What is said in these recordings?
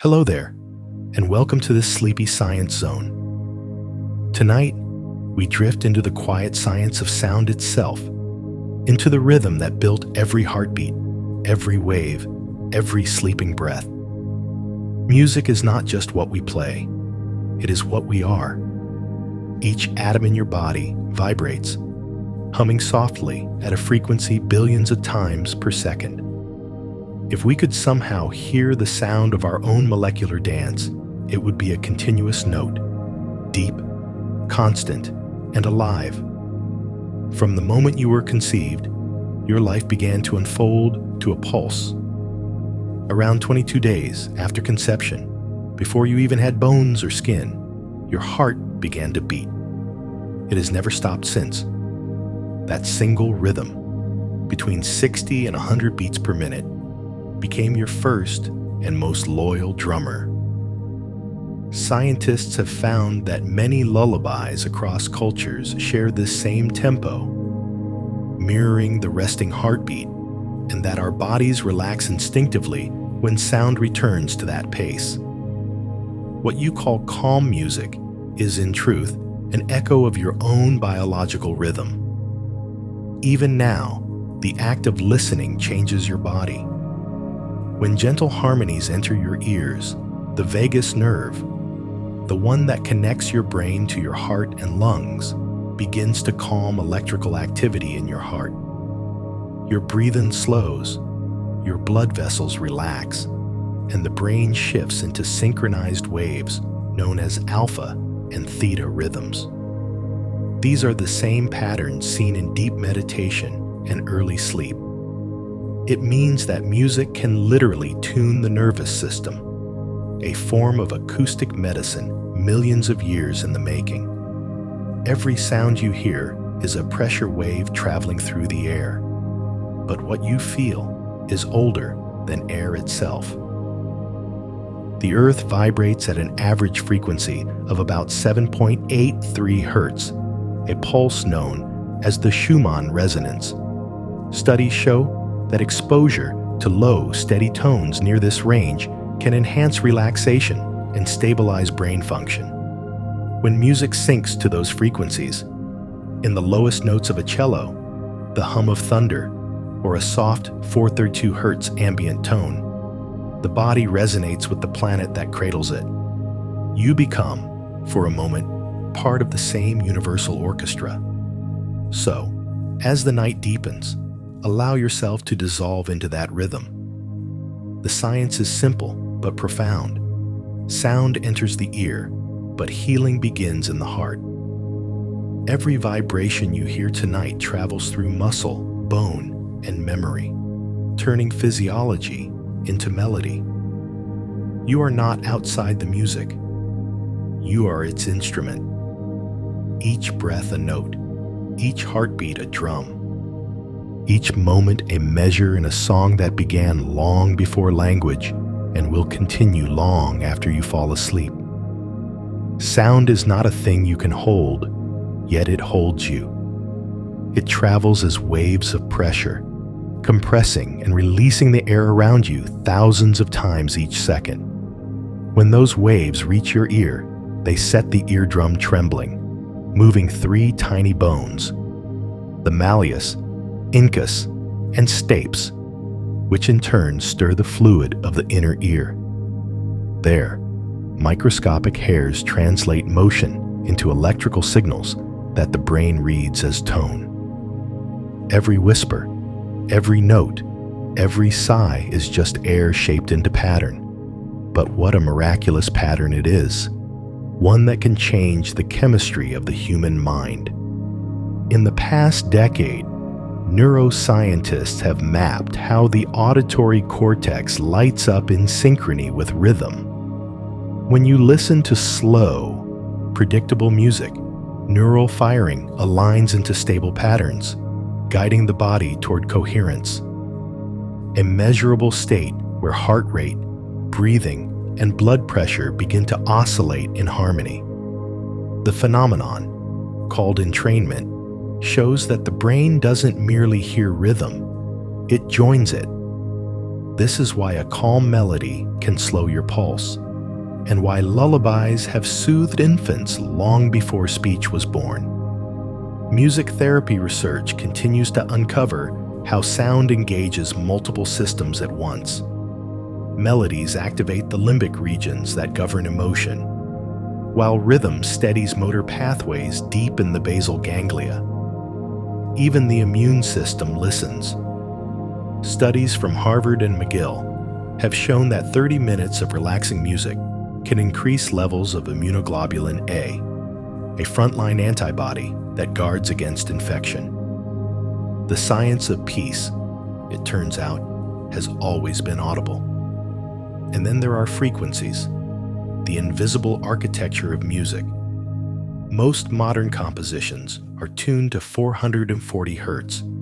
Hello there, and welcome to this sleepy science zone. Tonight, we drift into the quiet science of sound itself, into the rhythm that built every heartbeat, every wave, every sleeping breath. Music is not just what we play, it is what we are. Each atom in your body vibrates, humming softly at a frequency billions of times per second. If we could somehow hear the sound of our own molecular dance, it would be a continuous note, deep, constant, and alive. From the moment you were conceived, your life began to unfold to a pulse. Around 22 days after conception, before you even had bones or skin, your heart began to beat. It has never stopped since. That single rhythm, between 60 and 100 beats per minute, became your first and most loyal drummer. Scientists have found that many lullabies across cultures share this same tempo, mirroring the resting heartbeat, and that our bodies relax instinctively when sound returns to that pace. What you call calm music is, in truth, an echo of your own biological rhythm. Even now, the act of listening changes your body. When gentle harmonies enter your ears, the vagus nerve, the one that connects your brain to your heart and lungs, begins to calm electrical activity in your heart. Your breathing slows, your blood vessels relax, and the brain shifts into synchronized waves known as alpha and theta rhythms. These are the same patterns seen in deep meditation and early sleep. It means that music can literally tune the nervous system, a form of acoustic medicine millions of years in the making. Every sound you hear is a pressure wave traveling through the air, but what you feel is older than air itself. The Earth vibrates at an average frequency of about 7.83 Hertz, a pulse known as the Schumann resonance. Studies show that exposure to low, steady tones near this range can enhance relaxation and stabilize brain function. When music syncs to those frequencies, in the lowest notes of a cello, the hum of thunder, or a soft 432 Hz ambient tone, the body resonates with the planet that cradles it. You become, for a moment, part of the same universal orchestra. So, as the night deepens, allow yourself to dissolve into that rhythm. The science is simple but profound. Sound enters the ear, but healing begins in the heart. Every vibration you hear tonight travels through muscle, bone, and memory, turning physiology into melody. You are not outside the music. You are its instrument. Each breath a note, each heartbeat a drum. Each moment a measure in a song that began long before language and will continue long after you fall asleep. Sound is not a thing you can hold, yet it holds you. It travels as waves of pressure, compressing and releasing the air around you thousands of times each second. When those waves reach your ear, they set the eardrum trembling, moving three tiny bones, the malleus, incus, and stapes, which in turn stir the fluid of the inner ear. There, microscopic hairs translate motion into electrical signals that the brain reads as tone. Every whisper, every note, every sigh is just air shaped into pattern. But what a miraculous pattern it is, one that can change the chemistry of the human mind. In the past decade, neuroscientists have mapped how the auditory cortex lights up in synchrony with rhythm. When you listen to slow, predictable music, neural firing aligns into stable patterns, guiding the body toward coherence. A measurable state where heart rate, breathing, and blood pressure begin to oscillate in harmony. The phenomenon, called entrainment, shows that the brain doesn't merely hear rhythm, it joins it. This is why a calm melody can slow your pulse, and why lullabies have soothed infants long before speech was born. Music therapy research continues to uncover how sound engages multiple systems at once. Melodies activate the limbic regions that govern emotion, while rhythm steadies motor pathways deep in the basal ganglia. Even the immune system listens. Studies from Harvard and McGill have shown that 30 minutes of relaxing music can increase levels of immunoglobulin A, a frontline antibody that guards against infection. The science of peace, it turns out, has always been audible. And then there are frequencies, the invisible architecture of music. Most modern compositions are tuned to 440 Hz,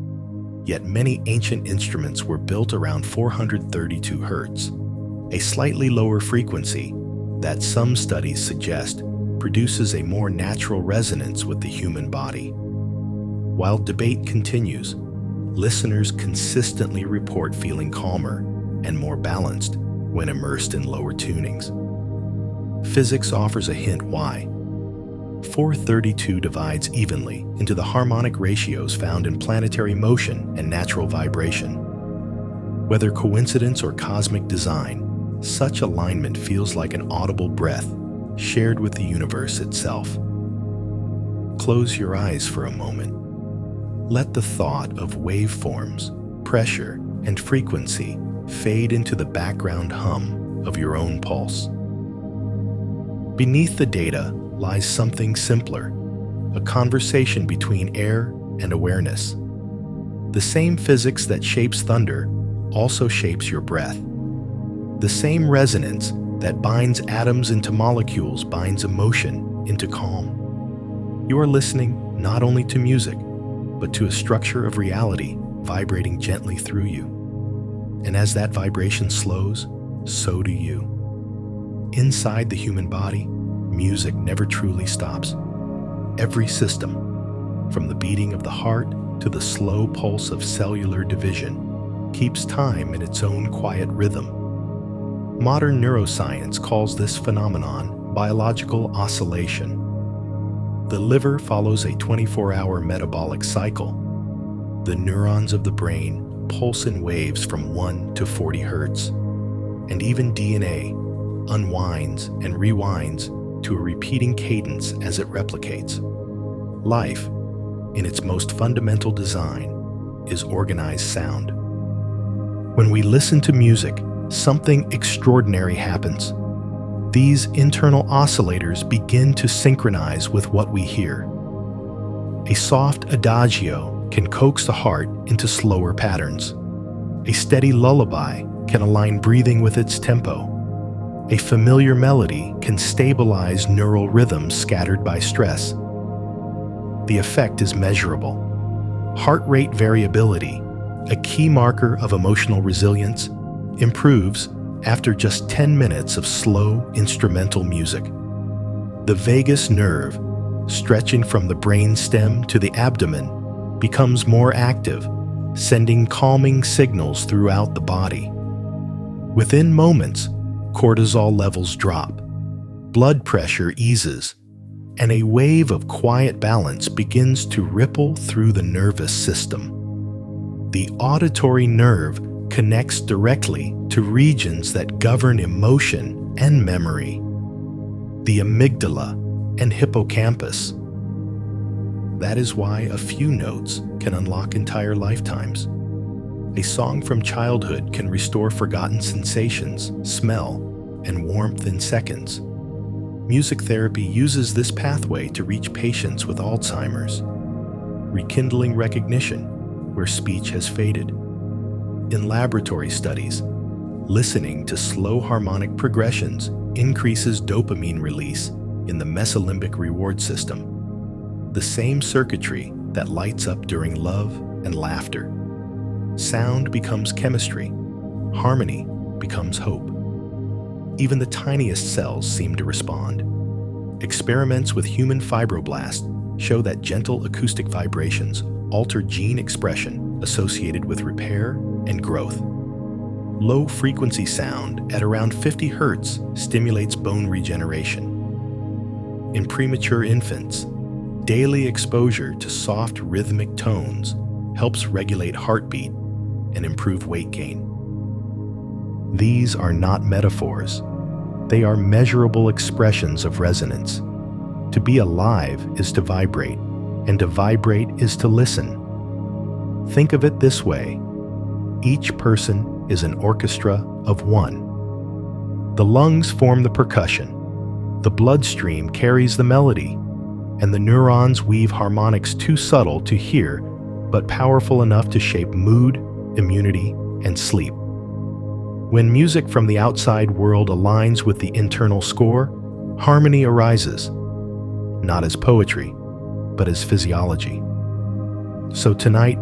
yet many ancient instruments were built around 432 Hz, a slightly lower frequency that some studies suggest produces a more natural resonance with the human body. While debate continues, listeners consistently report feeling calmer and more balanced when immersed in lower tunings. Physics offers a hint why. 432 divides evenly into the harmonic ratios found in planetary motion and natural vibration. Whether coincidence or cosmic design, such alignment feels like an audible breath shared with the universe itself. Close your eyes for a moment. Let the thought of waveforms, pressure, and frequency fade into the background hum of your own pulse. Beneath the data lies something simpler, a conversation between air and awareness. The same physics that shapes thunder also shapes your breath. The same resonance that binds atoms into molecules binds emotion into calm. You are listening not only to music, but to a structure of reality vibrating gently through you. And as that vibration slows, so do you. Inside the human body, music never truly stops. Every system, from the beating of the heart to the slow pulse of cellular division, keeps time in its own quiet rhythm. Modern neuroscience calls this phenomenon biological oscillation. The liver follows a 24-hour metabolic cycle. The neurons of the brain pulse in waves from 1 to 40 Hz, and even DNA unwinds and rewinds to a repeating cadence as it replicates. Life, in its most fundamental design, is organized sound. When we listen to music, something extraordinary happens. These internal oscillators begin to synchronize with what we hear. A soft adagio can coax the heart into slower patterns. A steady lullaby can align breathing with its tempo. A familiar melody can stabilize neural rhythms scattered by stress. The effect is measurable. Heart rate variability, a key marker of emotional resilience, improves after just 10 minutes of slow instrumental music. The vagus nerve, stretching from the brainstem to the abdomen, becomes more active, sending calming signals throughout the body. Within moments, cortisol levels drop, blood pressure eases, and a wave of quiet balance begins to ripple through the nervous system. The auditory nerve connects directly to regions that govern emotion and memory, the amygdala and hippocampus. That is why a few notes can unlock entire lifetimes. A song from childhood can restore forgotten sensations, smell, and warmth in seconds. Music therapy uses this pathway to reach patients with Alzheimer's, rekindling recognition where speech has faded. In laboratory studies, listening to slow harmonic progressions increases dopamine release in the mesolimbic reward system, the same circuitry that lights up during love and laughter. Sound becomes chemistry, harmony becomes hope. Even the tiniest cells seem to respond. Experiments with human fibroblasts show that gentle acoustic vibrations alter gene expression associated with repair and growth. Low-frequency sound at around 50 Hz stimulates bone regeneration. In premature infants, daily exposure to soft rhythmic tones helps regulate heartbeat and improve weight gain. These are not metaphors. They are measurable expressions of resonance. To be alive is to vibrate, and to vibrate is to listen. Think of it this way: each person is an orchestra of one. The lungs form the percussion, the bloodstream carries the melody, and the neurons weave harmonics too subtle to hear, but powerful enough to shape mood, immunity, and sleep. When music from the outside world aligns with the internal score, harmony arises, not as poetry, but as physiology. So tonight,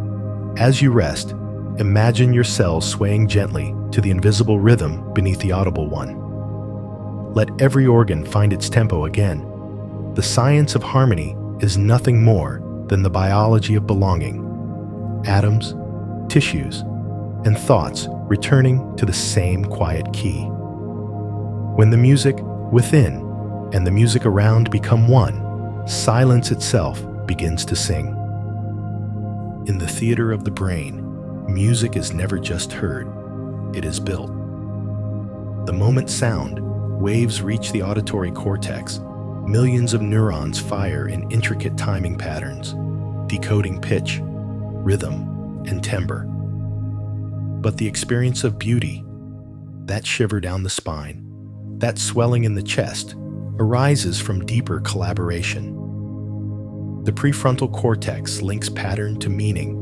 as you rest, imagine your cells swaying gently to the invisible rhythm beneath the audible one. Let every organ find its tempo again. The science of harmony is nothing more than the biology of belonging. Atoms, tissues, and thoughts returning to the same quiet key. When the music within and the music around become one, silence itself begins to sing. In the theater of the brain, music is never just heard, it is built. The moment sound waves reach the auditory cortex, millions of neurons fire in intricate timing patterns, decoding pitch, rhythm, and timbre. But the experience of beauty, that shiver down the spine, that swelling in the chest, arises from deeper collaboration. The prefrontal cortex links pattern to meaning.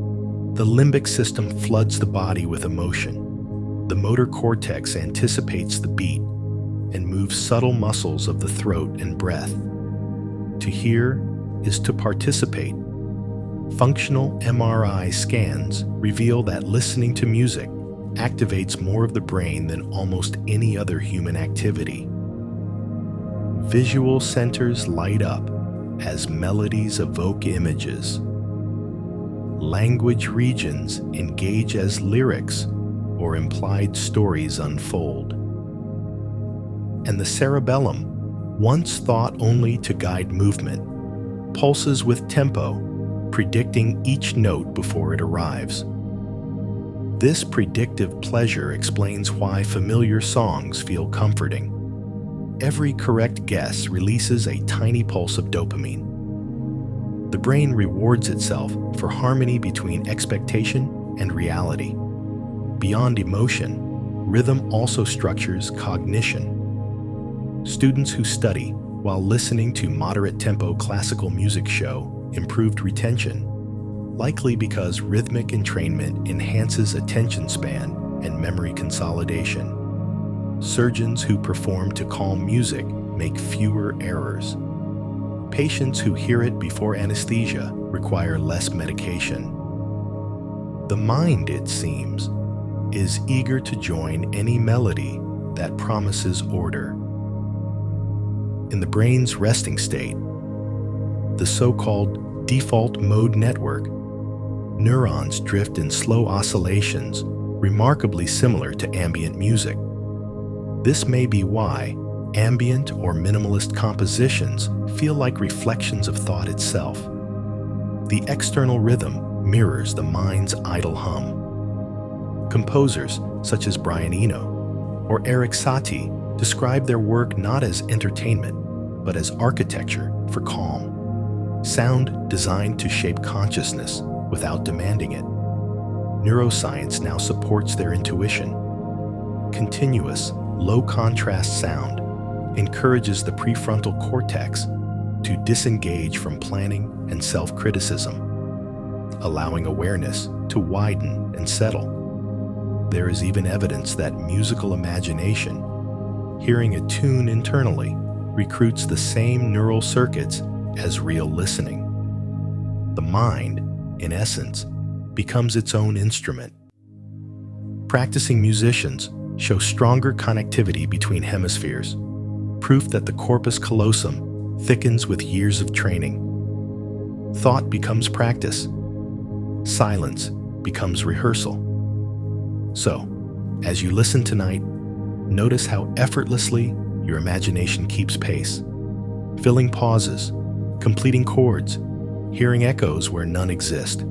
The limbic system floods the body with emotion. The motor cortex anticipates the beat and moves subtle muscles of the throat and breath. To hear is to participate. Functional MRI scans reveal that listening to music activates more of the brain than almost any other human activity. Visual centers light up as melodies evoke images. Language regions engage as lyrics or implied stories unfold. And the cerebellum, once thought only to guide movement, pulses with tempo, predicting each note before it arrives. This predictive pleasure explains why familiar songs feel comforting. Every correct guess releases a tiny pulse of dopamine. The brain rewards itself for harmony between expectation and reality. Beyond emotion, rhythm also structures cognition. Students who study while listening to moderate tempo classical music show improved retention, likely because rhythmic entrainment enhances attention span and memory consolidation. Surgeons who perform to calm music make fewer errors. Patients who hear it before anesthesia require less medication. The mind, it seems, is eager to join any melody that promises order. In the brain's resting state, the so-called default mode network, neurons drift in slow oscillations remarkably similar to ambient music. This may be why ambient or minimalist compositions feel like reflections of thought itself. The external rhythm mirrors the mind's idle hum. Composers such as Brian Eno or Eric Satie describe their work not as entertainment, but as architecture for calm. Sound designed to shape consciousness without demanding it. Neuroscience now supports their intuition. Continuous, low-contrast sound encourages the prefrontal cortex to disengage from planning and self-criticism, allowing awareness to widen and settle. There is even evidence that musical imagination, hearing a tune internally, recruits the same neural circuits as real listening. The mind, in essence, becomes its own instrument. Practicing musicians show stronger connectivity between hemispheres, proof that the corpus callosum thickens with years of training. Thought becomes practice. Silence becomes rehearsal. So, As you listen tonight, notice how effortlessly your imagination keeps pace, filling pauses, completing chords, hearing echoes where none exist.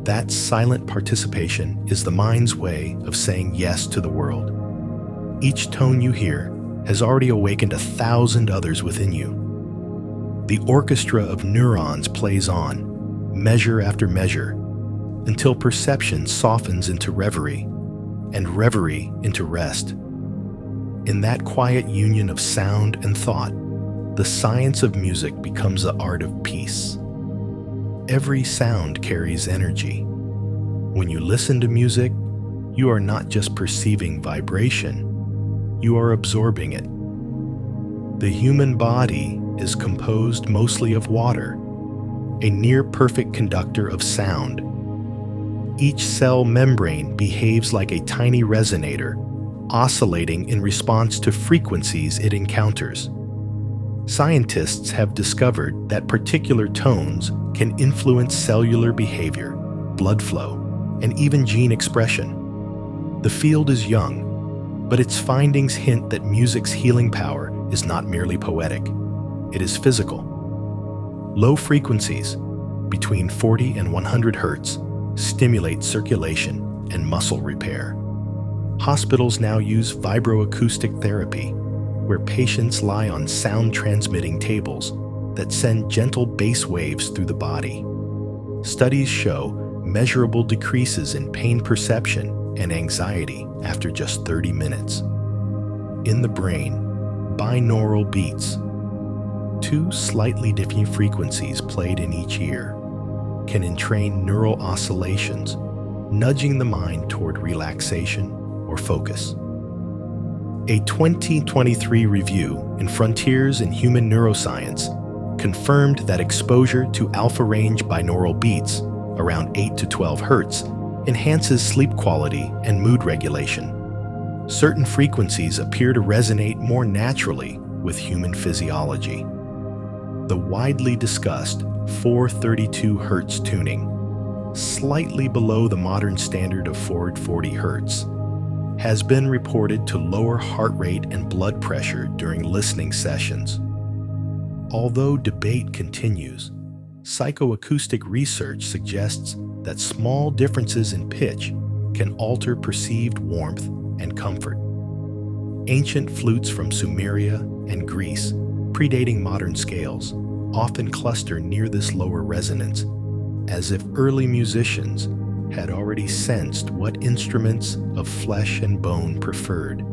That silent participation is the mind's way of saying yes to the world. Each tone you hear has already awakened 1,000 others within you. The orchestra of neurons plays on, measure after measure, until perception softens into reverie, and reverie into rest. In that quiet union of sound and thought, the science of music becomes the art of peace. Every sound carries energy. When you listen to music, you are not just perceiving vibration, you are absorbing it. The human body is composed mostly of water, a near-perfect conductor of sound. Each cell membrane behaves like a tiny resonator, oscillating in response to frequencies it encounters. Scientists have discovered that particular tones can influence cellular behavior, blood flow, and even gene expression. The field is young, but its findings hint that music's healing power is not merely poetic. It is physical. Low frequencies, between 40 and 100 hertz, stimulate circulation and muscle repair. Hospitals now use vibroacoustic therapy, where patients lie on sound-transmitting tables that send gentle bass waves through the body. Studies show measurable decreases in pain perception and anxiety after just 30 minutes. In the brain, binaural beats, two slightly different frequencies played in each ear, can entrain neural oscillations, nudging the mind toward relaxation or focus. A 2023 review in Frontiers in Human Neuroscience confirmed that exposure to alpha-range binaural beats, around 8 to 12 hertz, enhances sleep quality and mood regulation. Certain frequencies appear to resonate more naturally with human physiology. The widely discussed 432 hertz tuning, slightly below the modern standard of 440 hertz, has been reported to lower heart rate and blood pressure during listening sessions. Although debate continues, psychoacoustic research suggests that small differences in pitch can alter perceived warmth and comfort. Ancient flutes from Sumeria and Greece, predating modern scales, often cluster near this lower resonance, as if early musicians had already sensed what instruments of flesh and bone preferred.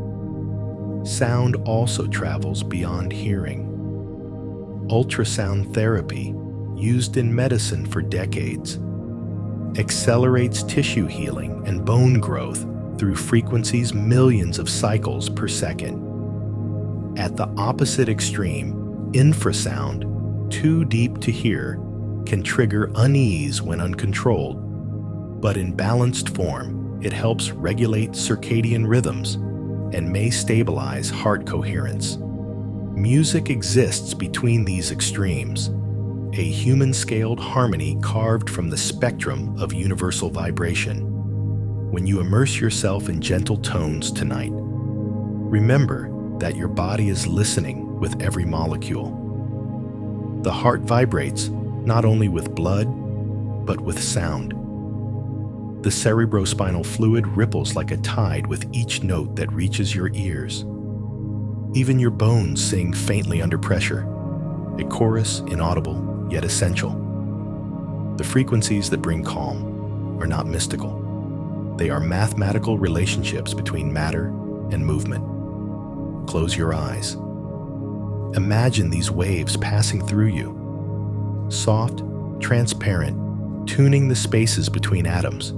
Sound also travels beyond hearing. Ultrasound therapy, used in medicine for decades, accelerates tissue healing and bone growth through frequencies millions of cycles per second. At the opposite extreme, infrasound, too deep to hear, can trigger unease when uncontrolled, but in balanced form, it helps regulate circadian rhythms and may stabilize heart coherence. Music exists between these extremes, a human-scaled harmony carved from the spectrum of universal vibration. When you immerse yourself in gentle tones tonight, remember that your body is listening with every molecule. The heart vibrates not only with blood, but with sound. The cerebrospinal fluid ripples like a tide with each note that reaches your ears. Even your bones sing faintly under pressure, a chorus inaudible yet essential. The frequencies that bring calm are not mystical. They are mathematical relationships between matter and movement. Close your eyes. Imagine these waves passing through you, soft, transparent, tuning the spaces between atoms.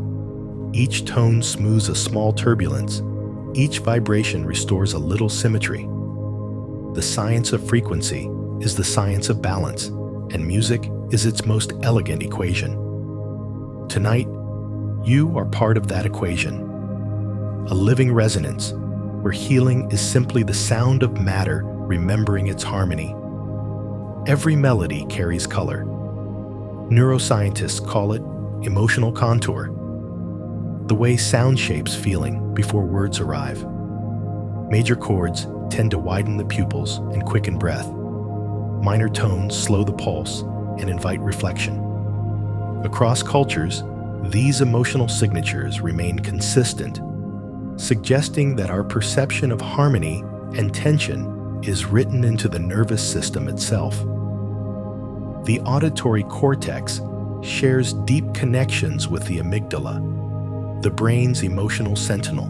Each tone smooths a small turbulence. Each vibration restores a little symmetry. The science of frequency is the science of balance, and music is its most elegant equation. Tonight, you are part of that equation, a living resonance where healing is simply the sound of matter remembering its harmony. Every melody carries color. Neuroscientists call it emotional contour. the way sound shapes feeling before words arrive. Major chords tend to widen the pupils and quicken breath. Minor tones slow the pulse and invite reflection. Across cultures, these emotional signatures remain consistent, suggesting that our perception of harmony and tension is written into the nervous system itself. The auditory cortex shares deep connections with the amygdala, the brain's emotional sentinel.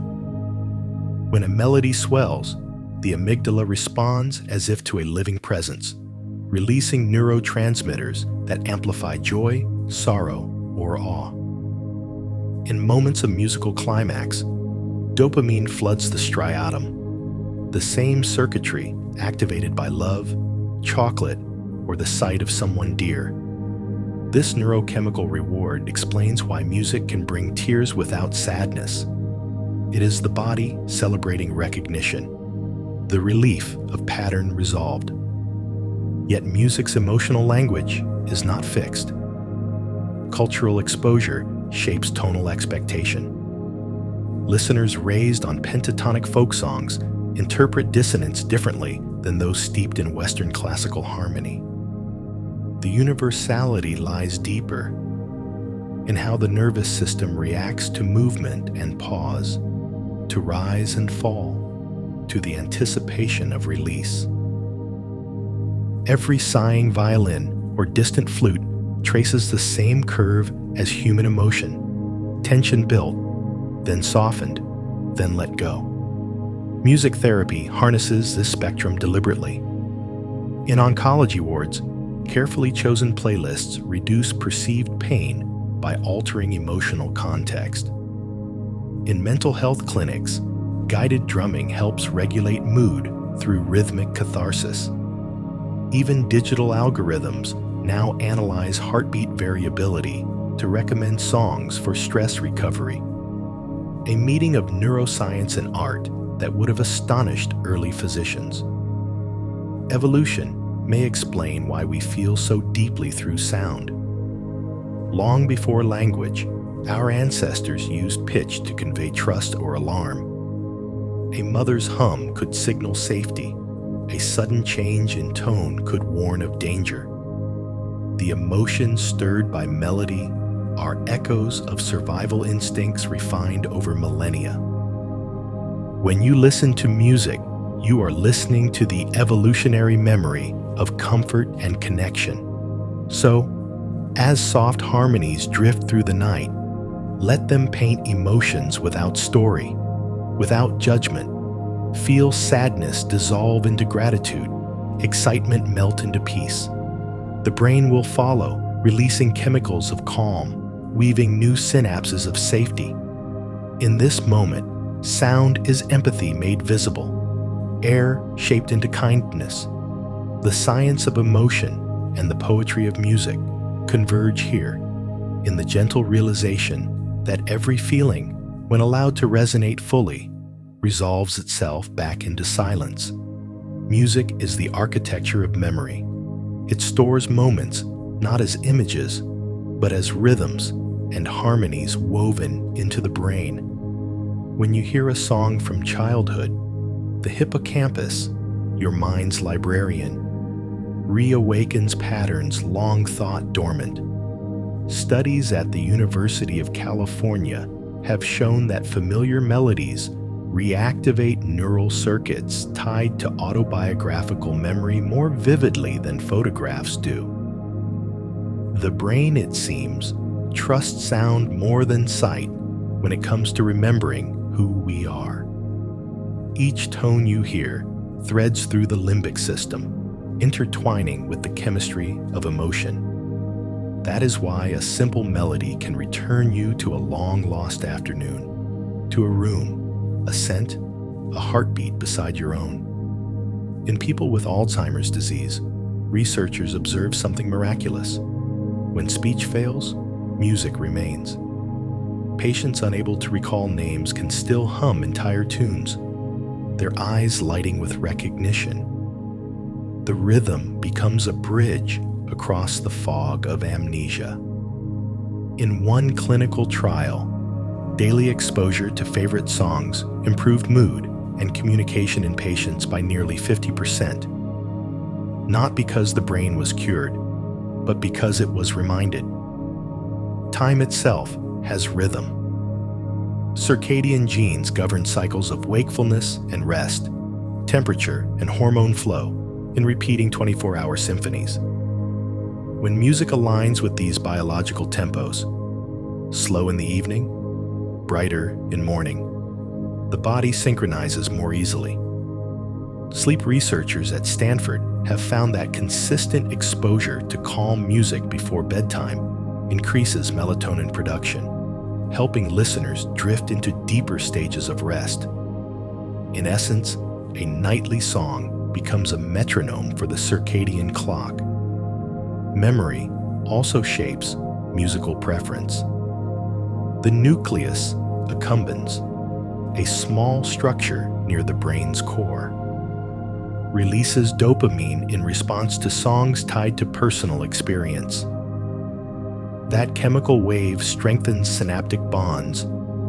When a melody swells, the amygdala responds as if to a living presence, releasing neurotransmitters that amplify joy, sorrow, or awe. In moments of musical climax, dopamine floods the striatum, the same circuitry activated by love, chocolate, or the sight of someone dear. This neurochemical reward explains why music can bring tears without sadness. It is the body celebrating recognition, the relief of pattern resolved. Yet music's emotional language is not fixed. Cultural exposure shapes tonal expectation. Listeners raised on pentatonic folk songs interpret dissonance differently than those steeped in Western classical harmony. The universality lies deeper in how the nervous system reacts to movement and pause, to rise and fall, to the anticipation of release. Every sighing violin or distant flute traces the same curve as human emotion: tension built, then softened, then let go. Music therapy harnesses this spectrum deliberately. In oncology wards, carefully chosen playlists reduce perceived pain by altering emotional context. In mental health clinics, guided drumming helps regulate mood through rhythmic catharsis. Even digital algorithms now analyze heartbeat variability to recommend songs for stress recovery. A meeting of neuroscience and art that would have astonished early physicians. Evolution may explain why we feel so deeply through sound. Long before language, our ancestors used pitch to convey trust or alarm. A mother's hum could signal safety. A sudden change in tone could warn of danger. The emotions stirred by melody are echoes of survival instincts refined over millennia. When you listen to music, you are listening to the evolutionary memory of comfort and connection. So, as soft harmonies drift through the night, let them paint emotions without story, without judgment. Feel sadness dissolve into gratitude, excitement melt into peace. The brain will follow, releasing chemicals of calm, weaving new synapses of safety. In this moment, sound is empathy made visible, air shaped into kindness. The science of emotion and the poetry of music converge here, in the gentle realization that every feeling, when allowed to resonate fully, resolves itself back into silence. Music is the architecture of memory. It stores moments not as images, but as rhythms and harmonies woven into the brain. When you hear a song from childhood, the hippocampus, your mind's librarian, reawakens patterns long thought dormant. Studies at the University of California have shown that familiar melodies reactivate neural circuits tied to autobiographical memory more vividly than photographs do. The brain, it seems, trusts sound more than sight when it comes to remembering who we are. Each tone you hear threads through the limbic system, intertwining with the chemistry of emotion. That is why a simple melody can return you to a long-lost afternoon, to a room, a scent, a heartbeat beside your own. In people with Alzheimer's disease, researchers observe something miraculous. When speech fails, music remains. Patients unable to recall names can still hum entire tunes, their eyes lighting with recognition. The rhythm becomes a bridge across the fog of amnesia. In one clinical trial, Daily exposure to favorite songs improved mood and communication in patients by nearly 50%, not because the brain was cured, but because it was reminded. Time itself has rhythm. Circadian genes govern cycles of wakefulness and rest, temperature and hormone flow in repeating 24-hour symphonies. When music aligns with these biological tempos, slow in the evening, brighter in morning, the body synchronizes more easily. Sleep researchers at Stanford have found that consistent exposure to calm music before bedtime increases melatonin production, helping listeners drift into deeper stages of rest. In essence, a nightly song becomes a metronome for the circadian clock. Memory also shapes musical preference. The nucleus accumbens, a small structure near the brain's core, releases dopamine in response to songs tied to personal experience. That chemical wave strengthens synaptic bonds,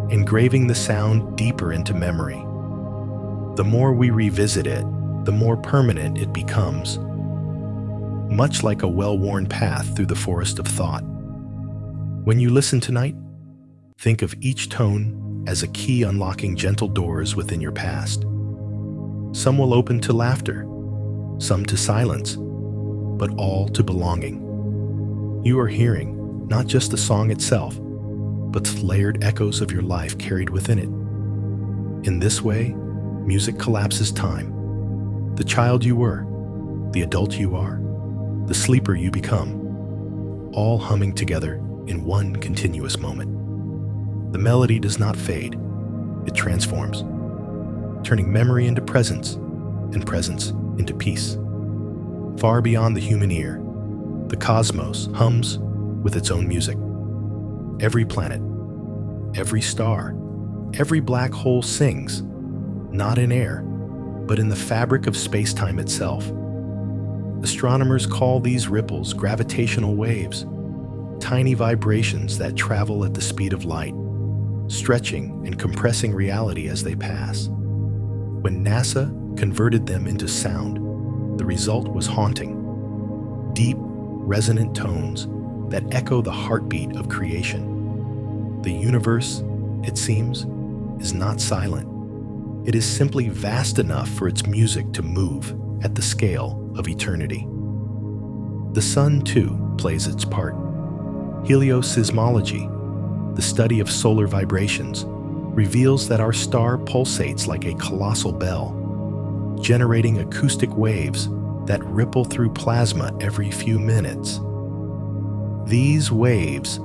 engraving the sound deeper into memory. The more we revisit it, the more permanent it becomes, much like a well-worn path through the forest of thought. When you listen tonight, think of each tone as a key unlocking gentle doors within your past. Some will open to laughter, some to silence, but all to belonging. You are hearing not just the song itself, but the layered echoes of your life carried within it. In this way, music collapses time. The child you were, the adult you are, the sleeper you become, all humming together in one continuous moment. The melody does not fade, it transforms, turning memory into presence and presence into peace. Far beyond the human ear, the cosmos hums with its own music. Every planet, every star, every black hole sings, not in air, but in the fabric of space-time itself. Astronomers call these ripples gravitational waves, tiny vibrations that travel at the speed of light, stretching and compressing reality as they pass. When NASA converted them into sound, the result was haunting. Deep, resonant tones that echo the heartbeat of creation. The universe, it seems, is not silent. It is simply vast enough for its music to move at the scale of eternity. The sun, too, plays its part. Heliosysmology, the study of solar vibrations, reveals that our star pulsates like a colossal bell, generating acoustic waves that ripple through plasma every few minutes. These waves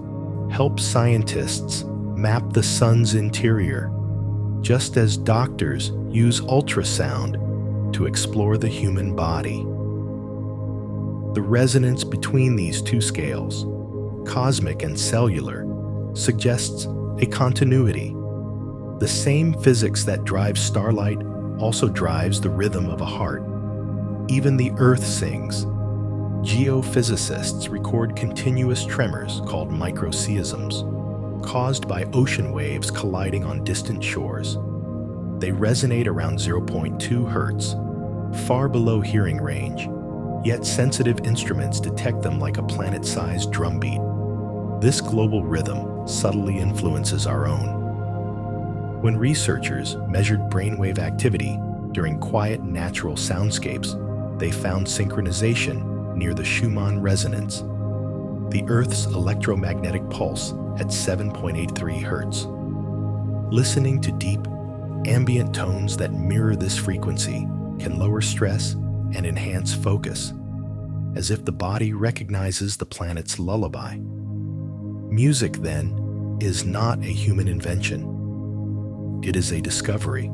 help scientists map the sun's interior, just as doctors use ultrasound to explore the human body. The resonance between these two scales, cosmic and cellular, suggests a continuity. The same physics that drives starlight also drives the rhythm of a heart. Even the Earth sings. Geophysicists record continuous tremors called microseisms, caused by ocean waves colliding on distant shores. They resonate around 0.2 hertz, far below hearing range, yet sensitive instruments detect them like a planet-sized drumbeat. This global rhythm subtly influences our own. When researchers measured brainwave activity during quiet natural soundscapes, they found synchronization near the Schumann resonance, the Earth's electromagnetic pulse at 7.83 hertz. Listening to deep, ambient tones that mirror this frequency can lower stress and enhance focus, as if the body recognizes the planet's lullaby. Music, then, is not a human invention. It is a discovery,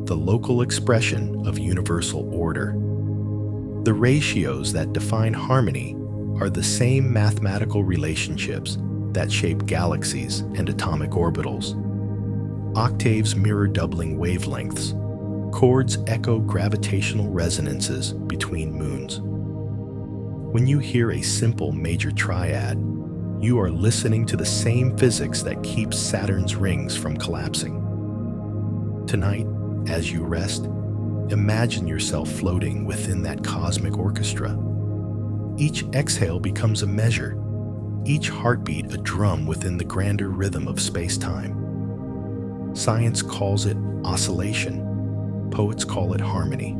the local expression of universal order. The ratios that define harmony are the same mathematical relationships that shape galaxies and atomic orbitals. Octaves mirror doubling wavelengths. Chords echo gravitational resonances between moons. When you hear a simple major triad, You are listening to the same physics that keeps Saturn's rings from collapsing. Tonight, as you rest, imagine yourself floating within that cosmic orchestra. Each exhale becomes a measure, each heartbeat a drum within the grander rhythm of space-time. Science calls it oscillation, poets call it harmony.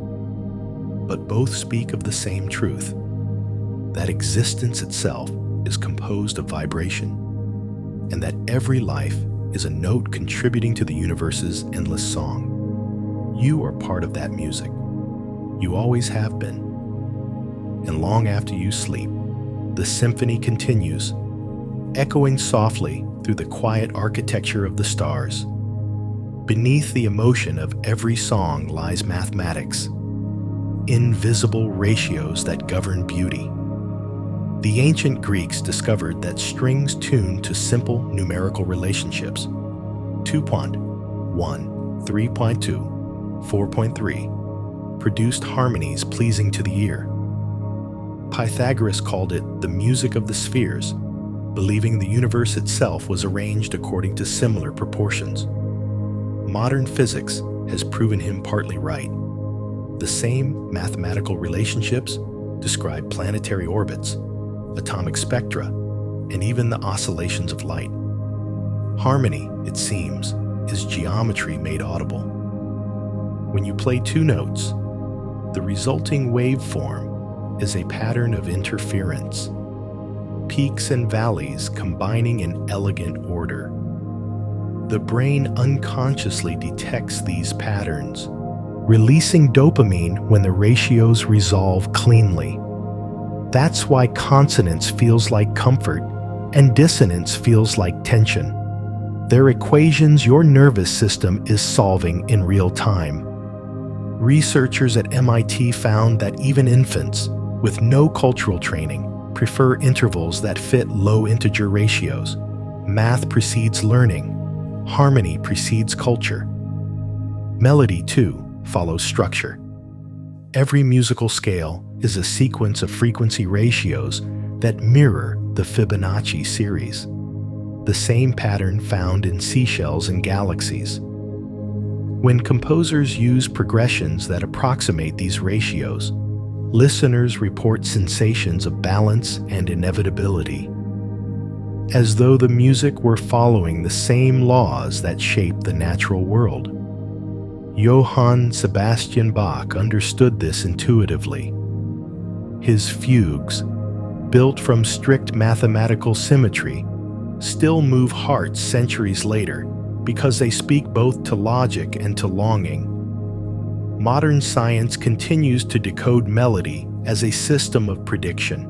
But both speak of the same truth, that existence itself is composed of vibration, and that every life is a note contributing to the universe's endless song. You are part of that music. You always have been. And long after you sleep, the symphony continues, echoing softly through the quiet architecture of the stars. Beneath the emotion of every song lies mathematics, invisible ratios that govern beauty. The ancient Greeks discovered that strings tuned to simple numerical relationships, 2.1, 3.2, 4.3, produced harmonies pleasing to the ear. Pythagoras called it the music of the spheres, believing the universe itself was arranged according to similar proportions. Modern physics has proven him partly right. The same mathematical relationships describe planetary orbits, atomic spectra, and even the oscillations of light. Harmony, it seems, is geometry made audible. When you play two notes, the resulting waveform is a pattern of interference, peaks and valleys combining in elegant order. The brain unconsciously detects these patterns, releasing dopamine when the ratios resolve cleanly. That's why consonance feels like comfort and dissonance feels like tension. They're equations your nervous system is solving in real time. Researchers at MIT found that even infants with no cultural training prefer intervals that fit low integer ratios. Math precedes learning. Harmony precedes culture. Melody, too, follows structure. Every musical scale is a sequence of frequency ratios that mirror the Fibonacci series, the same pattern found in seashells and galaxies. When composers use progressions that approximate these ratios, listeners report sensations of balance and inevitability, as though the music were following the same laws that shape the natural world. Johann Sebastian Bach understood this intuitively. His fugues, built from strict mathematical symmetry, still move hearts centuries later because they speak both to logic and to longing. Modern science continues to decode melody as a system of prediction.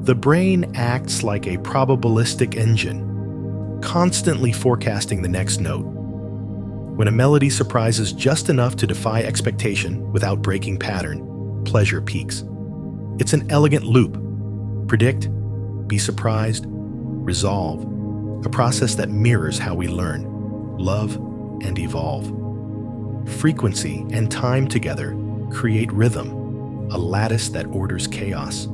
The brain acts like a probabilistic engine, constantly forecasting the next note. When a melody surprises just enough to defy expectation without breaking pattern, pleasure peaks. It's an elegant loop. Predict, be surprised, resolve, a process that mirrors how we learn, love, and evolve. Frequency and time together create rhythm, a lattice that orders chaos.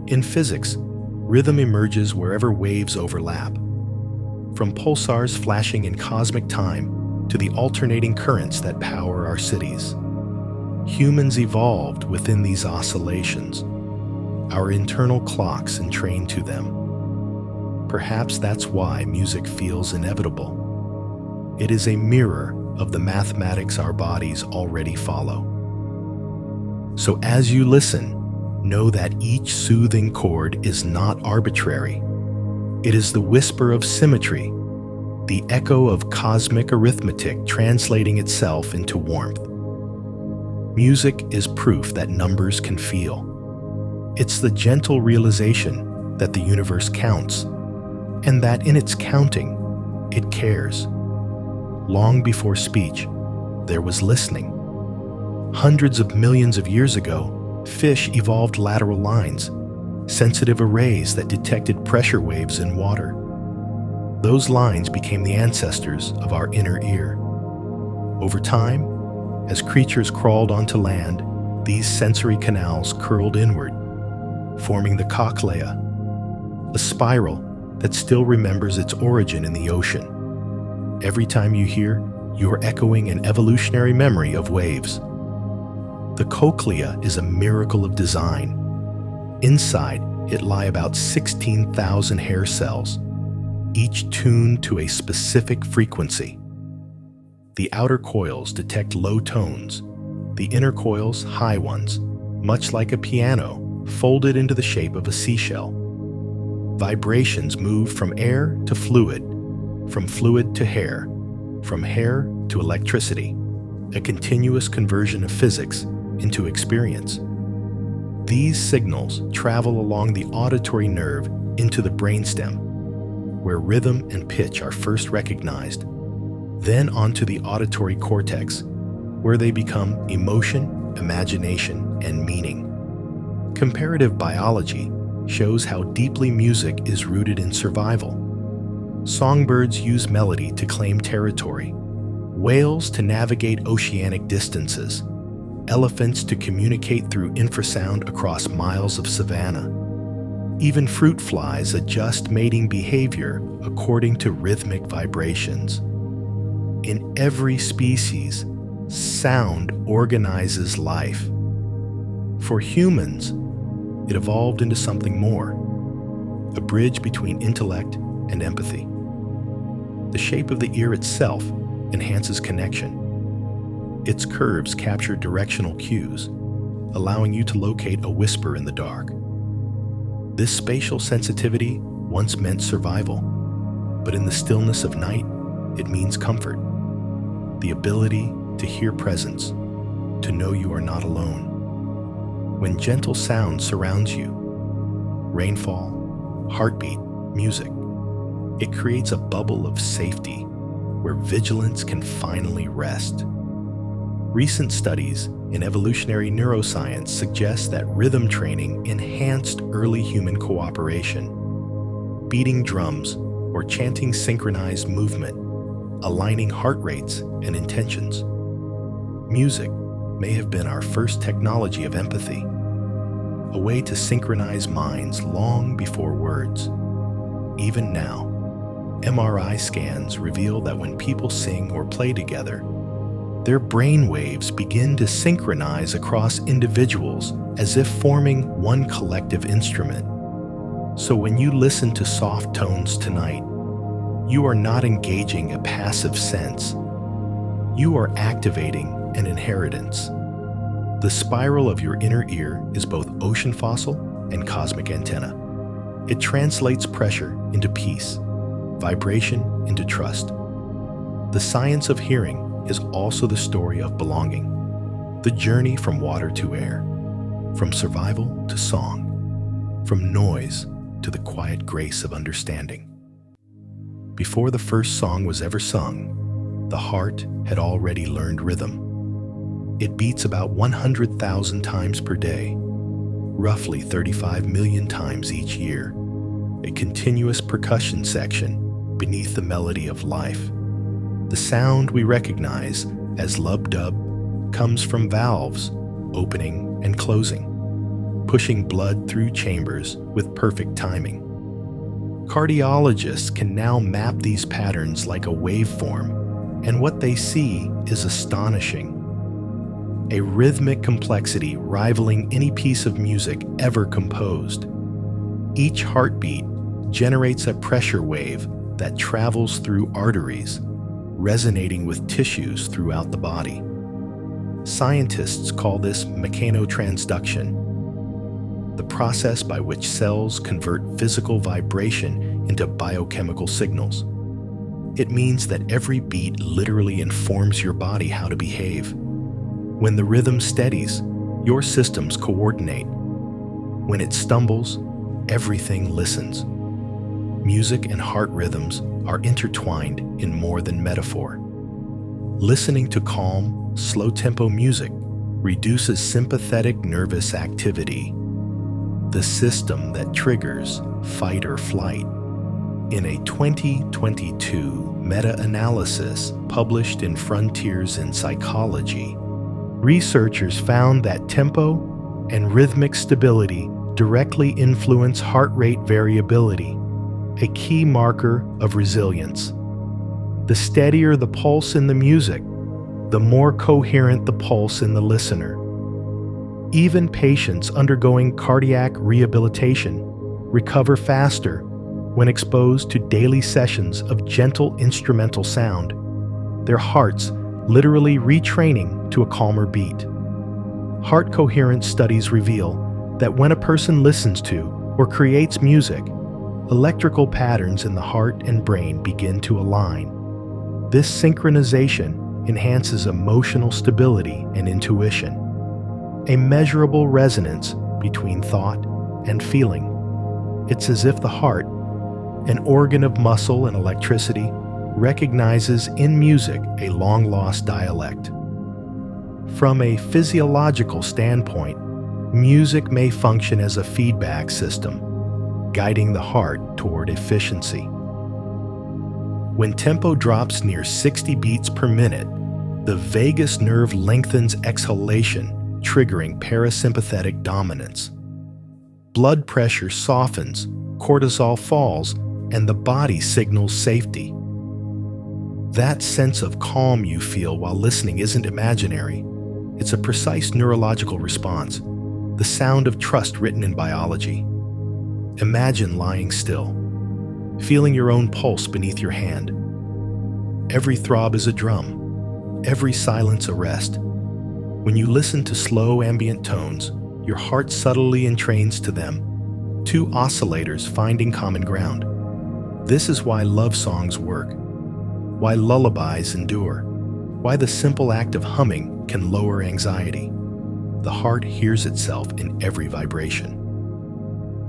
In physics, rhythm emerges wherever waves overlap. From pulsars flashing in cosmic time to the alternating currents that power our cities. Humans evolved within these oscillations, our internal clocks entrained to them. Perhaps that's why music feels inevitable. It is a mirror of the mathematics our bodies already follow. So as you listen, know that each soothing chord is not arbitrary. It is the whisper of symmetry, the echo of cosmic arithmetic translating itself into warmth. Music is proof that numbers can feel. It's the gentle realization that the universe counts, and that in its counting, it cares. Long before speech, there was listening. Hundreds of millions of years ago, fish evolved lateral lines, sensitive arrays that detected pressure waves in water. Those lines became the ancestors of our inner ear. Over time, as creatures crawled onto land, these sensory canals curled inward, forming the cochlea, a spiral that still remembers its origin in the ocean. Every time you hear, you're echoing an evolutionary memory of waves. The cochlea is a miracle of design. Inside, it lie about 16,000 hair cells, each tuned to a specific frequency. The outer coils detect low tones, the inner coils high ones, much like a piano folded into the shape of a seashell. Vibrations move from air to fluid, from fluid to hair, from hair to electricity, a continuous conversion of physics into experience. These signals travel along the auditory nerve into the brainstem, where rhythm and pitch are first recognized, then onto the auditory cortex, where they become emotion, imagination, and meaning. Comparative biology shows how deeply music is rooted in survival. Songbirds use melody to claim territory, whales to navigate oceanic distances, elephants to communicate through infrasound across miles of savanna. Even fruit flies adjust mating behavior according to rhythmic vibrations. In every species, sound organizes life. For humans, it evolved into something more, a bridge between intellect and empathy. The shape of the ear itself enhances connection. Its curves capture directional cues, allowing you to locate a whisper in the dark. This spatial sensitivity once meant survival, but in the stillness of night, it means comfort. The ability to hear presence, to know you are not alone. When gentle sound surrounds you, rainfall, heartbeat, music, it creates a bubble of safety where vigilance can finally rest. Recent studies in evolutionary neuroscience suggest that rhythm training enhanced early human cooperation. Beating drums or chanting synchronized movement, aligning heart rates and intentions. Music may have been our first technology of empathy, a way to synchronize minds long before words. Even now, MRI scans reveal that when people sing or play together, their brainwaves begin to synchronize across individuals as if forming one collective instrument. So when you listen to soft tones tonight, you are not engaging a passive sense. You are activating an inheritance. The spiral of your inner ear is both ocean fossil and cosmic antenna. It translates pressure into peace, vibration into trust. The science of hearing is also the story of belonging, the journey from water to air, from survival to song, from noise to the quiet grace of understanding. Before the first song was ever sung, the heart had already learned rhythm. It beats about 100,000 times per day, roughly 35 million times each year, a continuous percussion section beneath the melody of life. The sound we recognize as lub-dub comes from valves opening and closing, pushing blood through chambers with perfect timing. Cardiologists can now map these patterns like a waveform, and what they see is astonishing. A rhythmic complexity rivaling any piece of music ever composed. Each heartbeat generates a pressure wave that travels through arteries, resonating with tissues throughout the body. Scientists call this mechanotransduction, the process by which cells convert physical vibration into biochemical signals. It means that every beat literally informs your body how to behave. When the rhythm steadies, your systems coordinate. When it stumbles, everything listens. Music and heart rhythms are intertwined in more than metaphor. Listening to calm, slow-tempo music reduces sympathetic nervous activity, the system that triggers fight or flight. In a 2022 meta-analysis published in Frontiers in Psychology, researchers found that tempo and rhythmic stability directly influence heart rate variability, a key marker of resilience. The steadier the pulse in the music, the more coherent the pulse in the listener. Even patients undergoing cardiac rehabilitation recover faster when exposed to daily sessions of gentle instrumental sound, their hearts literally retraining to a calmer beat. Heart coherence studies reveal that when a person listens to or creates music, electrical patterns in the heart and brain begin to align. This synchronization enhances emotional stability and intuition, a measurable resonance between thought and feeling. It's as if the heart, an organ of muscle and electricity, recognizes in music a long-lost dialect. From a physiological standpoint, music may function as a feedback system, guiding the heart toward efficiency. When tempo drops near 60 beats per minute, the vagus nerve lengthens exhalation, triggering parasympathetic dominance. Blood pressure softens, cortisol falls, and the body signals safety. That sense of calm you feel while listening isn't imaginary. It's a precise neurological response, the sound of trust written in biology. Imagine lying still, feeling your own pulse beneath your hand. Every throb is a drum, every silence a rest. When you listen to slow ambient tones, your heart subtly entrains to them, two oscillators finding common ground. This is why love songs work, why lullabies endure, why the simple act of humming can lower anxiety. The heart hears itself in every vibration.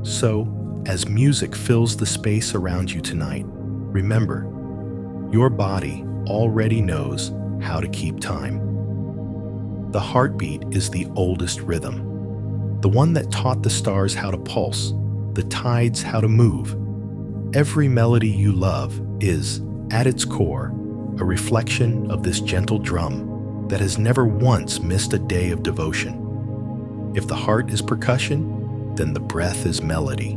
So, as music fills the space around you tonight, remember, your body already knows how to keep time. The heartbeat is the oldest rhythm, the one that taught the stars how to pulse, the tides how to move. Every melody you love is, at its core, a reflection of this gentle drum that has never once missed a day of devotion. If the heart is percussion, then the breath is melody,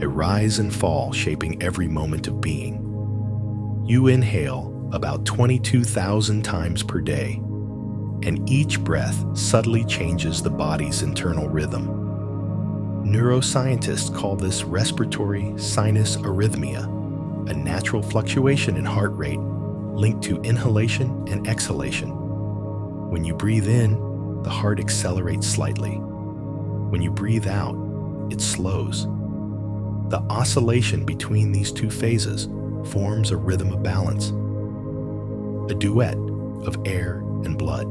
a rise and fall shaping every moment of being. You inhale about 22,000 times per day, and each breath subtly changes the body's internal rhythm. Neuroscientists call this respiratory sinus arrhythmia, a natural fluctuation in heart rate linked to inhalation and exhalation. When you breathe in, the heart accelerates slightly. When you breathe out, it slows. The oscillation between these two phases forms a rhythm of balance, a duet of air and blood.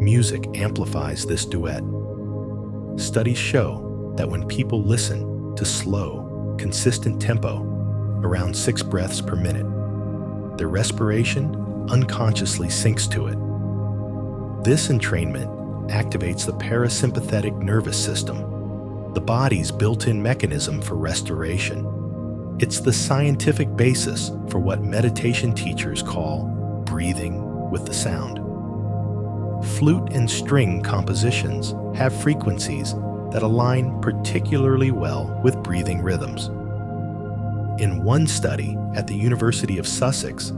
Music amplifies this duet. Studies show that when people listen to slow, consistent tempo, around 6 breaths per minute, their respiration unconsciously syncs to it. This entrainment activates the parasympathetic nervous system, the body's built-in mechanism for restoration. It's the scientific basis for what meditation teachers call breathing with the sound. Flute and string compositions have frequencies that align particularly well with breathing rhythms. In one study at the University of Sussex,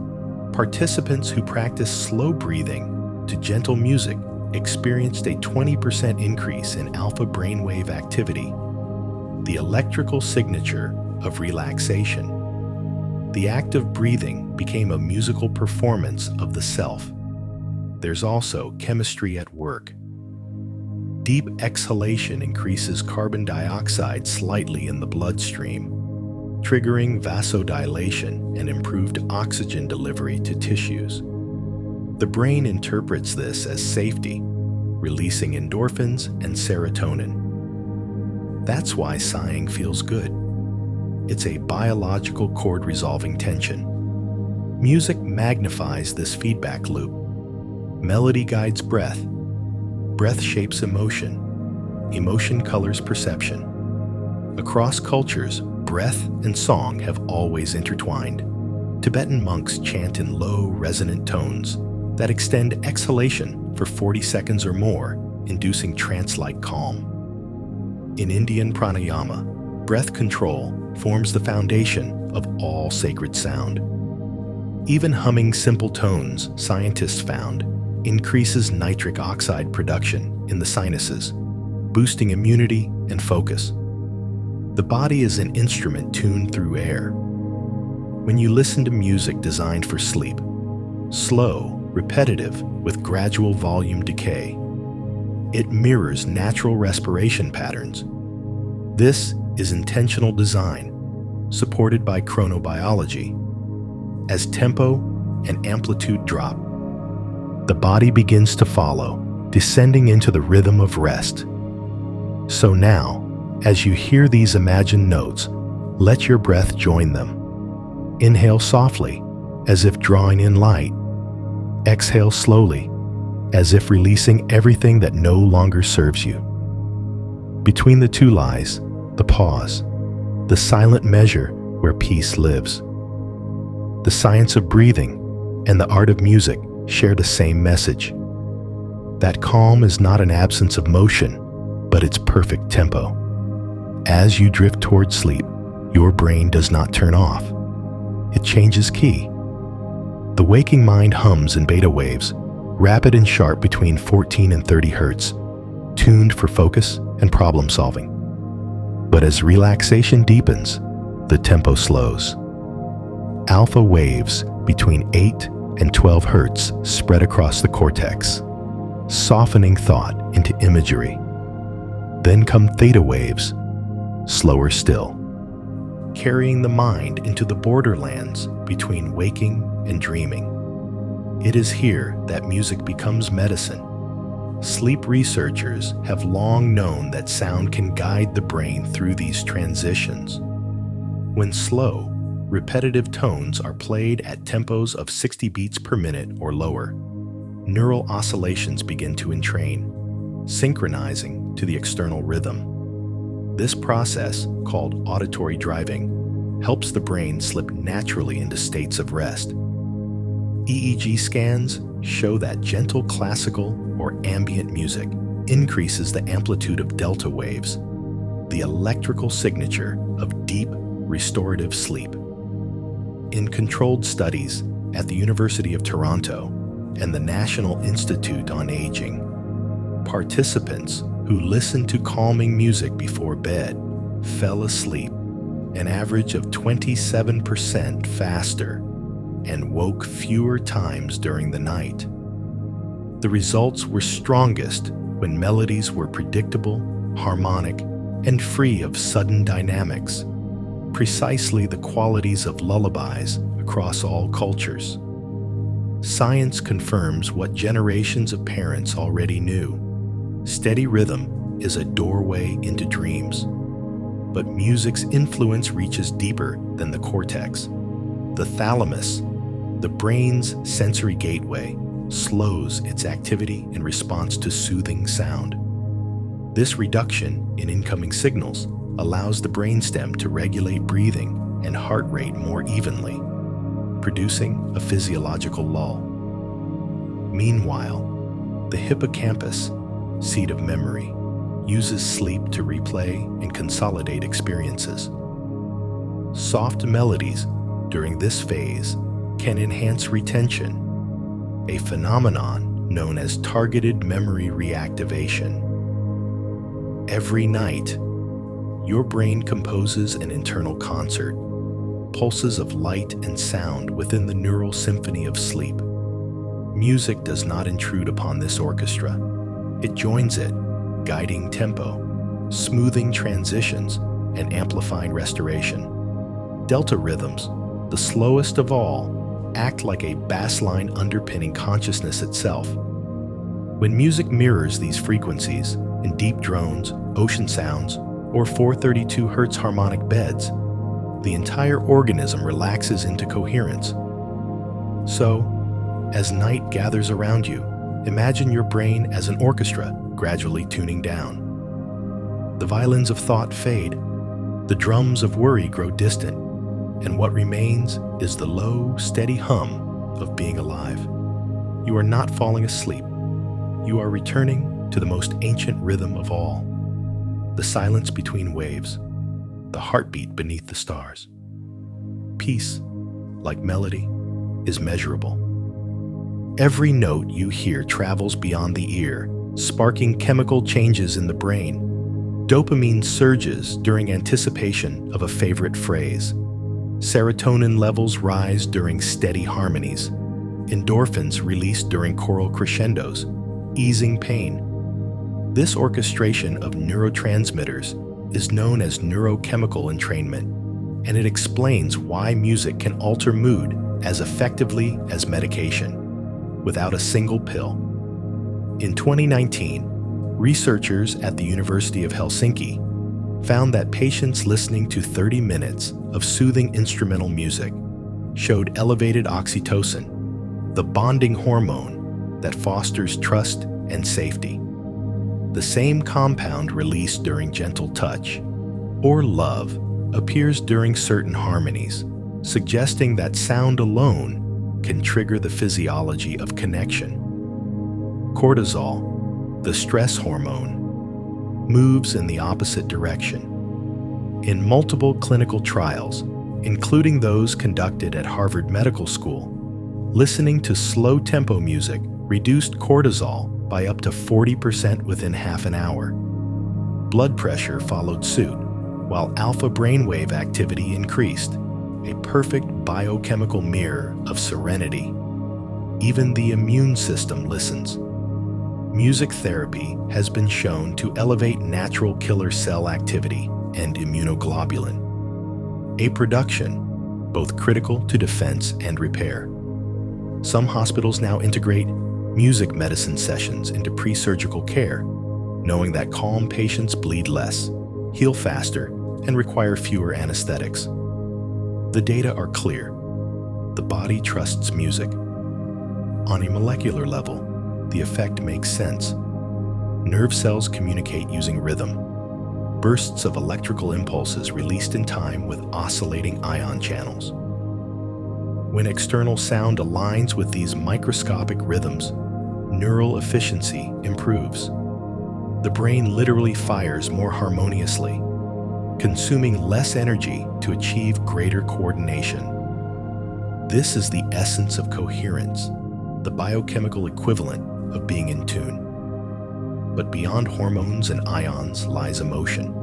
participants who practiced slow breathing to gentle music experienced a 20% increase in alpha brainwave activity, the electrical signature of relaxation. The act of breathing became a musical performance of the self. There's also chemistry at work. Deep exhalation increases carbon dioxide slightly in the bloodstream, triggering vasodilation and improved oxygen delivery to tissues. The brain interprets this as safety, releasing endorphins and serotonin. That's why sighing feels good. It's a biological cord-resolving tension. Music magnifies this feedback loop. Melody guides breath. Breath shapes emotion. Emotion colors perception. Across cultures, breath and song have always intertwined. Tibetan monks chant in low, resonant tones that extend exhalation for 40 seconds or more, inducing trance-like calm. In Indian pranayama, breath control forms the foundation of all sacred sound. Even humming simple tones, scientists found, increases nitric oxide production in the sinuses, boosting immunity and focus. The body is an instrument tuned through air. When you listen to music designed for sleep, slow, repetitive, with gradual volume decay, it mirrors natural respiration patterns. This is intentional design, supported by chronobiology. As tempo and amplitude drop, the body begins to follow, descending into the rhythm of rest. So now, as you hear these imagined notes, let your breath join them. Inhale softly, as if drawing in light. Exhale slowly, as if releasing everything that no longer serves you. Between the two lies the pause, the silent measure where peace lives. The science of breathing and the art of music share the same message. That calm is not an absence of motion, but its perfect tempo. As you drift toward sleep, your brain does not turn off. It changes key. The waking mind hums in beta waves, rapid and sharp between 14 and 30 hertz, tuned for focus and problem solving. But as relaxation deepens, the tempo slows. Alpha waves between 8 and 12 hertz spread across the cortex, softening thought into imagery. Then come theta waves, slower still, carrying the mind into the borderlands between waking and dreaming. It is here that music becomes medicine. Sleep researchers have long known that sound can guide the brain through these transitions. When slow, repetitive tones are played at tempos of 60 beats per minute or lower, neural oscillations begin to entrain, synchronizing to the external rhythm. This process, called auditory driving, helps the brain slip naturally into states of rest. EEG scans show that gentle classical or ambient music increases the amplitude of delta waves, the electrical signature of deep, restorative sleep. In controlled studies at the University of Toronto and the National Institute on Aging, participants who listened to calming music before bed fell asleep an average of 27% faster and woke fewer times during the night. The results were strongest when melodies were predictable, harmonic, and free of sudden dynamics, precisely the qualities of lullabies across all cultures. Science confirms what generations of parents already knew. Steady rhythm is a doorway into dreams. But music's influence reaches deeper than the cortex. The thalamus, the brain's sensory gateway, slows its activity in response to soothing sound. This reduction in incoming signals allows the brainstem to regulate breathing and heart rate more evenly, producing a physiological lull. Meanwhile, the hippocampus, seat of memory, uses sleep to replay and consolidate experiences. Soft melodies during this phase can enhance retention, a phenomenon known as targeted memory reactivation. Every night, your brain composes an internal concert, pulses of light and sound within the neural symphony of sleep. Music does not intrude upon this orchestra. It joins it, guiding tempo, smoothing transitions, and amplifying restoration. Delta rhythms, the slowest of all, act like a bass line underpinning consciousness itself. When music mirrors these frequencies in deep drones, ocean sounds, or 432 Hz harmonic beds, the entire organism relaxes into coherence. So, as night gathers around you, imagine your brain as an orchestra gradually tuning down. The violins of thought fade, the drums of worry grow distant, and what remains is the low, steady hum of being alive. You are not falling asleep. You are returning to the most ancient rhythm of all. the silence between waves, the heartbeat beneath the stars. Peace, like melody, is measurable. Every note you hear travels beyond the ear, sparking chemical changes in the brain. Dopamine surges during anticipation of a favorite phrase. Serotonin levels rise during steady harmonies. Endorphins release during choral crescendos, easing pain. This orchestration of neurotransmitters is known as neurochemical entrainment, and it explains why music can alter mood as effectively as medication, without a single pill. In 2019, researchers at the University of Helsinki found that patients listening to 30 minutes of soothing instrumental music showed elevated oxytocin, the bonding hormone that fosters trust and safety. The same compound released during gentle touch or love appears during certain harmonies, suggesting that sound alone can trigger the physiology of connection. Cortisol, the stress hormone, moves in the opposite direction. In multiple clinical trials, including those conducted at Harvard Medical School, listening to slow-tempo music reduced cortisol by up to 40% within half an hour. Blood pressure followed suit, while alpha brainwave activity increased, a perfect biochemical mirror of serenity. Even the immune system listens. Music therapy has been shown to elevate natural killer cell activity and immunoglobulin, a production both critical to defense and repair. Some hospitals now integrate music medicine sessions into pre-surgical care, knowing that calm patients bleed less, heal faster, and require fewer anesthetics. The data are clear. The body trusts music. On a molecular level, the effect makes sense. Nerve cells communicate using rhythm, bursts of electrical impulses released in time with oscillating ion channels. When external sound aligns with these microscopic rhythms, neural efficiency improves. The brain literally fires more harmoniously, consuming less energy to achieve greater coordination. This is the essence of coherence, the biochemical equivalent of being in tune. But beyond hormones and ions lies emotion,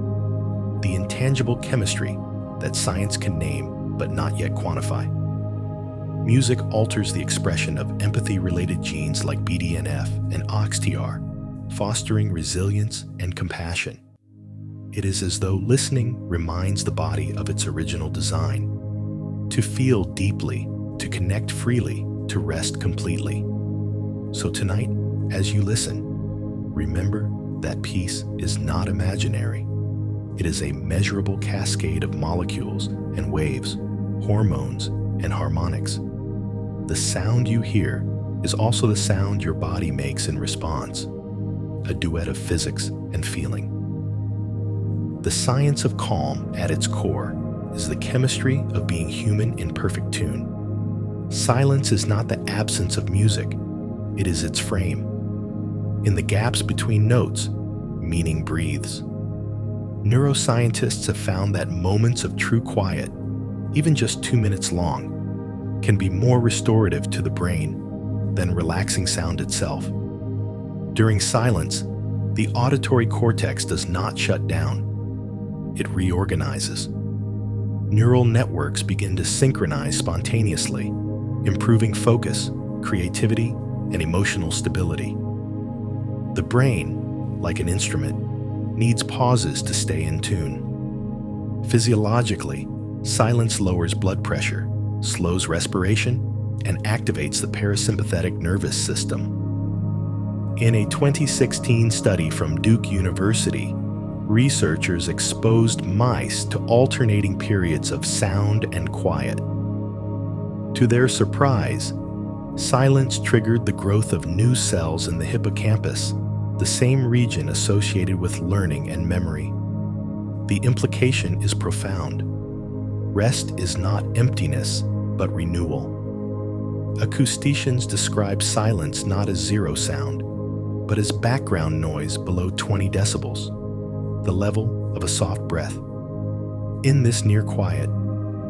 the intangible chemistry that science can name but not yet quantify. Music alters the expression of empathy-related genes like BDNF and OXTR, fostering resilience and compassion. It is as though listening reminds the body of its original design, to feel deeply, to connect freely, to rest completely. So tonight, as you listen, remember that peace is not imaginary. It is a measurable cascade of molecules and waves, hormones and harmonics. The sound you hear is also the sound your body makes in response, a duet of physics and feeling. The science of calm at its core is the chemistry of being human in perfect tune. Silence is not the absence of music, it is its frame. In the gaps between notes, meaning breathes. Neuroscientists have found that moments of true quiet, even just 2 minutes long, can be more restorative to the brain than relaxing sound itself. During silence, the auditory cortex does not shut down. It reorganizes. Neural networks begin to synchronize spontaneously, improving focus, creativity, and emotional stability. The brain, like an instrument, needs pauses to stay in tune. Physiologically, silence lowers blood pressure, slows respiration, and activates the parasympathetic nervous system. In a 2016 study from Duke University, researchers exposed mice to alternating periods of sound and quiet. To their surprise, silence triggered the growth of new cells in the hippocampus, the same region associated with learning and memory. The implication is profound. Rest is not emptiness, but renewal. Acousticians describe silence not as zero sound, but as background noise below 20 decibels. the level of a soft breath. In this near quiet,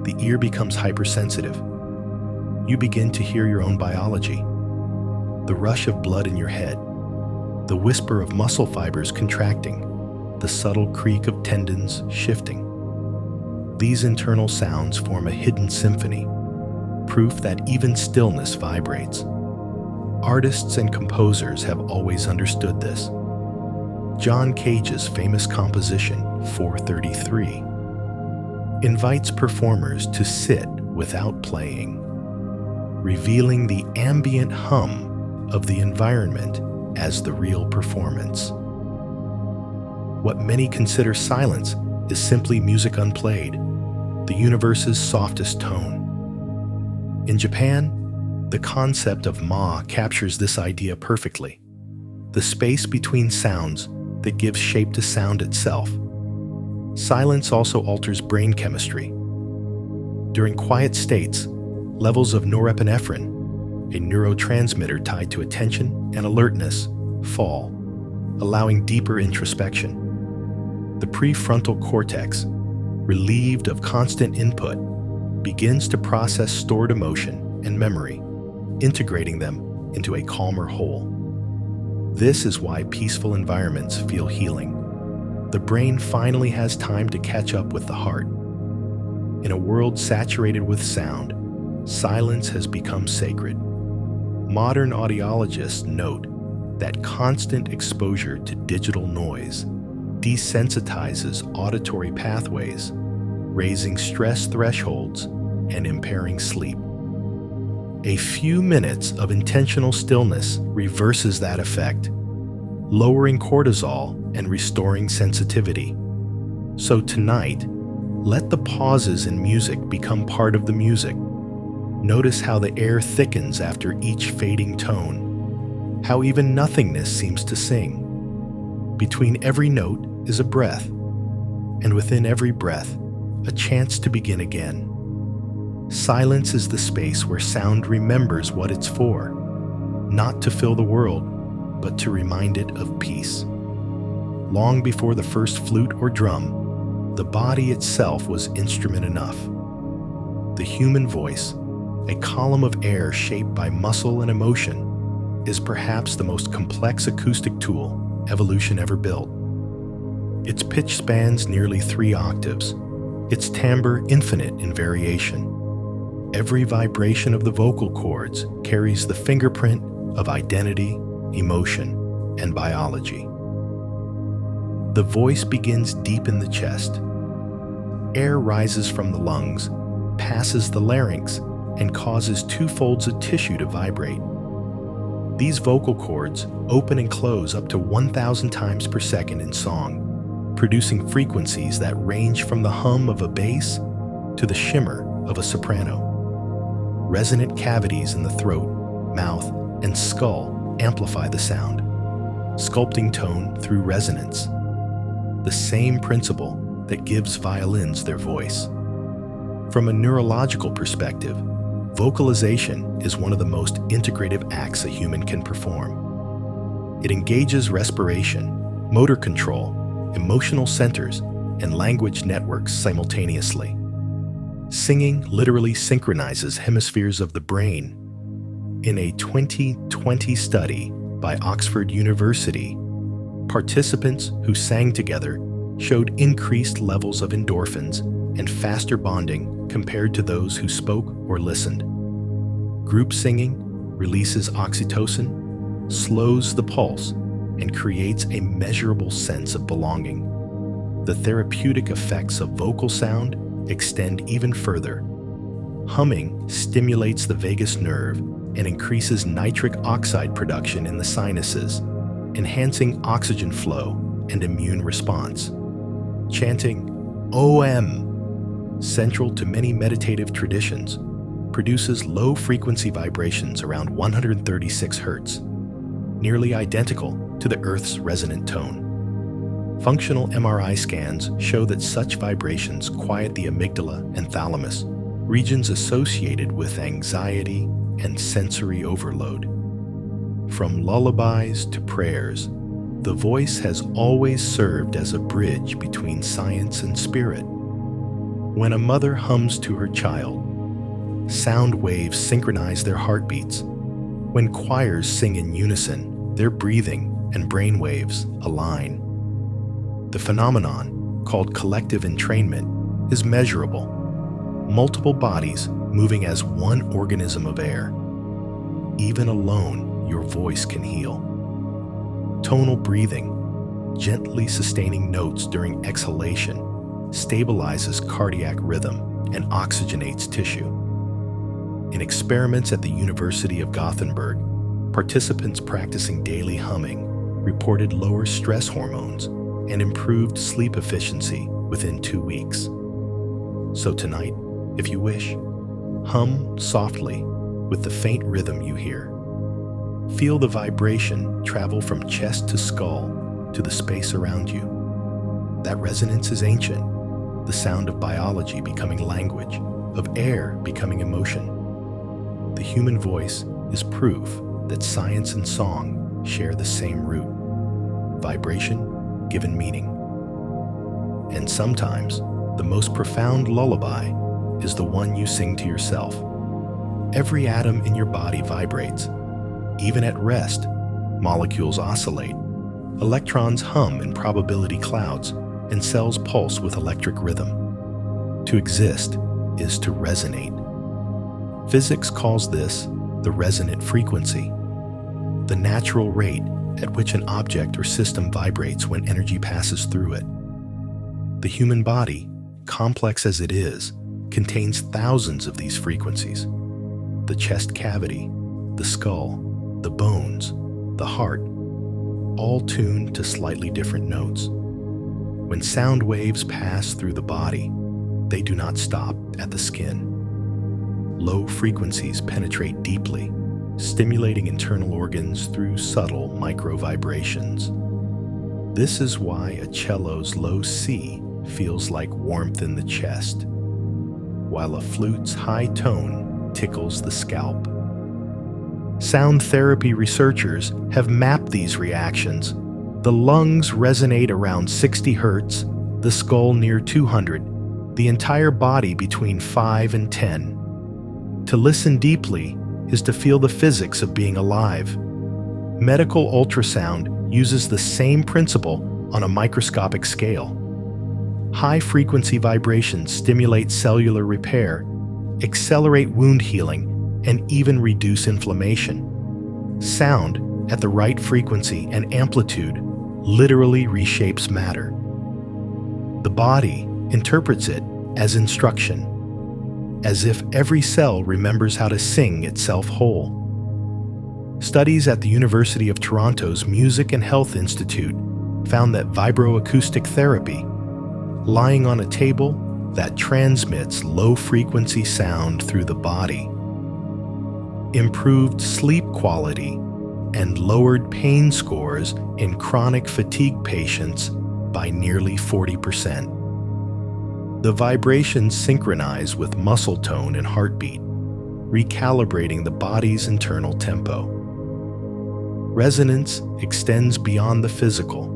the ear becomes hypersensitive. You begin to hear your own biology, the rush of blood in your head, the whisper of muscle fibers contracting, the subtle creak of tendons shifting. These internal sounds form a hidden symphony, proof that even stillness vibrates. Artists and composers have always understood this. John Cage's famous composition, 433, invites performers to sit without playing, revealing the ambient hum of the environment as the real performance. What many consider silence is simply music unplayed, the universe's softest tone. In Japan, the concept of ma captures this idea perfectly, the space between sounds that gives shape to sound itself. Silence also alters brain chemistry. During quiet states, levels of norepinephrine, a neurotransmitter tied to attention and alertness, fall, allowing deeper introspection. The prefrontal cortex, relieved of constant input, begins to process stored emotion and memory, integrating them into a calmer whole. This is why peaceful environments feel healing. The brain finally has time to catch up with the heart. In a world saturated with sound, silence has become sacred. Modern audiologists note that constant exposure to digital noise desensitizes auditory pathways, raising stress thresholds and impairing sleep. A few minutes of intentional stillness reverses that effect, lowering cortisol and restoring sensitivity. So tonight, let the pauses in music become part of the music. Notice how the air thickens after each fading tone, how even nothingness seems to sing. Between every note is a breath, and within every breath, a chance to begin again. Silence is the space where sound remembers what it's for, not to fill the world, but to remind it of peace. Long before the first flute or drum, the body itself was instrument enough. The human voice, a column of air shaped by muscle and emotion, is perhaps the most complex acoustic tool evolution ever built. Its pitch spans nearly 3 octaves, its timbre infinite in variation. Every vibration of the vocal cords carries the fingerprint of identity, emotion, and biology. The voice begins deep in the chest. Air rises from the lungs, passes the larynx, and causes 2 folds of tissue to vibrate. These vocal cords open and close up to 1,000 times per second in song, producing frequencies that range from the hum of a bass to the shimmer of a soprano. Resonant cavities in the throat, mouth, and skull amplify the sound, sculpting tone through resonance, the same principle that gives violins their voice. From a neurological perspective, vocalization is one of the most integrative acts a human can perform. It engages respiration, motor control, emotional centers, and language networks simultaneously. Singing literally synchronizes hemispheres of the brain. In a 2020 study by Oxford University, participants who sang together showed increased levels of endorphins and faster bonding compared to those who spoke or listened. Group singing releases oxytocin, slows the pulse, and creates a measurable sense of belonging. The therapeutic effects of vocal sound extend even further. Humming stimulates the vagus nerve and increases nitric oxide production in the sinuses, enhancing oxygen flow and immune response. Chanting OM, central to many meditative traditions, produces low-frequency vibrations around 136 Hz, nearly identical to the Earth's resonant tone. Functional MRI scans show that such vibrations quiet the amygdala and thalamus, regions associated with anxiety and sensory overload. From lullabies to prayers, The voice has always served as a bridge between science and spirit. When a mother hums to her child, sound waves synchronize their heartbeats. When choirs sing in unison, their breathing and brainwaves align. The phenomenon, called collective entrainment, is measurable. Multiple bodies moving as one organism of air. Even alone, your voice can heal. Tonal breathing, gently sustaining notes during exhalation, stabilizes cardiac rhythm and oxygenates tissue. In experiments at the University of Gothenburg, participants practicing daily humming reported lower stress hormones and improved sleep efficiency within 2 weeks. So tonight, if you wish, hum softly with the faint rhythm you hear. Feel the vibration travel from chest to skull to the space around you. That resonance is ancient, the sound of biology becoming language, of air becoming emotion. The human voice is proof that science and song share the same root. Vibration given meaning. And sometimes, the most profound lullaby is the one you sing to yourself. Every atom in your body vibrates. Even at rest, molecules oscillate. Electrons hum in probability clouds, and cells pulse with electric rhythm. To exist is to resonate. Physics calls this the resonant frequency, the natural rate at which an object or system vibrates when energy passes through it. The human body, complex as it is, contains thousands of these frequencies. The chest cavity, the skull, the bones, the heart, all tuned to slightly different notes. When sound waves pass through the body, they do not stop at the skin. Low frequencies penetrate deeply, stimulating internal organs through subtle micro-vibrations. This is why a cello's low C feels like warmth in the chest, while a flute's high tone tickles the scalp. Sound therapy researchers have mapped these reactions. The lungs resonate around 60 Hz, the skull near 200, the entire body between 5 and 10. To listen deeply is to feel the physics of being alive. Medical ultrasound uses the same principle on a microscopic scale. High-frequency vibrations stimulate cellular repair, accelerate wound healing, and even reduce inflammation. Sound at the right frequency and amplitude literally reshapes matter. The body interprets it as instruction, as if every cell remembers how to sing itself whole. Studies at the University of Toronto's Music and Health Institute found that vibroacoustic therapy, lying on a table that transmits low-frequency sound through the body, improved sleep quality and lowered pain scores in chronic fatigue patients by nearly 40%. The vibrations synchronize with muscle tone and heartbeat, recalibrating the body's internal tempo. Resonance extends beyond the physical.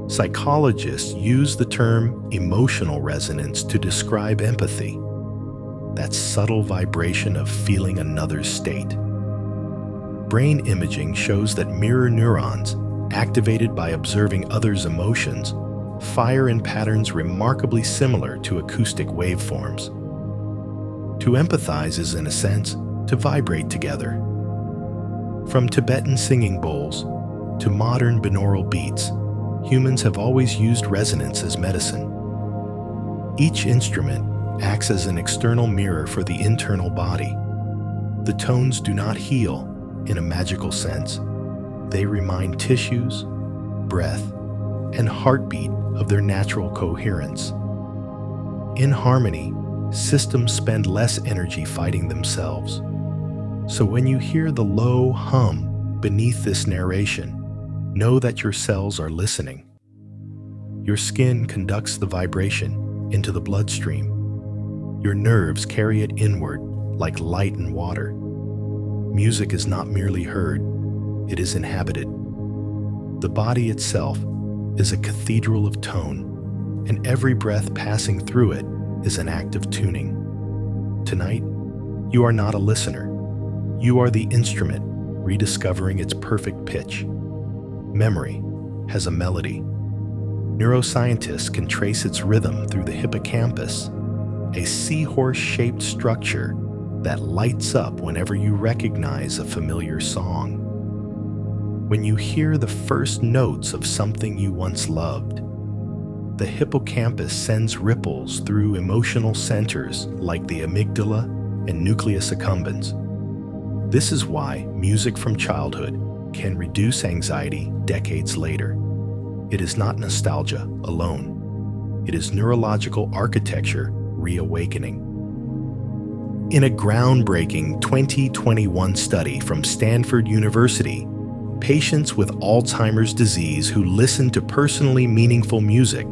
Psychologists use the term emotional resonance to describe empathy, that subtle vibration of feeling another's state. Brain imaging shows that mirror neurons, activated by observing others' emotions, fire in patterns remarkably similar to acoustic waveforms. To empathize is, in a sense, to vibrate together. From Tibetan singing bowls to modern binaural beats, humans have always used resonance as medicine. Each instrument acts as an external mirror for the internal body. The tones do not heal in a magical sense. They remind tissues, breath, and heartbeat of their natural coherence. In harmony, systems spend less energy fighting themselves. So when you hear the low hum beneath this narration, know that your cells are listening. Your skin conducts the vibration into the bloodstream. Your nerves carry it inward like light and water. Music is not merely heard, it is inhabited. The body itself is a cathedral of tone, and every breath passing through it is an act of tuning. Tonight, you are not a listener. You are the instrument rediscovering its perfect pitch. Memory has a melody. Neuroscientists can trace its rhythm through the hippocampus, a seahorse-shaped structure that lights up whenever you recognize a familiar song. When you hear the first notes of something you once loved, the hippocampus sends ripples through emotional centers like the amygdala and nucleus accumbens. This is why music from childhood can reduce anxiety decades later. It is not nostalgia alone. It is neurological architecture reawakening. In a groundbreaking 2021 study from Stanford University, patients with Alzheimer's disease who listened to personally meaningful music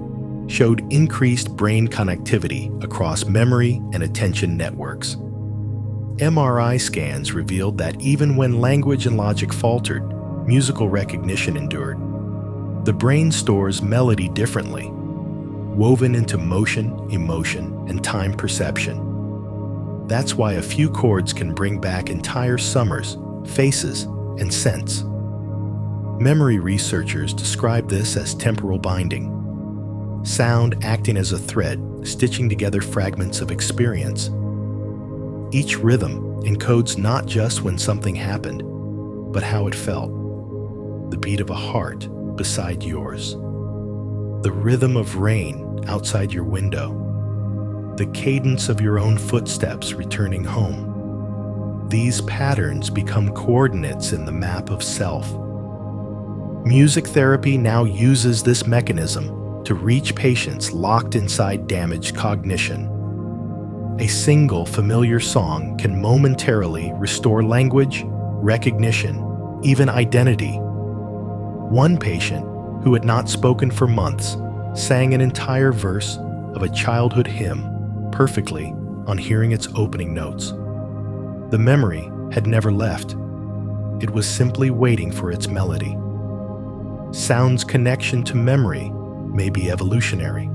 showed increased brain connectivity across memory and attention networks. MRI scans revealed that even when language and logic faltered, musical recognition endured. The brain stores melody differently, woven into motion, emotion, and time perception. That's why a few chords can bring back entire summers, faces, and scents. Memory researchers describe this as temporal binding, sound acting as a thread, stitching together fragments of experience. Each rhythm encodes not just when something happened, but how it felt. The beat of a heart beside yours. The rhythm of rain outside your window. The cadence of your own footsteps returning home. These patterns become coordinates in the map of self. Music therapy now uses this mechanism to reach patients locked inside damaged cognition. A single familiar song can momentarily restore language, recognition, even identity. One patient, who had not spoken for months, sang an entire verse of a childhood hymn perfectly on hearing its opening notes. The memory had never left. It was simply waiting for its melody. Sound's connection to memory may be evolutionary.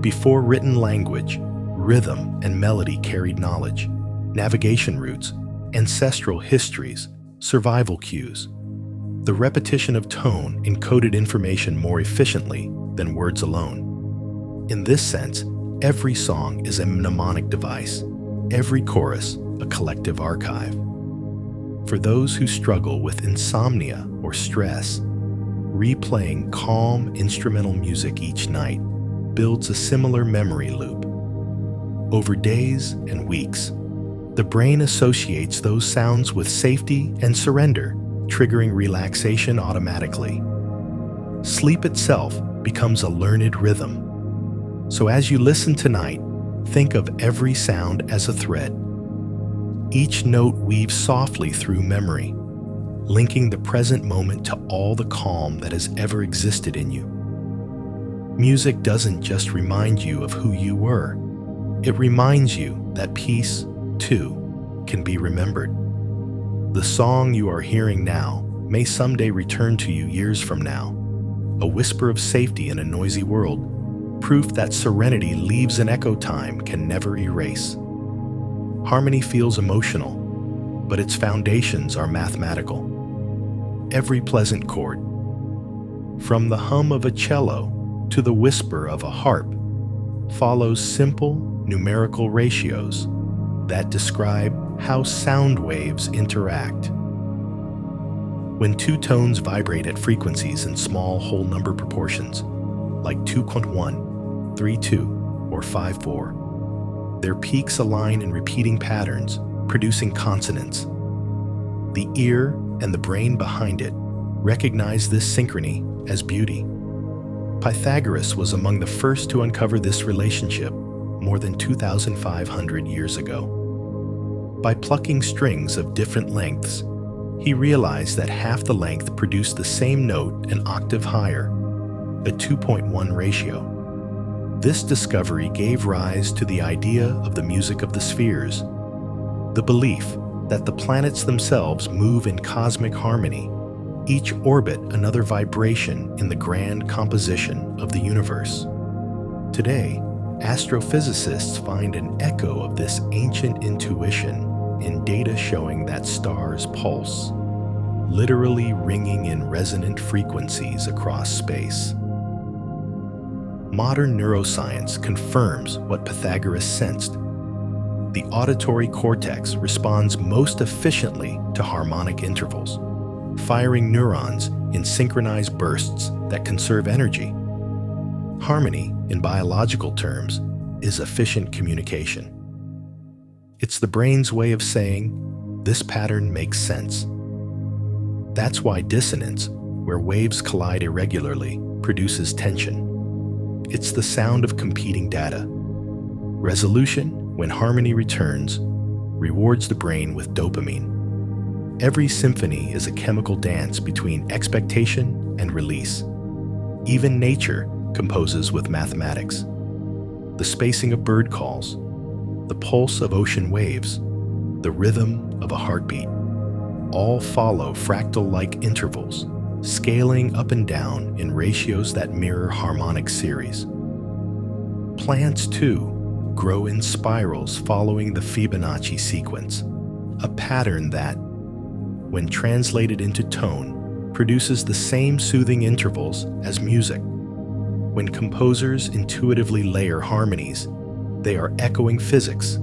Before written language, rhythm and melody carried knowledge, navigation routes, ancestral histories, survival cues. The repetition of tone encoded information more efficiently than words alone. In this sense, every song is a mnemonic device, every chorus a collective archive. For those who struggle with insomnia or stress, replaying calm instrumental music each night builds a similar memory loop. Over days and weeks, the brain associates those sounds with safety and surrender, triggering relaxation automatically. Sleep itself becomes a learned rhythm. So as you listen tonight, think of every sound as a thread. Each note weaves softly through memory, linking the present moment to all the calm that has ever existed in you. Music doesn't just remind you of who you were. It reminds you that peace, too, can be remembered. The song you are hearing now may someday return to you years from now, a whisper of safety in a noisy world, proof that serenity leaves an echo time can never erase. Harmony feels emotional, but its foundations are mathematical. Every pleasant chord, from the hum of a cello to the whisper of a harp, follows simple numerical ratios that describe how sound waves interact. When two tones vibrate at frequencies in small whole number proportions, like 2.1, 3.2, or 5.4, their peaks align in repeating patterns, producing consonants. The ear and the brain behind it recognize this synchrony as beauty. Pythagoras was among the first to uncover this relationship more than 2,500 years ago. By plucking strings of different lengths, he realized that half the length produced the same note an octave higher, a 2.1 ratio. This discovery gave rise to the idea of the music of the spheres, the belief that the planets themselves move in cosmic harmony, each orbit another vibration in the grand composition of the universe. Today, astrophysicists find an echo of this ancient intuition in data showing that stars pulse, literally ringing in resonant frequencies across space. Modern neuroscience confirms what Pythagoras sensed. The auditory cortex responds most efficiently to harmonic intervals, firing neurons in synchronized bursts that conserve energy. Harmony, in biological terms, is efficient communication. It's the brain's way of saying, this pattern makes sense. That's why dissonance, where waves collide irregularly, produces tension. It's the sound of competing data. Resolution, when harmony returns, rewards the brain with dopamine. Every symphony is a chemical dance between expectation and release. Even nature composes with mathematics. The spacing of bird calls, the pulse of ocean waves, the rhythm of a heartbeat, all follow fractal-like intervals, scaling up and down in ratios that mirror harmonic series. Plants, too, grow in spirals following the Fibonacci sequence, a pattern that, when translated into tone, produces the same soothing intervals as music. When composers intuitively layer harmonies, they are echoing physics,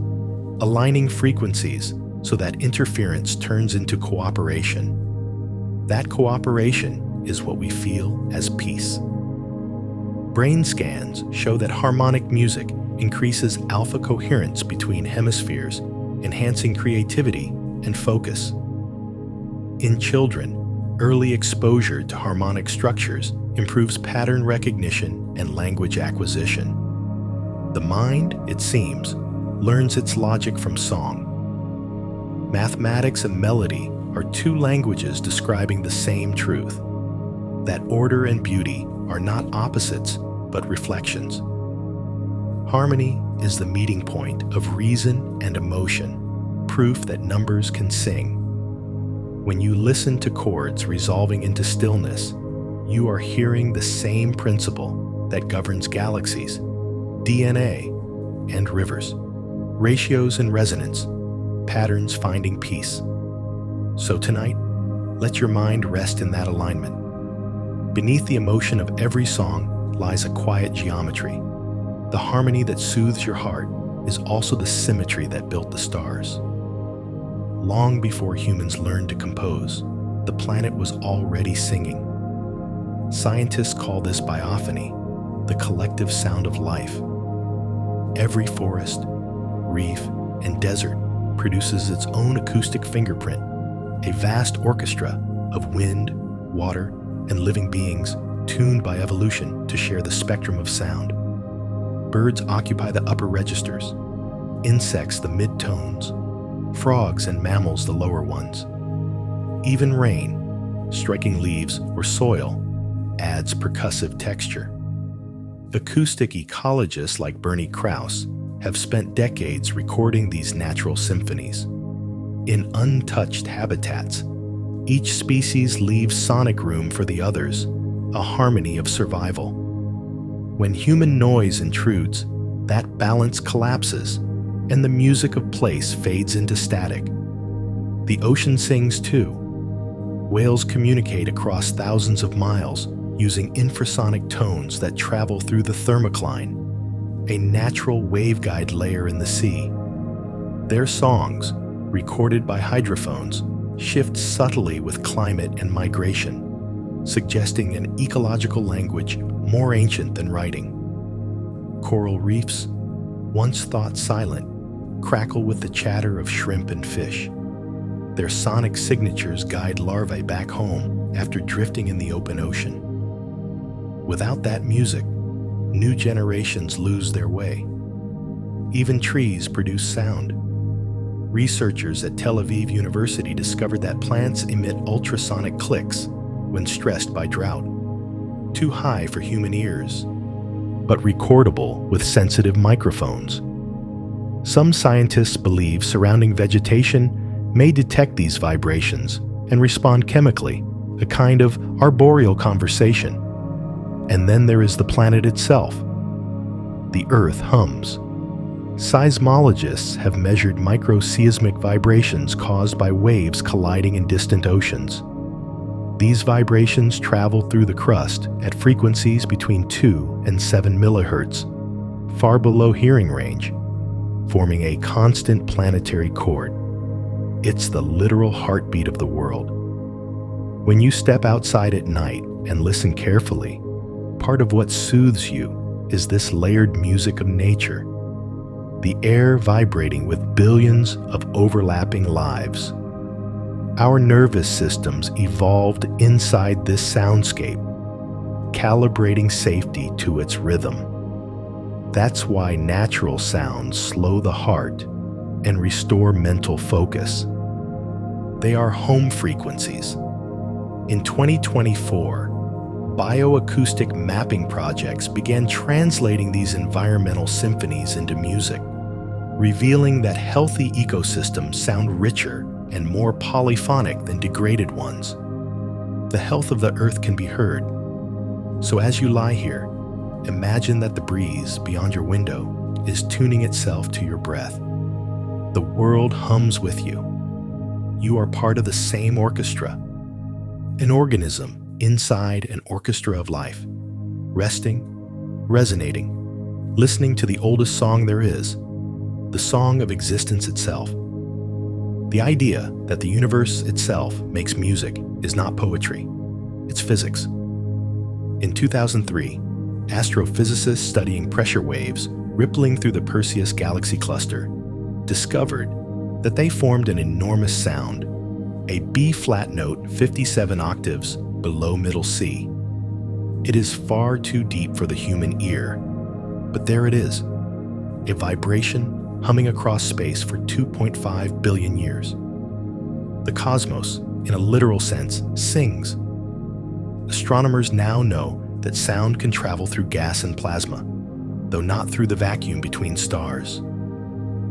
aligning frequencies so that interference turns into cooperation. That cooperation is what we feel as peace. Brain scans show that harmonic music increases alpha coherence between hemispheres, enhancing creativity and focus. In children, early exposure to harmonic structures improves pattern recognition and language acquisition. The mind, it seems, learns its logic from song. Mathematics and melody are two languages describing the same truth, that order and beauty are not opposites, but reflections. Harmony is the meeting point of reason and emotion, proof that numbers can sing. When you listen to chords resolving into stillness, you are hearing the same principle that governs galaxies, DNA, and rivers, ratios and resonance, patterns finding peace. So tonight, let your mind rest in that alignment. Beneath the emotion of every song lies a quiet geometry. The harmony that soothes your heart is also the symmetry that built the stars. Long before humans learned to compose, the planet was already singing. Scientists call this biophony, the collective sound of life. Every forest, reef, and desert produces its own acoustic fingerprint, a vast orchestra of wind, water, and living beings tuned by evolution to share the spectrum of sound. Birds occupy the upper registers, insects the mid-tones, frogs and mammals the lower ones. Even rain, striking leaves or soil, adds percussive texture. Acoustic ecologists like Bernie Krause have spent decades recording these natural symphonies. In untouched habitats, each species leaves sonic room for the others, a harmony of survival. When human noise intrudes, that balance collapses, and the music of place fades into static. The ocean sings too. Whales communicate across thousands of miles using infrasonic tones that travel through the thermocline, a natural waveguide layer in the sea. Their songs, recorded by hydrophones, shift subtly with climate and migration, suggesting an ecological language more ancient than writing. Coral reefs, once thought silent, crackle with the chatter of shrimp and fish. Their sonic signatures guide larvae back home after drifting in the open ocean. Without that music, new generations lose their way. Even trees produce sound. Researchers at Tel Aviv University discovered that plants emit ultrasonic clicks when stressed by drought, too high for human ears, but recordable with sensitive microphones. Some scientists believe surrounding vegetation may detect these vibrations and respond chemically, a kind of arboreal conversation. And then there is the planet itself. The Earth hums. Seismologists have measured microseismic vibrations caused by waves colliding in distant oceans. These vibrations travel through the crust at frequencies between 2 and 7 millihertz, far below hearing range, forming a constant planetary chord. It's the literal heartbeat of the world. When you step outside at night and listen carefully, part of what soothes you is this layered music of nature, the air vibrating with billions of overlapping lives. Our nervous systems evolved inside this soundscape, calibrating safety to its rhythm. That's why natural sounds slow the heart and restore mental focus. They are home frequencies. In 2024, bioacoustic mapping projects began translating these environmental symphonies into music, revealing that healthy ecosystems sound richer and more polyphonic than degraded ones. The health of the earth can be heard. So as you lie here, imagine that the breeze beyond your window is tuning itself to your breath. The world hums with you. You are part of the same orchestra, an organism inside an orchestra of life, resting, resonating, listening to the oldest song there is, the song of existence itself. The idea that the universe itself makes music is not poetry, it's physics. In 2003, astrophysicists studying pressure waves rippling through the Perseus galaxy cluster discovered that they formed an enormous sound, a B-flat note 57 octaves below middle C. It is far too deep for the human ear, but there it is, a vibration humming across space for 2.5 billion years. The cosmos, in a literal sense, sings. Astronomers now know that sound can travel through gas and plasma, though not through the vacuum between stars.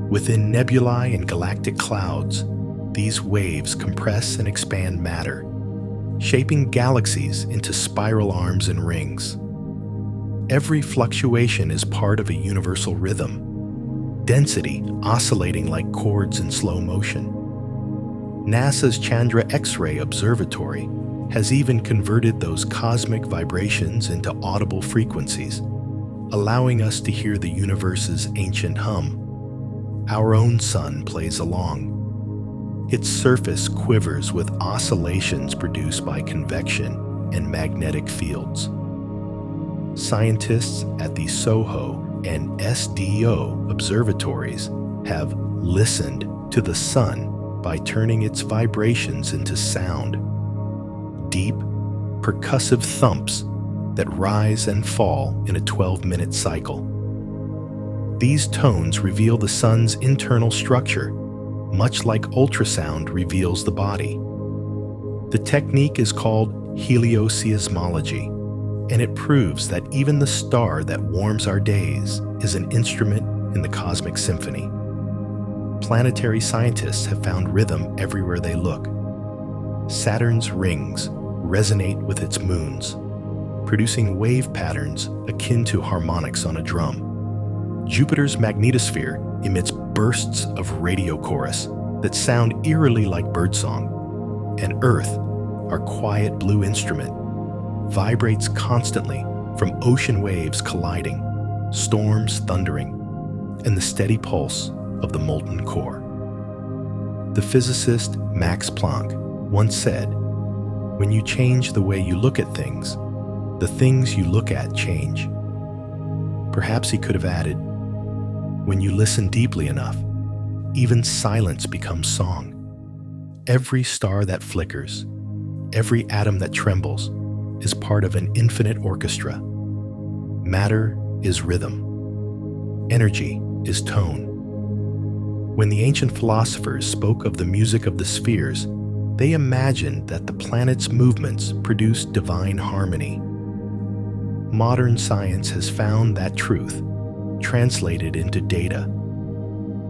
Within nebulae and galactic clouds, these waves compress and expand matter, shaping galaxies into spiral arms and rings. Every fluctuation is part of a universal rhythm, density oscillating like chords in slow motion. NASA's Chandra X-ray Observatory has even converted those cosmic vibrations into audible frequencies, allowing us to hear the universe's ancient hum. Our own sun plays along. Its surface quivers with oscillations produced by convection and magnetic fields. Scientists at the SOHO and SDO observatories have listened to the sun by turning its vibrations into sound. Deep, percussive thumps that rise and fall in a 12-minute cycle. These tones reveal the sun's internal structure, much like ultrasound reveals the body. The technique is called helioseismology, and it proves that even the star that warms our days is an instrument in the cosmic symphony. Planetary scientists have found rhythm everywhere they look. Saturn's rings resonate with its moons, producing wave patterns akin to harmonics on a drum. Jupiter's magnetosphere emits bursts of radio chorus that sound eerily like birdsong, and Earth, our quiet blue instrument, vibrates constantly from ocean waves colliding, storms thundering, and the steady pulse of the molten core. The physicist Max Planck once said, "When you change the way you look at things, the things you look at change." Perhaps he could have added, "When you listen deeply enough, even silence becomes song." Every star that flickers, every atom that trembles, is part of an infinite orchestra. Matter is rhythm. Energy is tone. When the ancient philosophers spoke of the music of the spheres, they imagined that the planet's movements produced divine harmony. Modern science has found that truth, translated into data.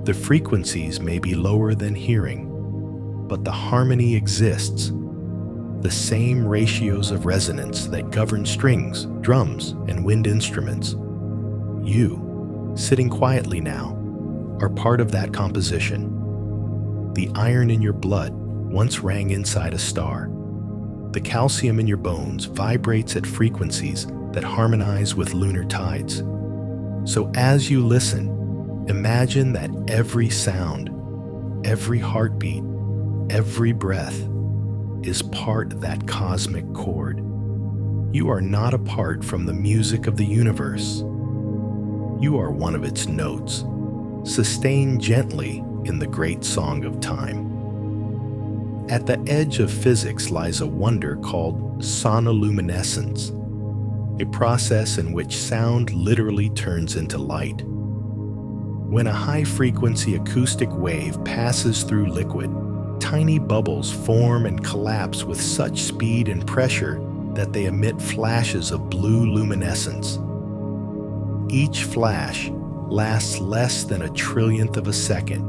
The frequencies may be lower than hearing, but the harmony exists. the same ratios of resonance that govern strings, drums, and wind instruments. You, sitting quietly now, are part of that composition. The iron in your blood once rang inside a star. The calcium in your bones vibrates at frequencies that harmonize with lunar tides. So as you listen, imagine that every sound, every heartbeat, every breath is part of that cosmic chord. You are not apart from the music of the universe. You are one of its notes, sustained gently in the great song of time. At the edge of physics lies a wonder called sonoluminescence, a process in which sound literally turns into light. When a high-frequency acoustic wave passes through liquid, tiny bubbles form and collapse with such speed and pressure that they emit flashes of blue luminescence. Each flash lasts less than a trillionth of a second,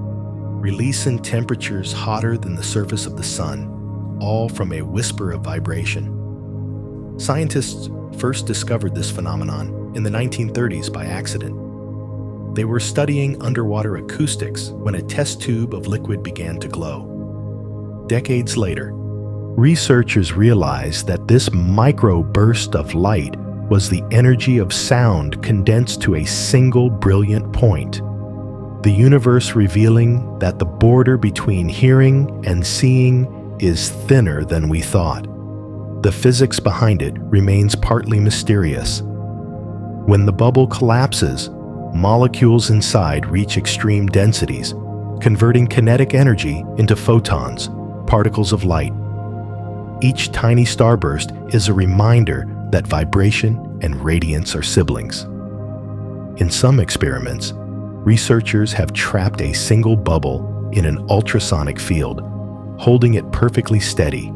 releasing temperatures hotter than the surface of the sun, all from a whisper of vibration. Scientists first discovered this phenomenon in the 1930s by accident. They were studying underwater acoustics when a test tube of liquid began to glow. Decades later, researchers realized that this micro-burst of light was the energy of sound condensed to a single brilliant point, the universe revealing that the border between hearing and seeing is thinner than we thought. The physics behind it remains partly mysterious. When the bubble collapses, molecules inside reach extreme densities, converting kinetic energy into photons, particles of light. Each tiny starburst is a reminder that vibration and radiance are siblings. In some experiments, researchers have trapped a single bubble in an ultrasonic field, holding it perfectly steady,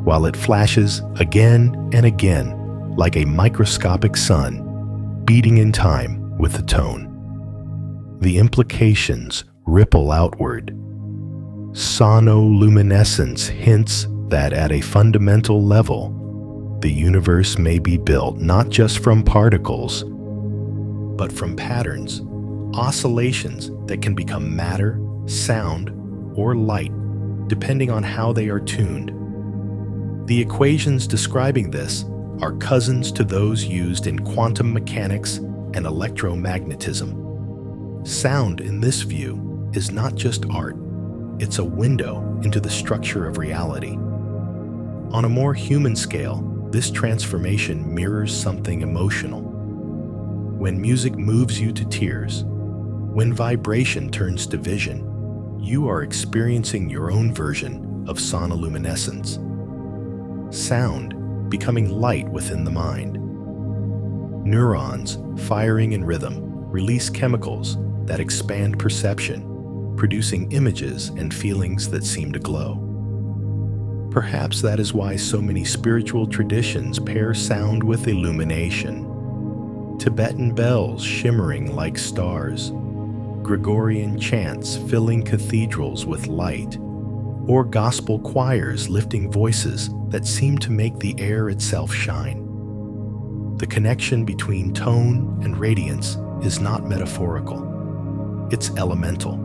while it flashes again and again like a microscopic sun, beating in time with the tone. The implications ripple outward. Sonoluminescence hints that at a fundamental level, the universe may be built not just from particles, but from patterns, oscillations that can become matter, sound, or light, depending on how they are tuned. The equations describing this are cousins to those used in quantum mechanics and electromagnetism. Sound, in this view, is not just art. It's a window into the structure of reality. On a more human scale, this transformation mirrors something emotional. When music moves you to tears, when vibration turns to vision, you are experiencing your own version of sonoluminescence. Sound becoming light within the mind. Neurons, firing in rhythm, release chemicals that expand perception, producing images and feelings that seem to glow. Perhaps that is why so many spiritual traditions pair sound with illumination. Tibetan bells shimmering like stars, Gregorian chants filling cathedrals with light, or gospel choirs lifting voices that seem to make the air itself shine. The connection between tone and radiance is not metaphorical. It's elemental.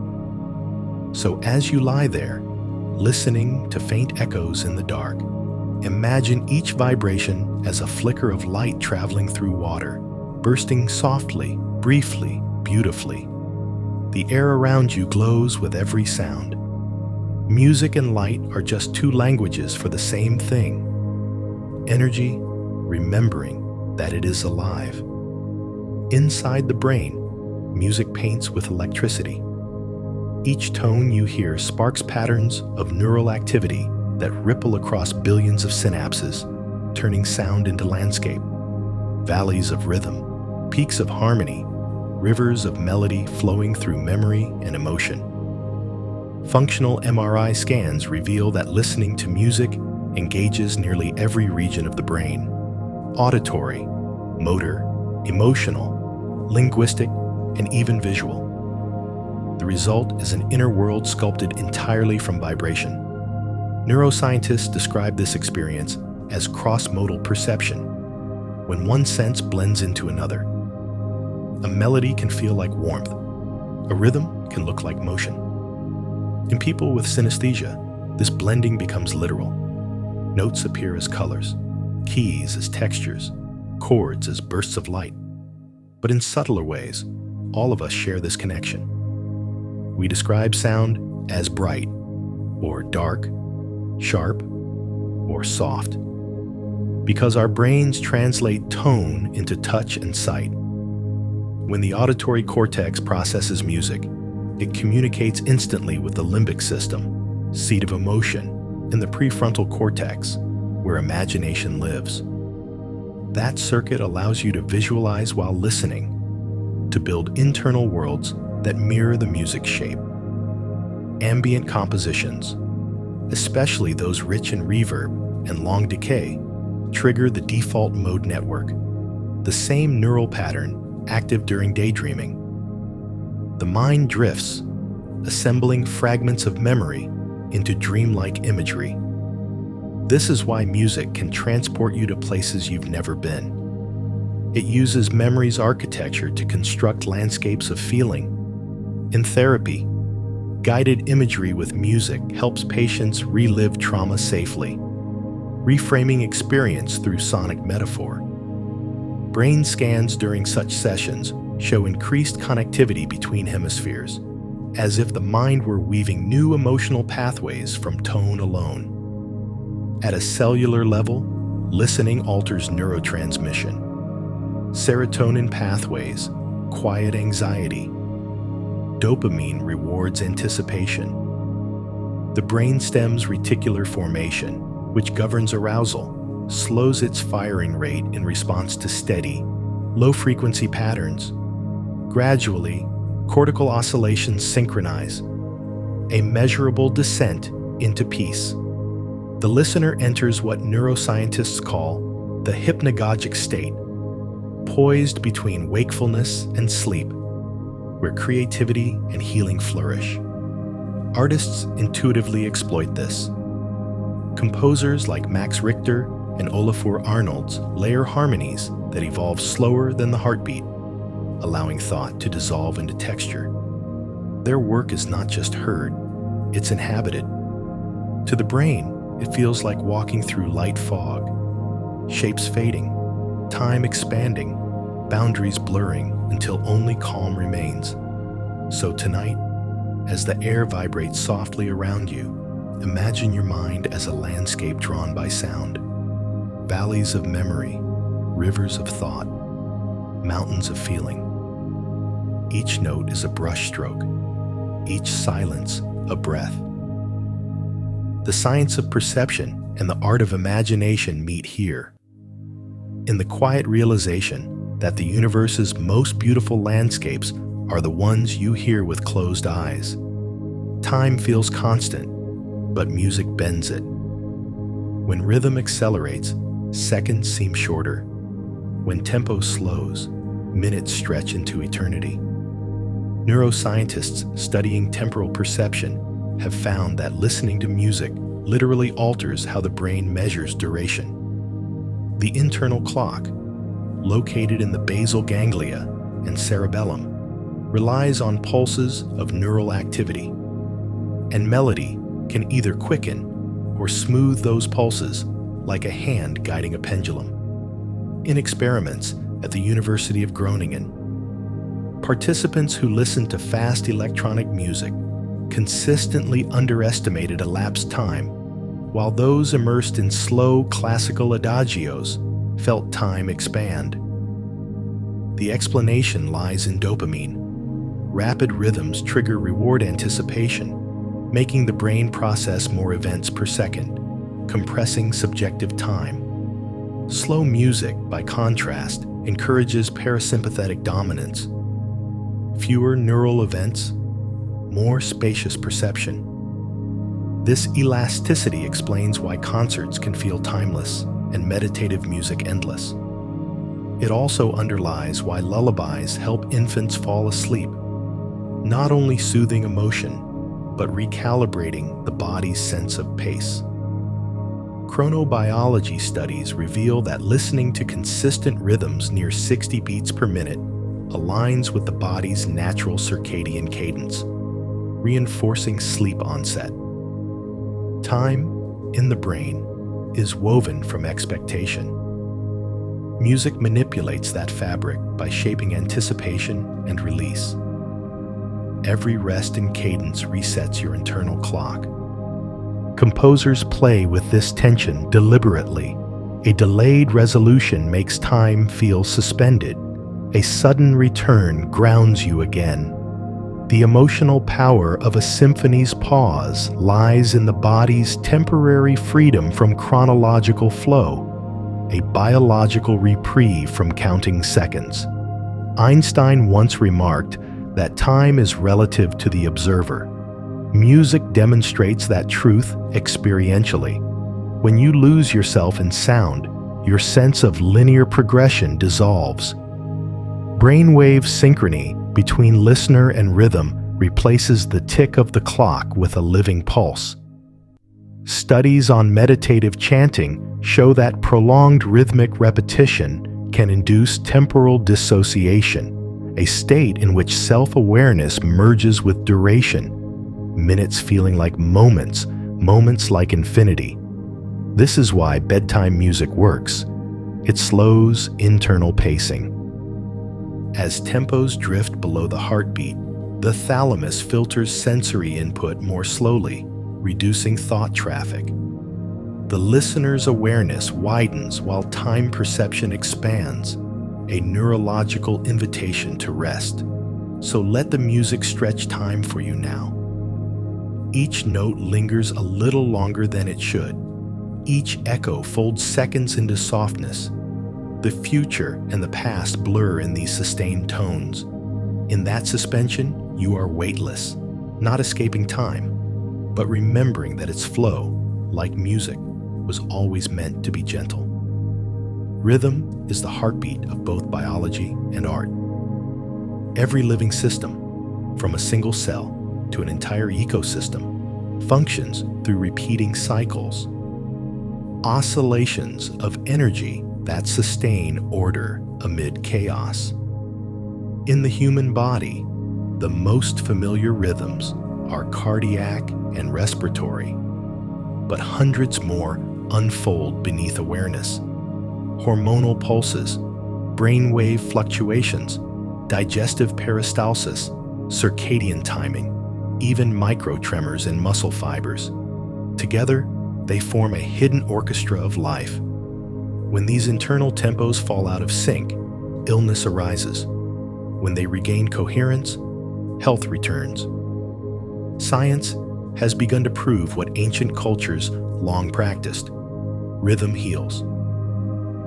So as you lie there, listening to faint echoes in the dark, imagine each vibration as a flicker of light traveling through water, bursting softly, briefly, beautifully. The air around you glows with every sound. Music and light are just two languages for the same thing. Energy, remembering that it is alive. Inside the brain, music paints with electricity. Each tone you hear sparks patterns of neural activity that ripple across billions of synapses, turning sound into landscape, valleys of rhythm, peaks of harmony, rivers of melody flowing through memory and emotion. Functional MRI scans reveal that listening to music engages nearly every region of the brain: auditory, motor, emotional, linguistic, and even visual. The result is an inner world sculpted entirely from vibration. Neuroscientists describe this experience as cross-modal perception, when one sense blends into another. A melody can feel like warmth. A rhythm can look like motion. In people with synesthesia, this blending becomes literal. Notes appear as colors, keys as textures, chords as bursts of light. But in subtler ways, all of us share this connection. We describe sound as bright, or dark, sharp, or soft, because our brains translate tone into touch and sight. When the auditory cortex processes music, it communicates instantly with the limbic system, seat of emotion, and the prefrontal cortex, where imagination lives. That circuit allows you to visualize while listening, to build internal worlds that mirror the music's shape. Ambient compositions, especially those rich in reverb and long decay, trigger the default mode network, the same neural pattern active during daydreaming. The mind drifts, assembling fragments of memory into dreamlike imagery. This is why music can transport you to places you've never been. It uses memory's architecture to construct landscapes of feeling. In therapy, guided imagery with music helps patients relive trauma safely, reframing experience through sonic metaphor. Brain scans during such sessions show increased connectivity between hemispheres, as if the mind were weaving new emotional pathways from tone alone. At a cellular level, listening alters neurotransmission. Serotonin pathways quiet anxiety. Dopamine rewards anticipation. The brainstem's reticular formation, which governs arousal, slows its firing rate in response to steady, low-frequency patterns. Gradually, cortical oscillations synchronize, a measurable descent into peace. The listener enters what neuroscientists call the hypnagogic state, poised between wakefulness and sleep, where creativity and healing flourish. Artists intuitively exploit this. Composers like Max Richter and Olafur Arnalds layer harmonies that evolve slower than the heartbeat, allowing thought to dissolve into texture. Their work is not just heard, it's inhabited. To the brain, it feels like walking through light fog, shapes fading, time expanding, boundaries blurring until only calm remains. So tonight, as the air vibrates softly around you, imagine your mind as a landscape drawn by sound. Valleys of memory, rivers of thought, mountains of feeling. Each note is a brushstroke, each silence a breath. The science of perception and the art of imagination meet here, in the quiet realization that the universe's most beautiful landscapes are the ones you hear with closed eyes. Time feels constant, but music bends it. When rhythm accelerates, seconds seem shorter. When tempo slows, minutes stretch into eternity. Neuroscientists studying temporal perception have found that listening to music literally alters how the brain measures duration. The internal clock, located in the basal ganglia and cerebellum, relies on pulses of neural activity, and melody can either quicken or smooth those pulses like a hand guiding a pendulum. In experiments at the University of Groningen, participants who listened to fast electronic music consistently underestimated elapsed time, while those immersed in slow classical adagios felt time expand. The explanation lies in dopamine. Rapid rhythms trigger reward anticipation, making the brain process more events per second, compressing subjective time. Slow music, by contrast, encourages parasympathetic dominance. Fewer neural events, more spacious perception. This elasticity explains why concerts can feel timeless and meditative music endless. It also underlies why lullabies help infants fall asleep, not only soothing emotion, but recalibrating the body's sense of pace. Chronobiology studies reveal that listening to consistent rhythms near 60 beats per minute aligns with the body's natural circadian cadence, reinforcing sleep onset. Time, in the brain, is woven from expectation. Music manipulates that fabric by shaping anticipation and release. Every rest and cadence resets your internal clock. Composers play with this tension deliberately. A delayed resolution makes time feel suspended. A sudden return grounds you again. The emotional power of a symphony's pause lies in the body's temporary freedom from chronological flow, a biological reprieve from counting seconds. Einstein once remarked that time is relative to the observer. Music demonstrates that truth experientially. When you lose yourself in sound, your sense of linear progression dissolves. Brainwave synchrony between listener and rhythm replaces the tick of the clock with a living pulse. Studies on meditative chanting show that prolonged rhythmic repetition can induce temporal dissociation, a state in which self-awareness merges with duration, minutes feeling like moments, moments like infinity. This is why bedtime music works. It slows internal pacing. As tempos drift below the heartbeat, the thalamus filters sensory input more slowly, reducing thought traffic. The listener's awareness widens while time perception expands, a neurological invitation to rest. So let the music stretch time for you now. Each note lingers a little longer than it should. Each echo folds seconds into softness. The future and the past blur in these sustained tones. In that suspension, you are weightless, not escaping time, but remembering that its flow, like music, was always meant to be gentle. Rhythm is the heartbeat of both biology and art. Every living system, from a single cell to an entire ecosystem, functions through repeating cycles, oscillations of energy that sustain order amid chaos. In the human body, the most familiar rhythms are cardiac and respiratory, but hundreds more unfold beneath awareness. Hormonal pulses, brainwave fluctuations, digestive peristalsis, circadian timing, even microtremors in muscle fibers. Together, they form a hidden orchestra of life. When these internal tempos fall out of sync, illness arises. When they regain coherence, health returns. Science has begun to prove what ancient cultures long practiced. Rhythm heals.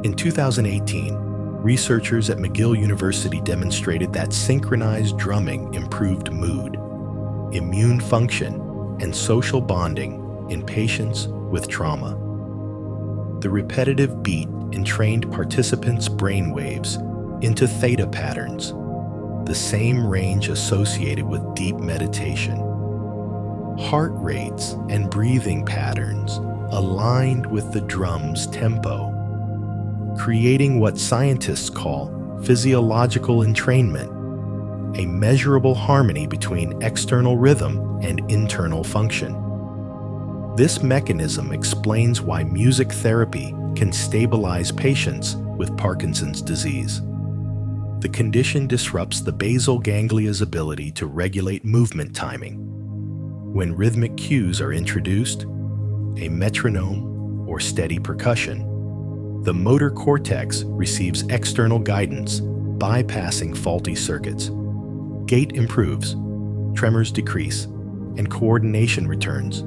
In 2018, researchers at McGill University demonstrated that synchronized drumming improved mood, immune function, and social bonding in patients with trauma. The repetitive beat entrained participants' brainwaves into theta patterns, the same range associated with deep meditation. Heart rates and breathing patterns aligned with the drum's tempo, creating what scientists call physiological entrainment, a measurable harmony between external rhythm and internal function. This mechanism explains why music therapy can stabilize patients with Parkinson's disease. The condition disrupts the basal ganglia's ability to regulate movement timing. When rhythmic cues are introduced, a metronome or steady percussion, the motor cortex receives external guidance, bypassing faulty circuits. Gait improves, tremors decrease, and coordination returns.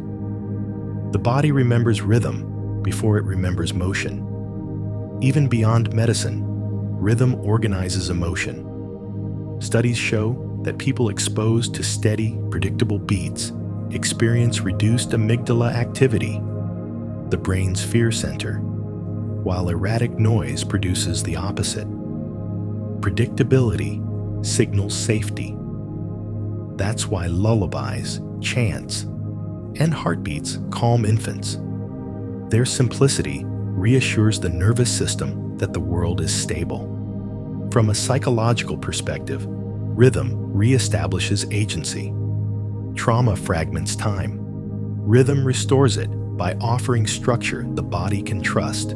The body remembers rhythm before it remembers motion. Even beyond medicine, rhythm organizes emotion. Studies show that people exposed to steady, predictable beats experience reduced amygdala activity, the brain's fear center, while erratic noise produces the opposite. Predictability signals safety. That's why lullabies, chants, and heartbeats calm infants. Their simplicity reassures the nervous system that the world is stable. From a psychological perspective, rhythm reestablishes agency. Trauma fragments time. Rhythm restores it by offering structure the body can trust.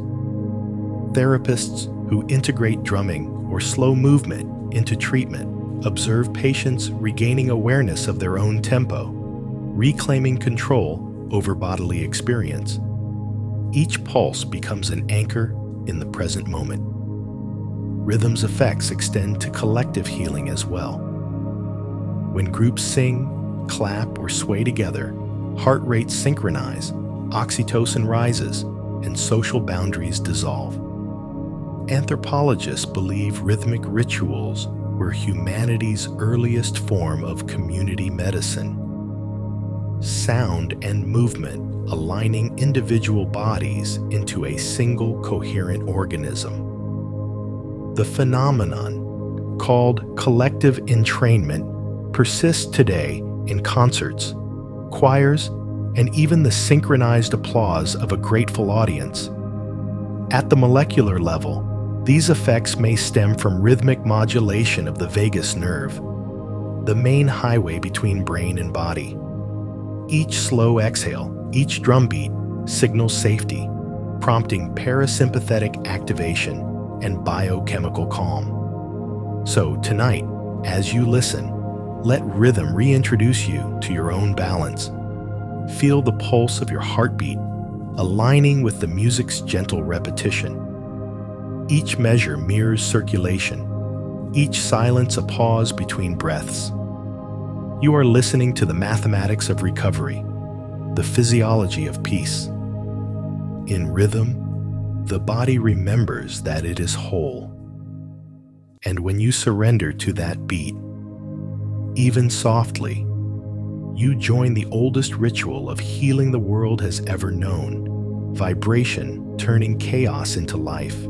Therapists who integrate drumming or slow movement into treatment observe patients regaining awareness of their own tempo, reclaiming control over bodily experience. Each pulse becomes an anchor in the present moment. Rhythm's effects extend to collective healing as well. When groups sing, clap, or sway together, heart rates synchronize, oxytocin rises, and social boundaries dissolve. Anthropologists believe rhythmic rituals were humanity's earliest form of community medicine. Sound and movement aligning individual bodies into a single coherent organism. The phenomenon, called collective entrainment, persists today in concerts, choirs, and even the synchronized applause of a grateful audience. At the molecular level, these effects may stem from rhythmic modulation of the vagus nerve, the main highway between brain and body. Each slow exhale, each drumbeat, signals safety, prompting parasympathetic activation and biochemical calm. So tonight, as you listen, let rhythm reintroduce you to your own balance. Feel the pulse of your heartbeat, aligning with the music's gentle repetition. Each measure mirrors circulation, each silence a pause between breaths. You are listening to the mathematics of recovery, the physiology of peace. In rhythm, the body remembers that it is whole. And when you surrender to that beat, even softly, you join the oldest ritual of healing the world has ever known, vibration turning chaos into life.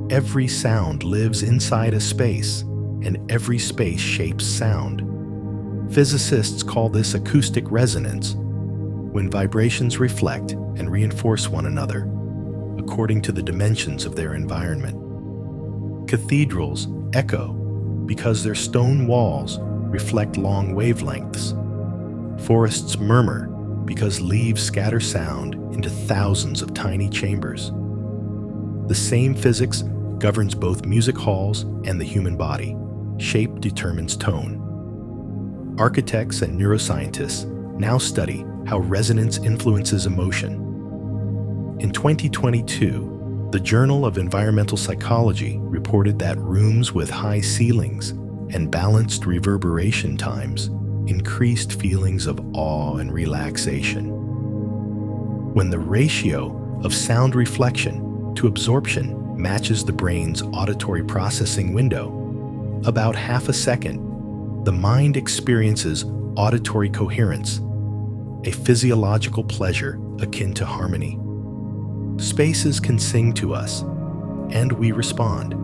Every sound lives inside a space, and every space shapes sound. Physicists call this acoustic resonance, when vibrations reflect and reinforce one another, according to the dimensions of their environment. Cathedrals echo because their stone walls reflect long wavelengths. Forests murmur because leaves scatter sound into thousands of tiny chambers. The same physics governs both music halls and the human body. Shape determines tone. Architects and neuroscientists now study how resonance influences emotion. In 2022, the Journal of Environmental Psychology reported that rooms with high ceilings and balanced reverberation times increased feelings of awe and relaxation. When the ratio of sound reflection to absorption matches the brain's auditory processing window, about half a second, the mind experiences auditory coherence, a physiological pleasure akin to harmony. Spaces can sing to us, and we respond.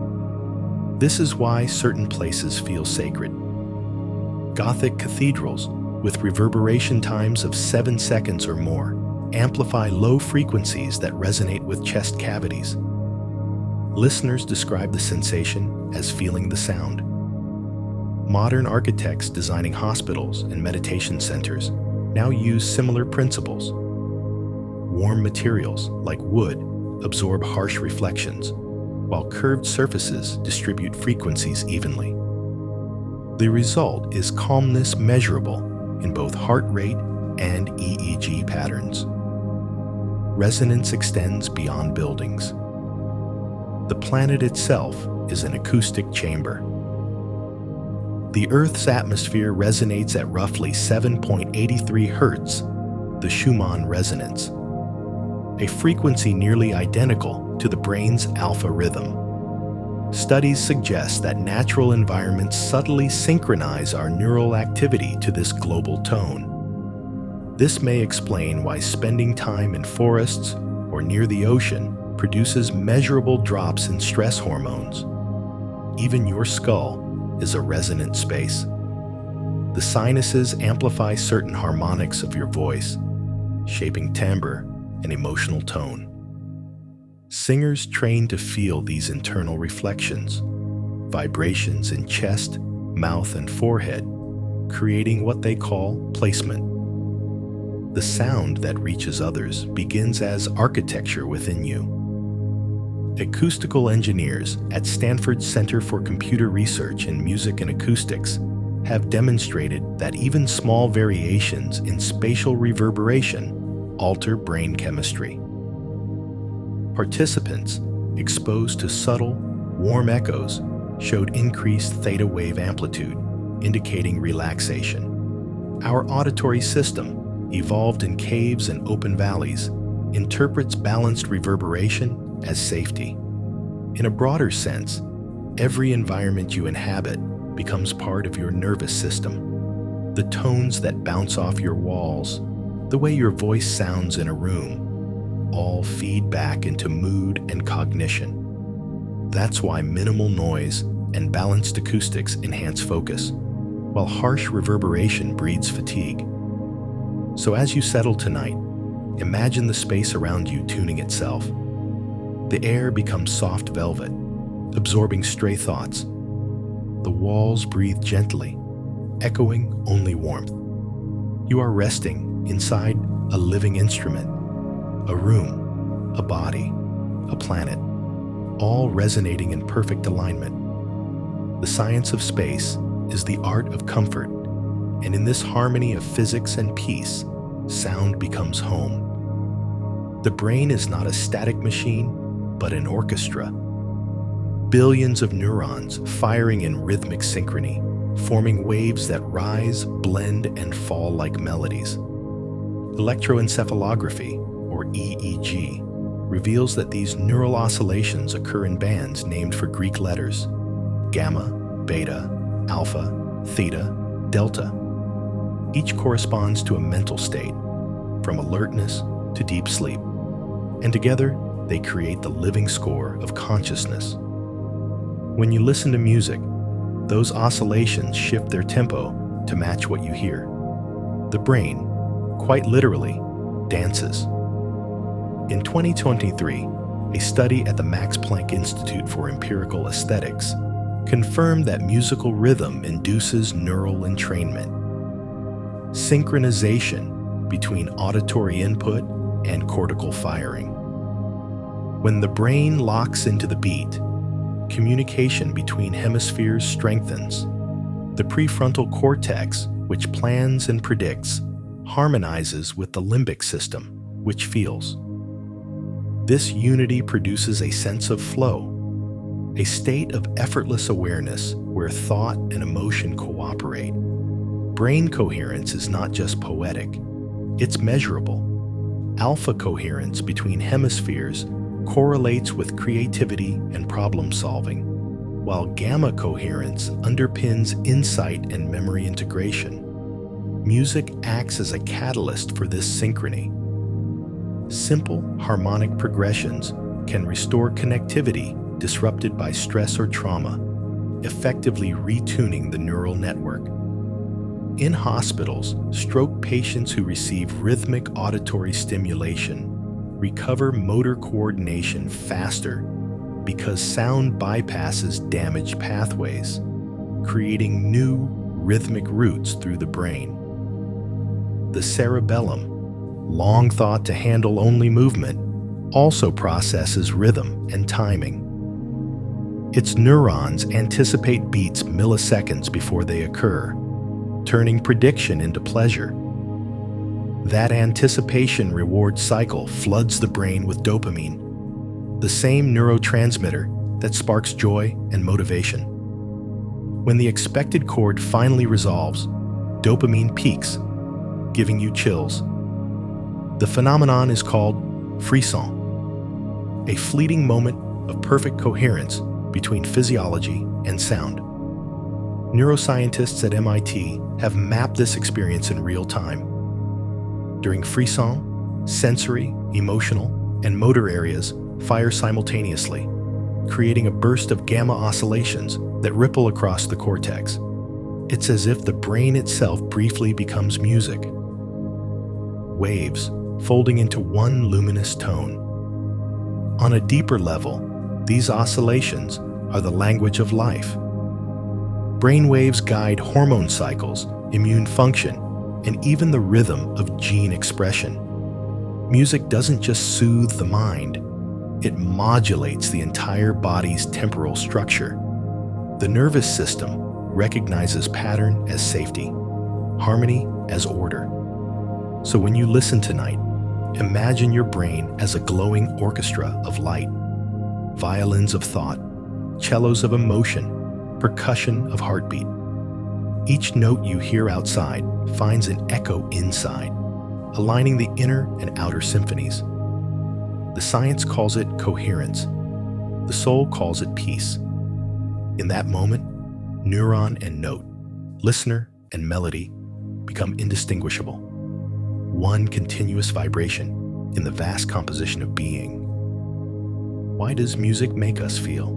This is why certain places feel sacred. Gothic cathedrals, with reverberation times of 7 seconds or more, amplify low frequencies that resonate with chest cavities. Listeners describe the sensation as feeling the sound. Modern architects designing hospitals and meditation centers now use similar principles. Warm materials, like wood, absorb harsh reflections, while curved surfaces distribute frequencies evenly. The result is calmness measurable in both heart rate and EEG patterns. Resonance extends beyond buildings. The planet itself is an acoustic chamber. The Earth's atmosphere resonates at roughly 7.83 Hertz, the Schumann resonance, a frequency nearly identical to the brain's alpha rhythm. Studies suggest that natural environments subtly synchronize our neural activity to this global tone. This may explain why spending time in forests or near the ocean produces measurable drops in stress hormones. Even your skull is a resonant space. The sinuses amplify certain harmonics of your voice, shaping timbre and emotional tone. Singers train to feel these internal reflections, vibrations in chest, mouth, and forehead, creating what they call placement. The sound that reaches others begins as architecture within you. Acoustical engineers at Stanford's Center for Computer Research in Music and Acoustics have demonstrated that even small variations in spatial reverberation alter brain chemistry. Participants exposed to subtle, warm echoes showed increased theta wave amplitude, indicating relaxation. Our auditory system, evolved in caves and open valleys, interprets balanced reverberation as safety. In a broader sense, every environment you inhabit becomes part of your nervous system. The tones that bounce off your walls, the way your voice sounds in a room, all feed back into mood and cognition. That's why minimal noise and balanced acoustics enhance focus, while harsh reverberation breeds fatigue. So as you settle tonight, imagine the space around you tuning itself. The air becomes soft velvet, absorbing stray thoughts. The walls breathe gently, echoing only warmth. You are resting inside a living instrument, a room, a body, a planet, all resonating in perfect alignment. The science of space is the art of comfort, and in this harmony of physics and peace, sound becomes home. The brain is not a static machine, but an orchestra. Billions of neurons firing in rhythmic synchrony, forming waves that rise, blend, and fall like melodies. Electroencephalography, or EEG, reveals that these neural oscillations occur in bands named for Greek letters: gamma, beta, alpha, theta, delta. Each corresponds to a mental state, from alertness to deep sleep, and together they create the living score of consciousness. When you listen to music, those oscillations shift their tempo to match what you hear. The brain, quite literally, dances. In 2023, a study at the Max Planck Institute for Empirical Aesthetics confirmed that musical rhythm induces neural entrainment. Synchronization between auditory input and cortical firing. When the brain locks into the beat, communication between hemispheres strengthens. The prefrontal cortex, which plans and predicts, harmonizes with the limbic system, which feels. This unity produces a sense of flow, a state of effortless awareness where thought and emotion cooperate. Brain coherence is not just poetic, it's measurable. Alpha coherence between hemispheres correlates with creativity and problem solving, while gamma coherence underpins insight and memory integration. Music acts as a catalyst for this synchrony. Simple harmonic progressions can restore connectivity disrupted by stress or trauma, effectively retuning the neural network. In hospitals, stroke patients who receive rhythmic auditory stimulation recover motor coordination faster because sound bypasses damaged pathways, creating new rhythmic routes through the brain. The cerebellum, long thought to handle only movement, also processes rhythm and timing. Its neurons anticipate beats milliseconds before they occur, turning prediction into pleasure. That anticipation reward cycle floods the brain with dopamine, the same neurotransmitter that sparks joy and motivation. When the expected chord finally resolves, dopamine peaks, giving you chills. The phenomenon is called frisson, a fleeting moment of perfect coherence between physiology and sound. Neuroscientists at MIT have mapped this experience in real time. During frisson, sensory, emotional, and motor areas fire simultaneously, creating a burst of gamma oscillations that ripple across the cortex. It's as if the brain itself briefly becomes music. Waves folding into one luminous tone. On a deeper level, these oscillations are the language of life. Brainwaves guide hormone cycles, immune function, and even the rhythm of gene expression. Music doesn't just soothe the mind, it modulates the entire body's temporal structure. The nervous system recognizes pattern as safety, harmony as order. So when you listen tonight, imagine your brain as a glowing orchestra of light, violins of thought, cellos of emotion, percussion of heartbeat. Each note you hear outside finds an echo inside, aligning the inner and outer symphonies. The science calls it coherence. The soul calls it peace. In that moment, neuron and note, listener and melody become indistinguishable. One continuous vibration in the vast composition of being. Why does music make us feel?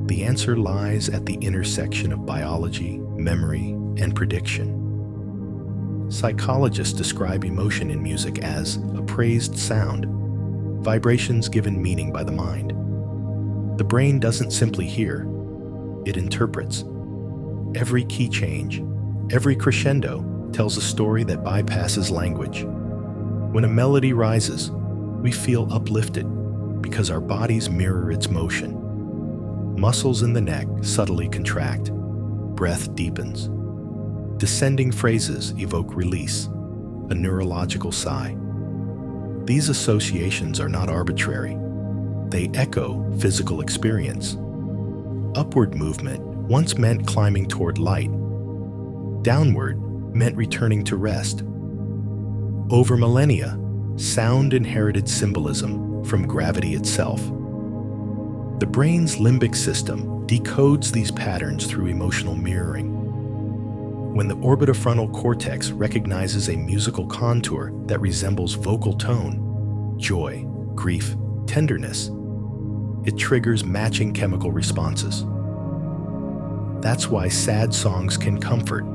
The answer lies at the intersection of biology, memory, and prediction. Psychologists describe emotion in music as a praised sound, vibrations given meaning by the mind. The brain doesn't simply hear, it interprets. Every key change, every crescendo tells a story that bypasses language. When a melody rises, we feel uplifted because our bodies mirror its motion. Muscles in the neck subtly contract, breath deepens. Descending phrases evoke release, a neurological sigh. These associations are not arbitrary. They echo physical experience. Upward movement once meant climbing toward light. Downward meant returning to rest. Over millennia, sound inherited symbolism from gravity itself. The brain's limbic system decodes these patterns through emotional mirroring. When the orbitofrontal cortex recognizes a musical contour that resembles vocal tone, joy, grief, tenderness, it triggers matching chemical responses. That's why sad songs can comfort.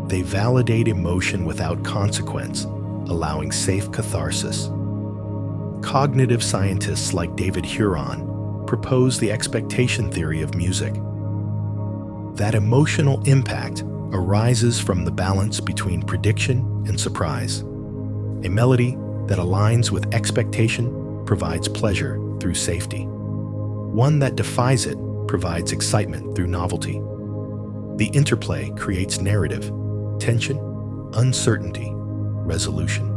They validate emotion without consequence, allowing safe catharsis. Cognitive scientists like David Huron propose the expectation theory of music. That emotional impact arises from the balance between prediction and surprise. A melody that aligns with expectation provides pleasure through safety. One that defies it provides excitement through novelty. The interplay creates narrative, tension, uncertainty, resolution.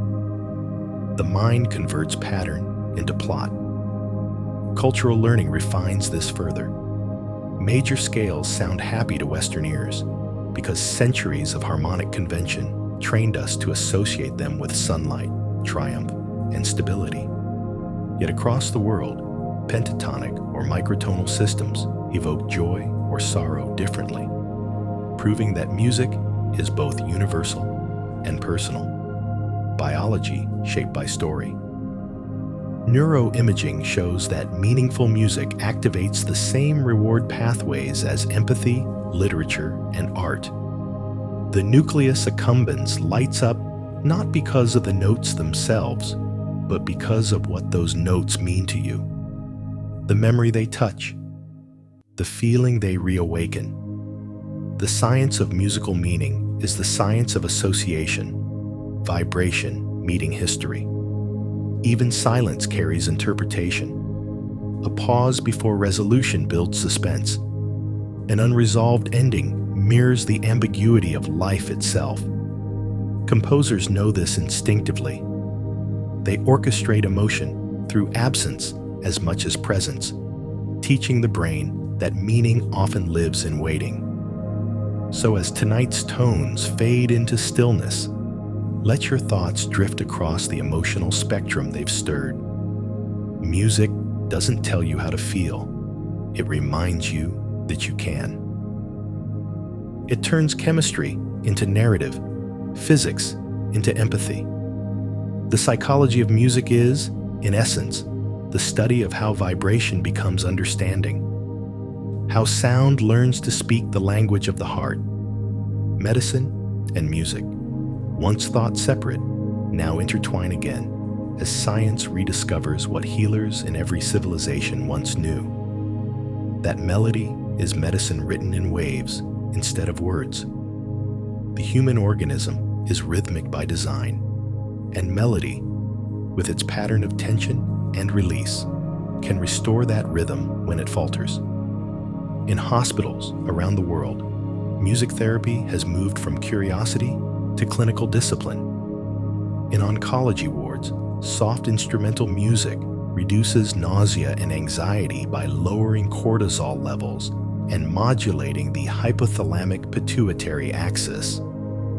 The mind converts pattern into plot. Cultural learning refines this further. Major scales sound happy to Western ears because centuries of harmonic convention trained us to associate them with sunlight, triumph, and stability. Yet across the world, pentatonic or microtonal systems evoke joy or sorrow differently, proving that music is both universal and personal. Biology shaped by story. Neuroimaging shows that meaningful music activates the same reward pathways as empathy, literature, and art. The nucleus accumbens lights up not because of the notes themselves, but because of what those notes mean to you. The memory they touch, the feeling they reawaken. The science of musical meaning is the science of association, vibration meeting history. Even silence carries interpretation. A pause before resolution builds suspense. An unresolved ending mirrors the ambiguity of life itself. Composers know this instinctively. They orchestrate emotion through absence as much as presence, teaching the brain that meaning often lives in waiting. So as tonight's tones fade into stillness, let your thoughts drift across the emotional spectrum they've stirred. Music doesn't tell you how to feel. It reminds you that you can. It turns chemistry into narrative, physics into empathy. The psychology of music is, in essence, the study of how vibration becomes understanding, how sound learns to speak the language of the heart. Medicine and music, once thought separate, now intertwine again, as science rediscovers what healers in every civilization once knew: that melody is medicine written in waves instead of words. The human organism is rhythmic by design, and melody, with its pattern of tension and release, can restore that rhythm when it falters. In hospitals around the world, music therapy has moved from curiosity to clinical discipline. In oncology wards, soft instrumental music reduces nausea and anxiety by lowering cortisol levels and modulating the hypothalamic pituitary axis,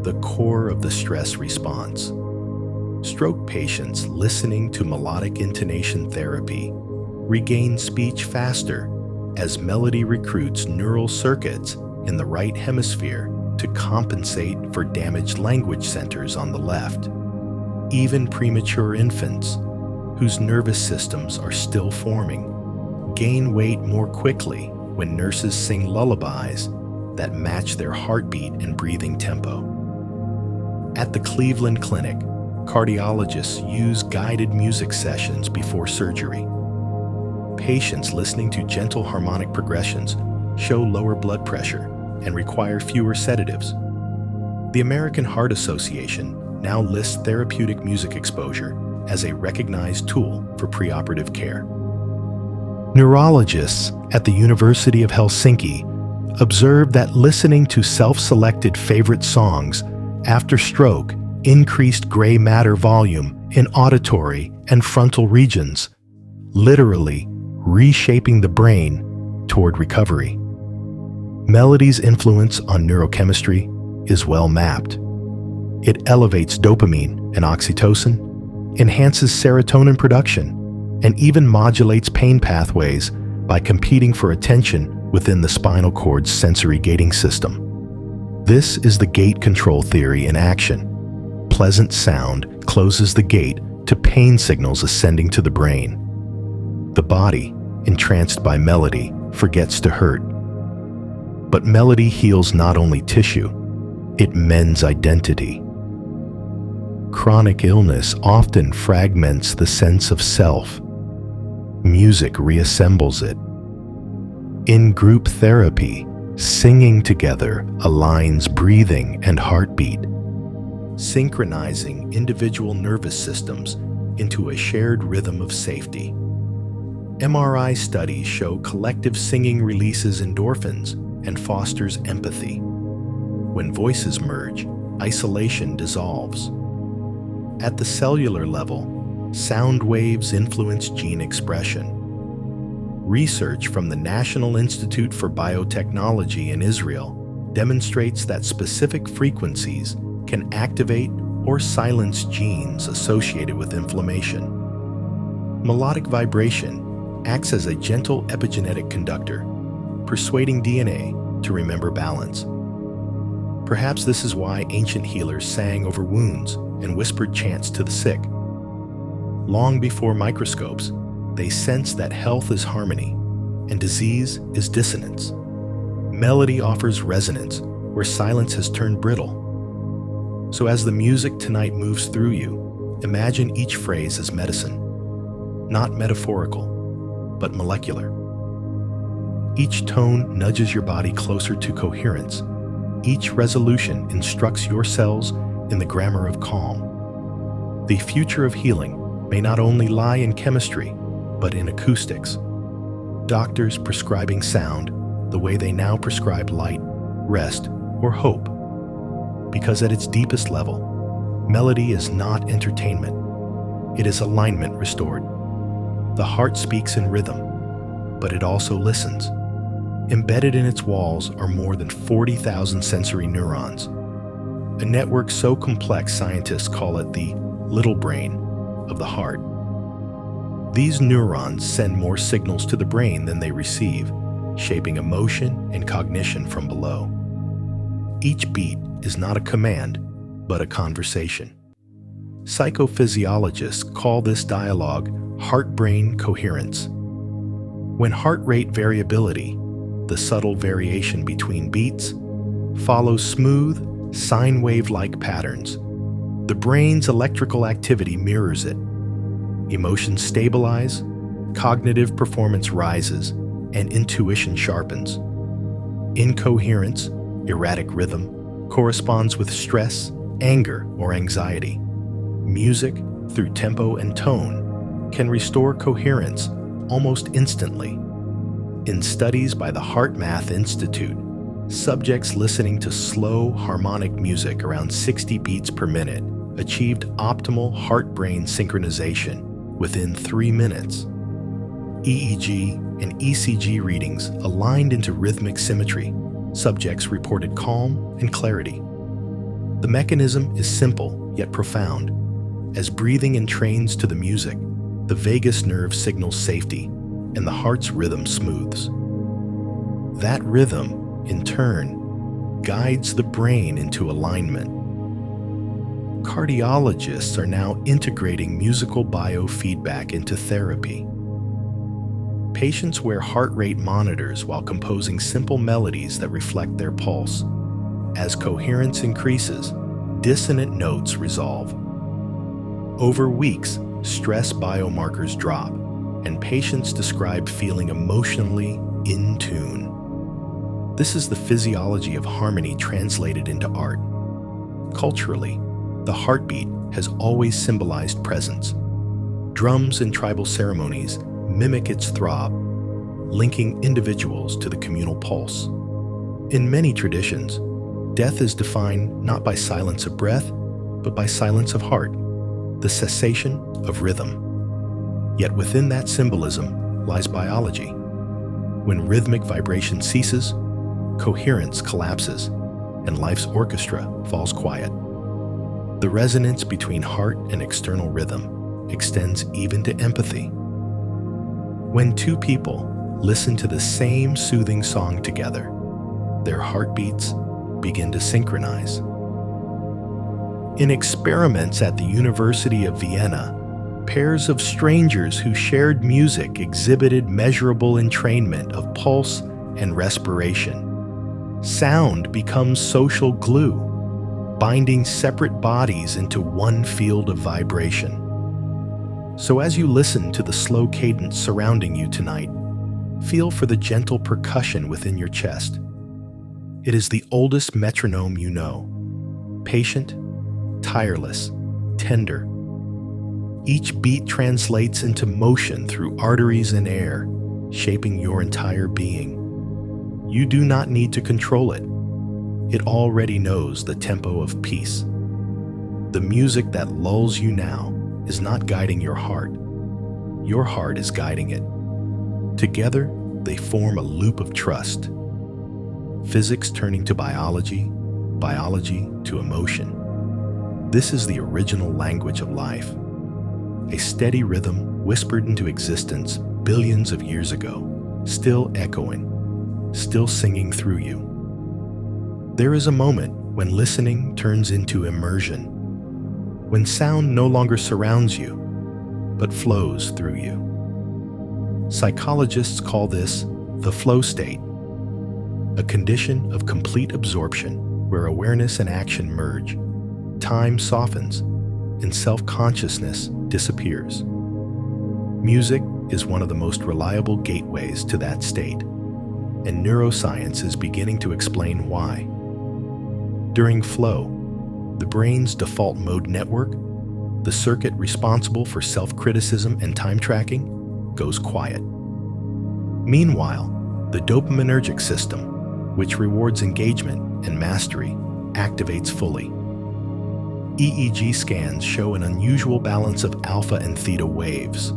the core of the stress response. Stroke patients listening to melodic intonation therapy regain speech faster as melody recruits neural circuits in the right hemisphere to compensate for damaged language centers on the left. Even premature infants, whose nervous systems are still forming, gain weight more quickly when nurses sing lullabies that match their heartbeat and breathing tempo. At the Cleveland Clinic, cardiologists use guided music sessions before surgery. Patients listening to gentle harmonic progressions show lower blood pressure and require fewer sedatives. The American Heart Association now lists therapeutic music exposure as a recognized tool for preoperative care. Neurologists at the University of Helsinki observed that listening to self-selected favorite songs after stroke increased gray matter volume in auditory and frontal regions, literally reshaping the brain toward recovery. Melody's influence on neurochemistry is well mapped. It elevates dopamine and oxytocin, enhances serotonin production, and even modulates pain pathways by competing for attention within the spinal cord's sensory gating system. This is the gate control theory in action. Pleasant sound closes the gate to pain signals ascending to the brain. The body, entranced by melody, forgets to hurt. But melody heals not only tissue, it mends identity. Chronic illness often fragments the sense of self. Music reassembles it. In group therapy, singing together aligns breathing and heartbeat, synchronizing individual nervous systems into a shared rhythm of safety. MRI studies show collective singing releases endorphins and fosters empathy. When voices merge, isolation dissolves. At the cellular level, sound waves influence gene expression. Research from the National Institute for Biotechnology in Israel demonstrates that specific frequencies can activate or silence genes associated with inflammation. Melodic vibration acts as a gentle epigenetic conductor, persuading DNA to remember balance. Perhaps this is why ancient healers sang over wounds and whispered chants to the sick. Long before microscopes, they sensed that health is harmony and disease is dissonance. Melody offers resonance where silence has turned brittle. So as the music tonight moves through you, imagine each phrase as medicine, not metaphorical, but molecular. Each tone nudges your body closer to coherence. Each resolution instructs your cells in the grammar of calm. The future of healing may not only lie in chemistry, but in acoustics. Doctors prescribing sound the way they now prescribe light, rest, or hope. Because at its deepest level, melody is not entertainment. It is alignment restored. The heart speaks in rhythm, but it also listens. Embedded in its walls are more than 40,000 sensory neurons, a network so complex scientists call it the little brain of the heart. These neurons send more signals to the brain than they receive, shaping emotion and cognition from below. Each beat is not a command, but a conversation. Psychophysiologists call this dialogue heart-brain coherence. When heart rate variability, the subtle variation between beats, follows smooth, sine wave-like patterns, the brain's electrical activity mirrors it. Emotions stabilize, cognitive performance rises, and intuition sharpens. Incoherence, erratic rhythm, corresponds with stress, anger, or anxiety. Music, through tempo and tone, can restore coherence almost instantly. In studies by the HeartMath Institute, subjects listening to slow, harmonic music around 60 beats per minute achieved optimal heart-brain synchronization within 3 minutes. EEG and ECG readings aligned into rhythmic symmetry. Subjects reported calm and clarity. The mechanism is simple yet profound. As breathing entrains to the music, the vagus nerve signals safety, and the heart's rhythm smooths. That rhythm, in turn, guides the brain into alignment. Cardiologists are now integrating musical biofeedback into therapy. Patients wear heart rate monitors while composing simple melodies that reflect their pulse. As coherence increases, dissonant notes resolve. Over weeks, stress biomarkers drop, and patients describe feeling emotionally in tune. This is the physiology of harmony translated into art. Culturally, the heartbeat has always symbolized presence. Drums in tribal ceremonies mimic its throb, linking individuals to the communal pulse. In many traditions, death is defined not by silence of breath, but by silence of heart, the cessation of rhythm. Yet within that symbolism lies biology. When rhythmic vibration ceases, coherence collapses, and life's orchestra falls quiet. The resonance between heart and external rhythm extends even to empathy. When two people listen to the same soothing song together, their heartbeats begin to synchronize. In experiments at the University of Vienna, pairs of strangers who shared music exhibited measurable entrainment of pulse and respiration. Sound becomes social glue, binding separate bodies into one field of vibration. So as you listen to the slow cadence surrounding you tonight, feel for the gentle percussion within your chest. It is the oldest metronome you know. Patient, tireless, tender. Each beat translates into motion through arteries and air, shaping your entire being. You do not need to control it. It already knows the tempo of peace. The music that lulls you now is not guiding your heart. Your heart is guiding it. Together, they form a loop of trust. Physics turning to biology, biology to emotion. This is the original language of life. A steady rhythm whispered into existence billions of years ago, still echoing, still singing through you. There is a moment when listening turns into immersion, when sound no longer surrounds you, but flows through you. Psychologists call this the flow state, a condition of complete absorption where awareness and action merge, time softens, and self-consciousness disappears. Music is one of the most reliable gateways to that state, and neuroscience is beginning to explain why. During flow, the brain's default mode network, the circuit responsible for self-criticism and time tracking, goes quiet. Meanwhile, the dopaminergic system, which rewards engagement and mastery, activates fully. EEG scans show an unusual balance of alpha and theta waves,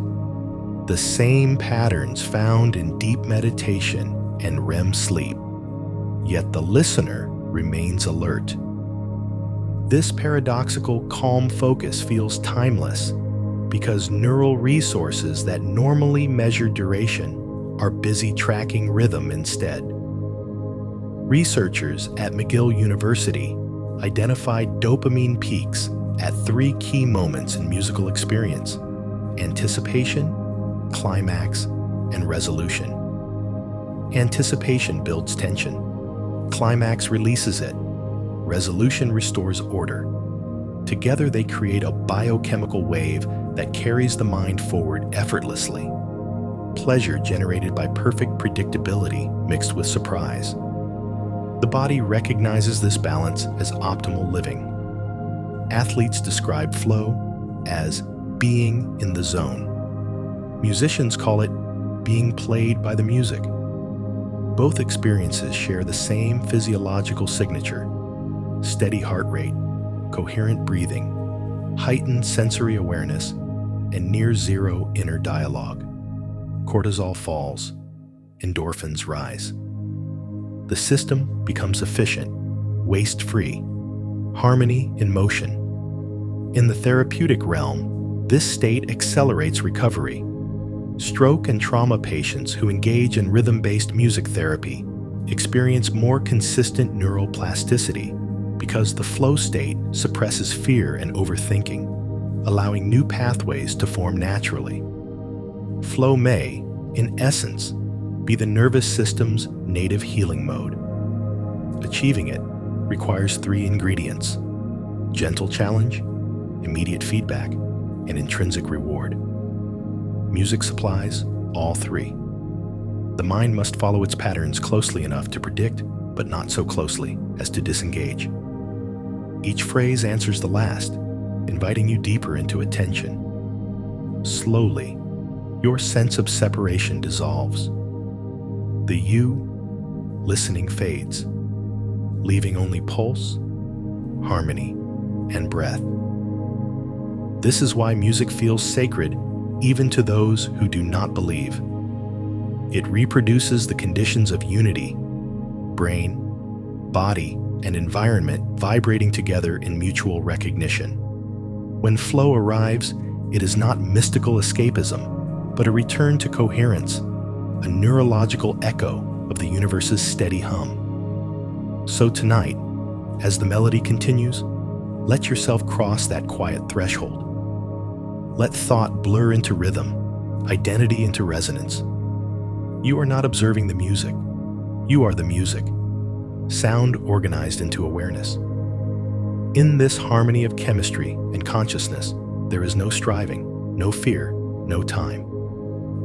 the same patterns found in deep meditation and REM sleep, yet the listener remains alert. This paradoxical calm focus feels timeless because neural resources that normally measure duration are busy tracking rhythm instead. Researchers at McGill University identified dopamine peaks at 3 key moments in musical experience: anticipation, climax, and resolution. Anticipation builds tension. Climax releases it. Resolution restores order. Together, they create a biochemical wave that carries the mind forward effortlessly. Pleasure generated by perfect predictability mixed with surprise. The body recognizes this balance as optimal living. Athletes describe flow as being in the zone. Musicians call it being played by the music. Both experiences share the same physiological signature: steady heart rate, coherent breathing, heightened sensory awareness, and near-zero inner dialogue. Cortisol falls, endorphins rise. The system becomes efficient, waste-free, harmony in motion. In the therapeutic realm, this state accelerates recovery. Stroke and trauma patients who engage in rhythm-based music therapy experience more consistent neuroplasticity because the flow state suppresses fear and overthinking, allowing new pathways to form naturally. Flow may, in essence, be the nervous system's native healing mode. Achieving it requires 3 ingredients: gentle challenge, immediate feedback, and intrinsic reward. Music supplies all 3. The mind must follow its patterns closely enough to predict, but not so closely as to disengage. Each phrase answers the last, inviting you deeper into attention. Slowly, your sense of separation dissolves. The you listening fades, leaving only pulse, harmony, and breath. This is why music feels sacred even to those who do not believe. It reproduces the conditions of unity: brain, body, and environment vibrating together in mutual recognition. When flow arrives, it is not mystical escapism, but a return to coherence, a neurological echo of the universe's steady hum. So tonight, as the melody continues, let yourself cross that quiet threshold. Let thought blur into rhythm, identity into resonance. You are not observing the music. You are the music. Sound organized into awareness. In this harmony of chemistry and consciousness, there is no striving, no fear, no time.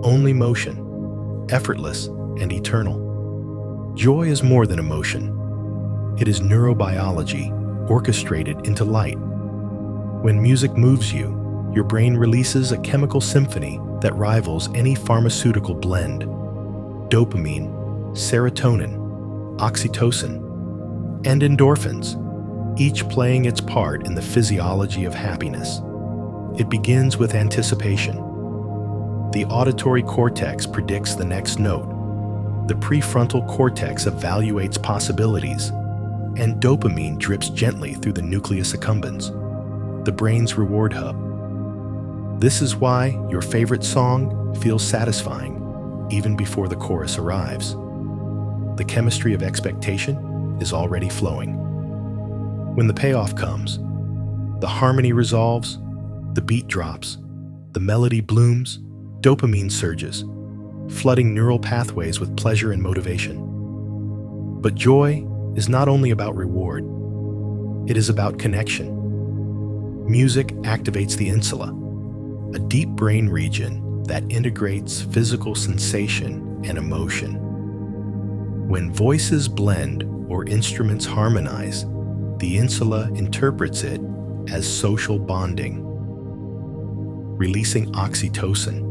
Only motion, effortless and eternal. Joy is more than emotion. It is neurobiology orchestrated into light. When music moves you, your brain releases a chemical symphony that rivals any pharmaceutical blend. Dopamine, serotonin, oxytocin, and endorphins, each playing its part in the physiology of happiness. It begins with anticipation. The auditory cortex predicts the next note. The prefrontal cortex evaluates possibilities, and dopamine drips gently through the nucleus accumbens, the brain's reward hub. This is why your favorite song feels satisfying even before the chorus arrives. The chemistry of expectation is already flowing. When the payoff comes, the harmony resolves, the beat drops, the melody blooms, dopamine surges, flooding neural pathways with pleasure and motivation. But joy is not only about reward, it is about connection. Music activates the insula, a deep brain region that integrates physical sensation and emotion. When voices blend or instruments harmonize, the insula interprets it as social bonding, releasing oxytocin,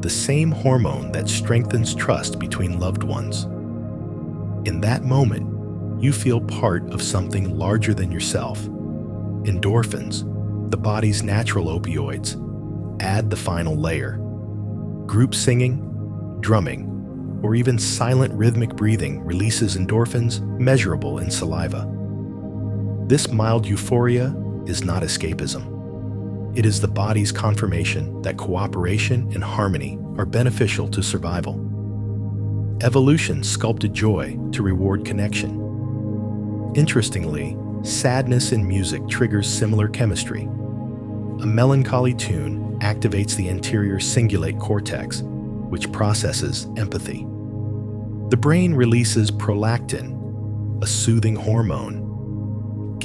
the same hormone that strengthens trust between loved ones. In that moment, you feel part of something larger than yourself. Endorphins, the body's natural opioids, add the final layer. Group singing, drumming, or even silent rhythmic breathing releases endorphins measurable in saliva. This mild euphoria is not escapism. It is the body's confirmation that cooperation and harmony are beneficial to survival. Evolution sculpted joy to reward connection. Interestingly, sadness in music triggers similar chemistry. A melancholy tune activates the anterior cingulate cortex, which processes empathy. The brain releases prolactin, a soothing hormone,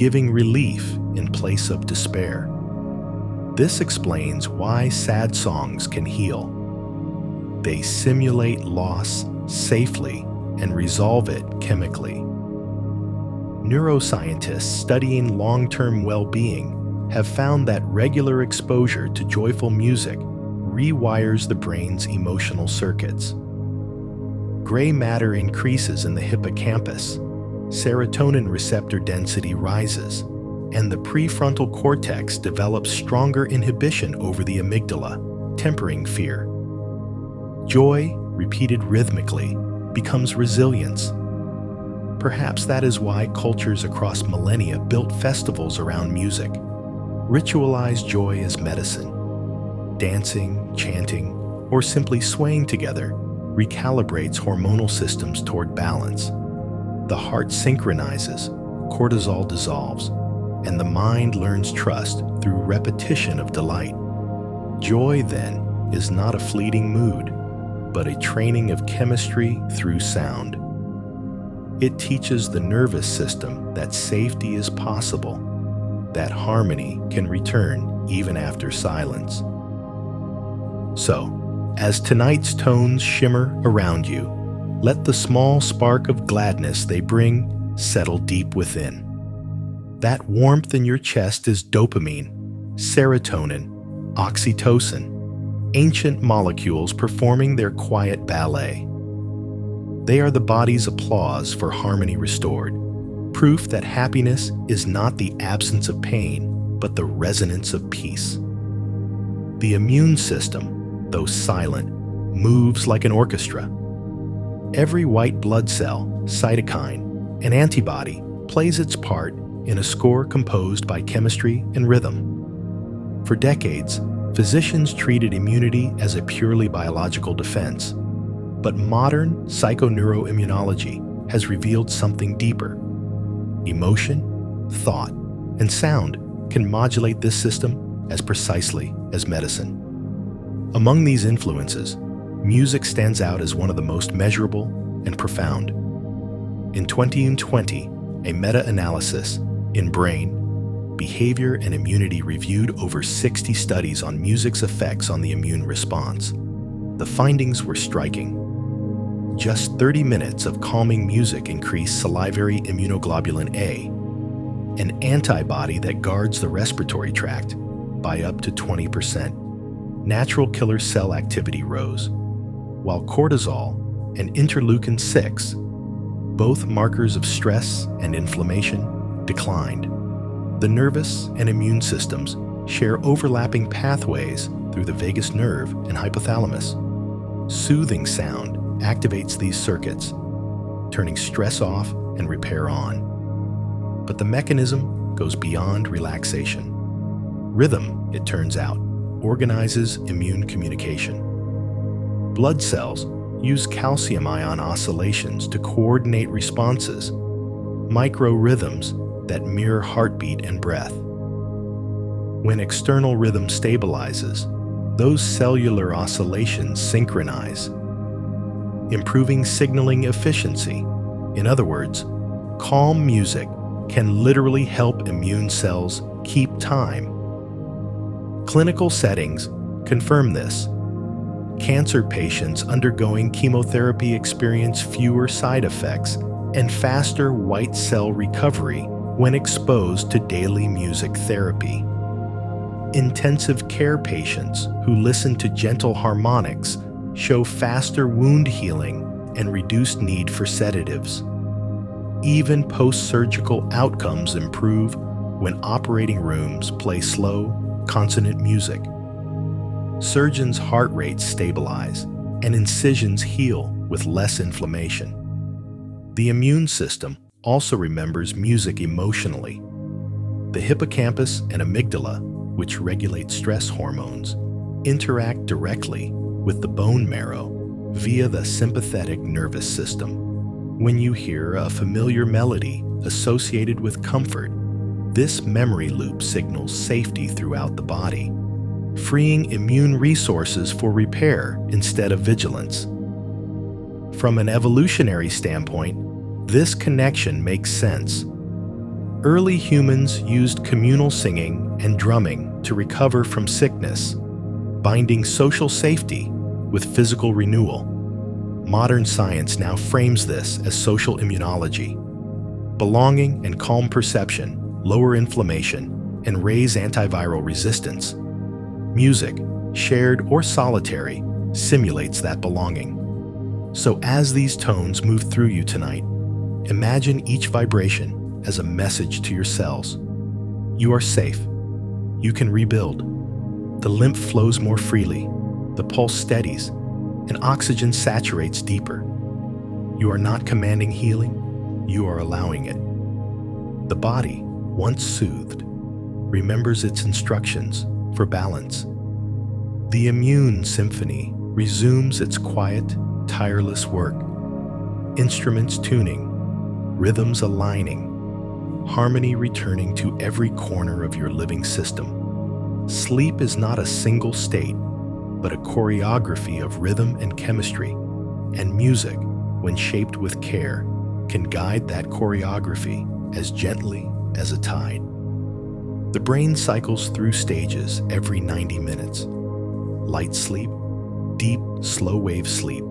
giving relief in place of despair. This explains why sad songs can heal. They simulate loss safely and resolve it chemically. Neuroscientists studying long-term well-being have found that regular exposure to joyful music rewires the brain's emotional circuits. Gray matter increases in the hippocampus, serotonin receptor density rises, and the prefrontal cortex develops stronger inhibition over the amygdala, tempering fear. Joy, repeated rhythmically, becomes resilience. Perhaps that is why cultures across millennia built festivals around music. Ritualized joy as medicine. Dancing, chanting, or simply swaying together recalibrates hormonal systems toward balance. The heart synchronizes, cortisol dissolves, and the mind learns trust through repetition of delight. Joy, then, is not a fleeting mood, but a training of chemistry through sound. It teaches the nervous system that safety is possible, that harmony can return even after silence. So, as tonight's tones shimmer around you, let the small spark of gladness they bring settle deep within. That warmth in your chest is dopamine, serotonin, oxytocin, ancient molecules performing their quiet ballet. They are the body's applause for harmony restored, proof that happiness is not the absence of pain, but the resonance of peace. The immune system, though silent, moves like an orchestra. Every white blood cell, cytokine, and antibody plays its part in a score composed by chemistry and rhythm. For decades, physicians treated immunity as a purely biological defense. But modern psychoneuroimmunology has revealed something deeper. Emotion, thought, and sound can modulate this system as precisely as medicine. Among these influences, music stands out as one of the most measurable and profound. In 2020, a meta-analysis in Brain, Behavior and Immunity reviewed over 60 studies on music's effects on the immune response. The findings were striking. Just 30 minutes of calming music increased salivary immunoglobulin A, an antibody that guards the respiratory tract, by up to 20%. Natural killer cell activity rose, while cortisol and interleukin-6, both markers of stress and inflammation, declined. The nervous and immune systems share overlapping pathways through the vagus nerve and hypothalamus. Soothing sound activates these circuits, turning stress off and repair on. But the mechanism goes beyond relaxation. Rhythm, it turns out, organizes immune communication. Blood cells use calcium ion oscillations to coordinate responses, micro-rhythms that mirror heartbeat and breath. When external rhythm stabilizes, those cellular oscillations synchronize, improving signaling efficiency. In other words, calm music can literally help immune cells keep time. Clinical settings confirm this. Cancer patients undergoing chemotherapy experience fewer side effects and faster white cell recovery when exposed to daily music therapy. Intensive care patients who listen to gentle harmonics show faster wound healing and reduced need for sedatives. Even post-surgical outcomes improve when operating rooms play slow, consonant music. Surgeons' heart rates stabilize and incisions heal with less inflammation. The immune system also remembers music emotionally. The hippocampus and amygdala, which regulate stress hormones, interact directly with the bone marrow via the sympathetic nervous system. When you hear a familiar melody associated with comfort, this memory loop signals safety throughout the body, freeing immune resources for repair instead of vigilance. From an evolutionary standpoint, this connection makes sense. Early humans used communal singing and drumming to recover from sickness, binding social safety with physical renewal. Modern science now frames this as social immunology. Belonging and calm perception lower inflammation and raise antiviral resistance. Music, shared or solitary, simulates that belonging. So as these tones move through you tonight, imagine each vibration as a message to your cells. You are safe. You can rebuild. The lymph flows more freely, the pulse steadies, and oxygen saturates deeper. You are not commanding healing, you are allowing it. The body, once soothed, remembers its instructions for balance. The immune symphony resumes its quiet, tireless work. Instruments tuning, rhythms aligning, harmony returning to every corner of your living system. Sleep is not a single state, but a choreography of rhythm and chemistry, and music, when shaped with care, can guide that choreography as gently as a tide. The brain cycles through stages every 90 minutes. Light sleep, deep, slow-wave sleep,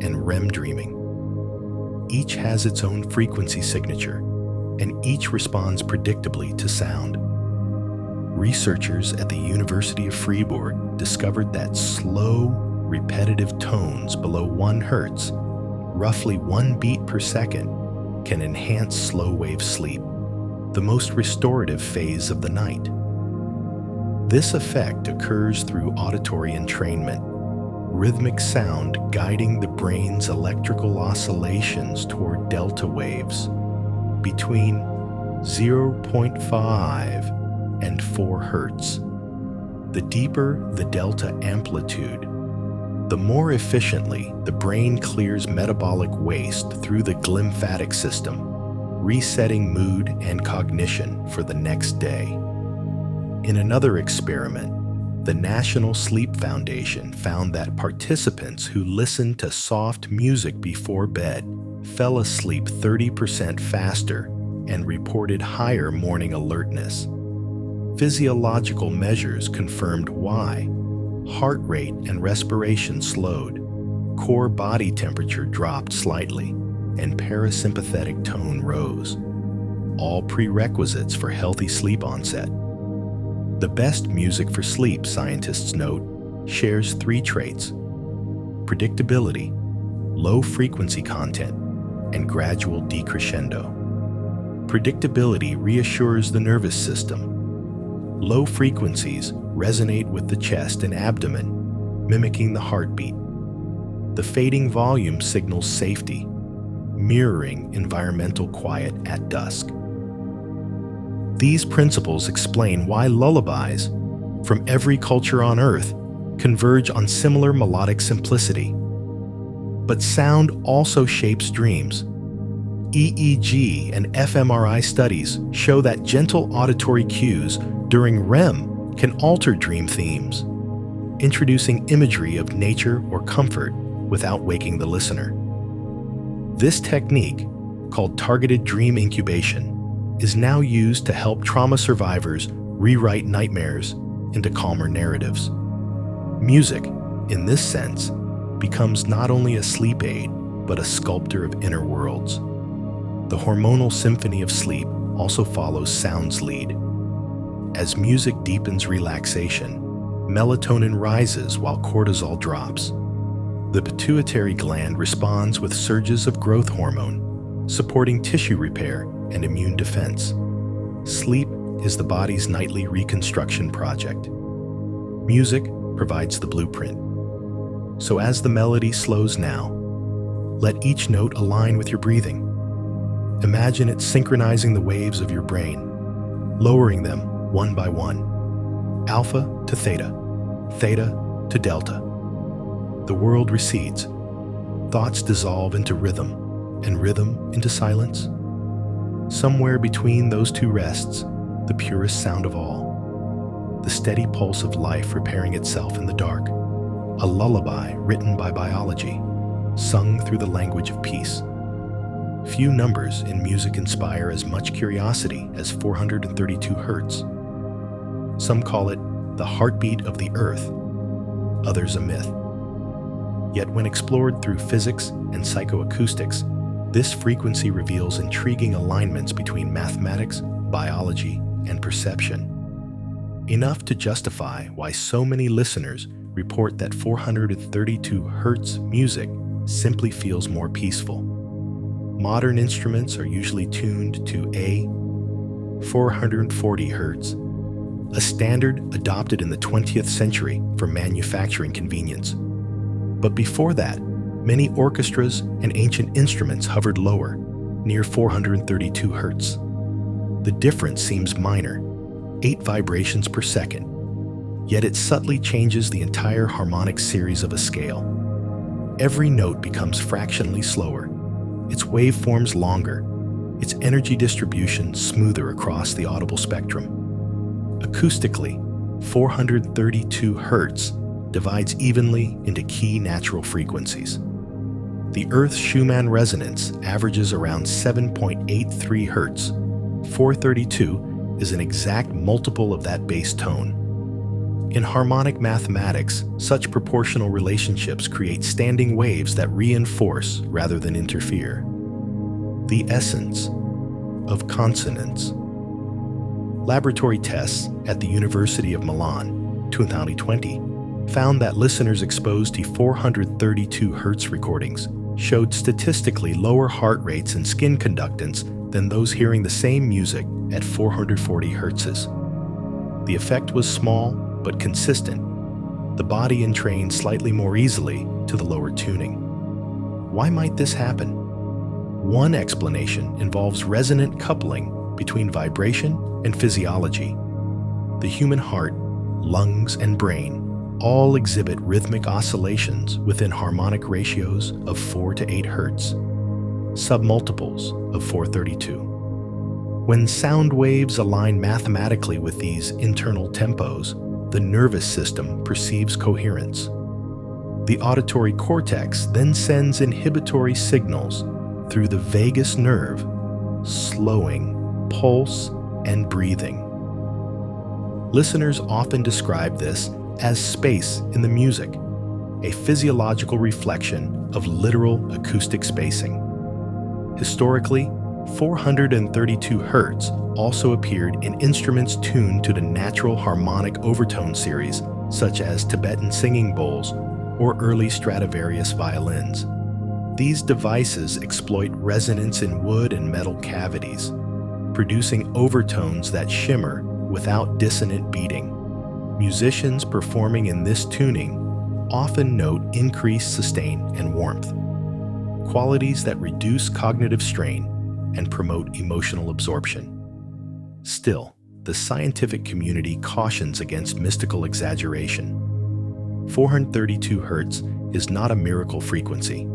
and REM dreaming. Each has its own frequency signature, and each responds predictably to sound. Researchers at the University of Freiburg discovered that slow, repetitive tones below 1 Hz, roughly 1 beat per second, can enhance slow-wave sleep, the most restorative phase of the night. This effect occurs through auditory entrainment, rhythmic sound guiding the brain's electrical oscillations toward delta waves between 0.5 and 4 Hz. The deeper the delta amplitude, the more efficiently the brain clears metabolic waste through the glymphatic system, resetting mood and cognition for the next day. In another experiment, the National Sleep Foundation found that participants who listened to soft music before bed fell asleep 30% faster and reported higher morning alertness. Physiological measures confirmed why. Heart rate and respiration slowed, core body temperature dropped slightly, and parasympathetic tone rose. All prerequisites for healthy sleep onset. The best music for sleep, scientists note, shares 3 traits: predictability, low frequency content, and gradual decrescendo. Predictability reassures the nervous system. Low frequencies resonate with the chest and abdomen, mimicking the heartbeat. The fading volume signals safety, mirroring environmental quiet at dusk. These principles explain why lullabies, from every culture on Earth, converge on similar melodic simplicity. But sound also shapes dreams. EEG and fMRI studies show that gentle auditory cues during REM can alter dream themes, introducing imagery of nature or comfort without waking the listener. This technique, called targeted dream incubation, is now used to help trauma survivors rewrite nightmares into calmer narratives. Music, in this sense, becomes not only a sleep aid, but a sculptor of inner worlds. The hormonal symphony of sleep also follows sound's lead. As music deepens relaxation, melatonin rises while cortisol drops. The pituitary gland responds with surges of growth hormone, supporting tissue repair and immune defense. Sleep is the body's nightly reconstruction project. Music provides the blueprint. So as the melody slows now, let each note align with your breathing. Imagine it synchronizing the waves of your brain, lowering them one by one, alpha to theta, theta to delta. The world recedes. Thoughts dissolve into rhythm, and rhythm into silence. Somewhere between those two rests, the purest sound of all, the steady pulse of life repairing itself in the dark, a lullaby written by biology, sung through the language of peace. Few numbers in music inspire as much curiosity as 432 hertz. Some call it the heartbeat of the earth, others a myth. Yet when explored through physics and psychoacoustics, this frequency reveals intriguing alignments between mathematics, biology, and perception. Enough to justify why so many listeners report that 432 hertz music simply feels more peaceful. Modern instruments are usually tuned to A, 440 hertz, a standard adopted in the 20th century for manufacturing convenience. But before that, many orchestras and ancient instruments hovered lower, near 432 hertz. The difference seems minor, 8 vibrations per second, yet it subtly changes the entire harmonic series of a scale. Every note becomes fractionally slower, its waveforms longer, its energy distribution smoother across the audible spectrum. Acoustically, 432 hertz divides evenly into key natural frequencies. The Earth's Schumann resonance averages around 7.83 hertz. 432 is an exact multiple of that bass tone. In harmonic mathematics, such proportional relationships create standing waves that reinforce rather than interfere. The essence of consonance. Laboratory tests at the University of Milan, 2020, found that listeners exposed to 432 hertz recordings showed statistically lower heart rates and skin conductance than those hearing the same music at 440 hertzes. The effect was small but consistent. The body entrained slightly more easily to the lower tuning. Why might this happen? One explanation involves resonant coupling between vibration and physiology. The human heart, lungs, and brain all exhibit rhythmic oscillations within harmonic ratios of 4 to 8 hertz, submultiples of 432. When sound waves align mathematically with these internal tempos, the nervous system perceives coherence. The auditory cortex then sends inhibitory signals through the vagus nerve, slowing pulse and breathing. Listeners often describe this as space in the music, a physiological reflection of literal acoustic spacing. Historically, 432 hertz also appeared in instruments tuned to the natural harmonic overtone series, such as Tibetan singing bowls or early Stradivarius violins. These devices exploit resonance in wood and metal cavities, producing overtones that shimmer without dissonant beating. Musicians performing in this tuning often note increased sustain and warmth, qualities that reduce cognitive strain and promote emotional absorption. Still, the scientific community cautions against mystical exaggeration. 432 hertz is not a miracle frequency.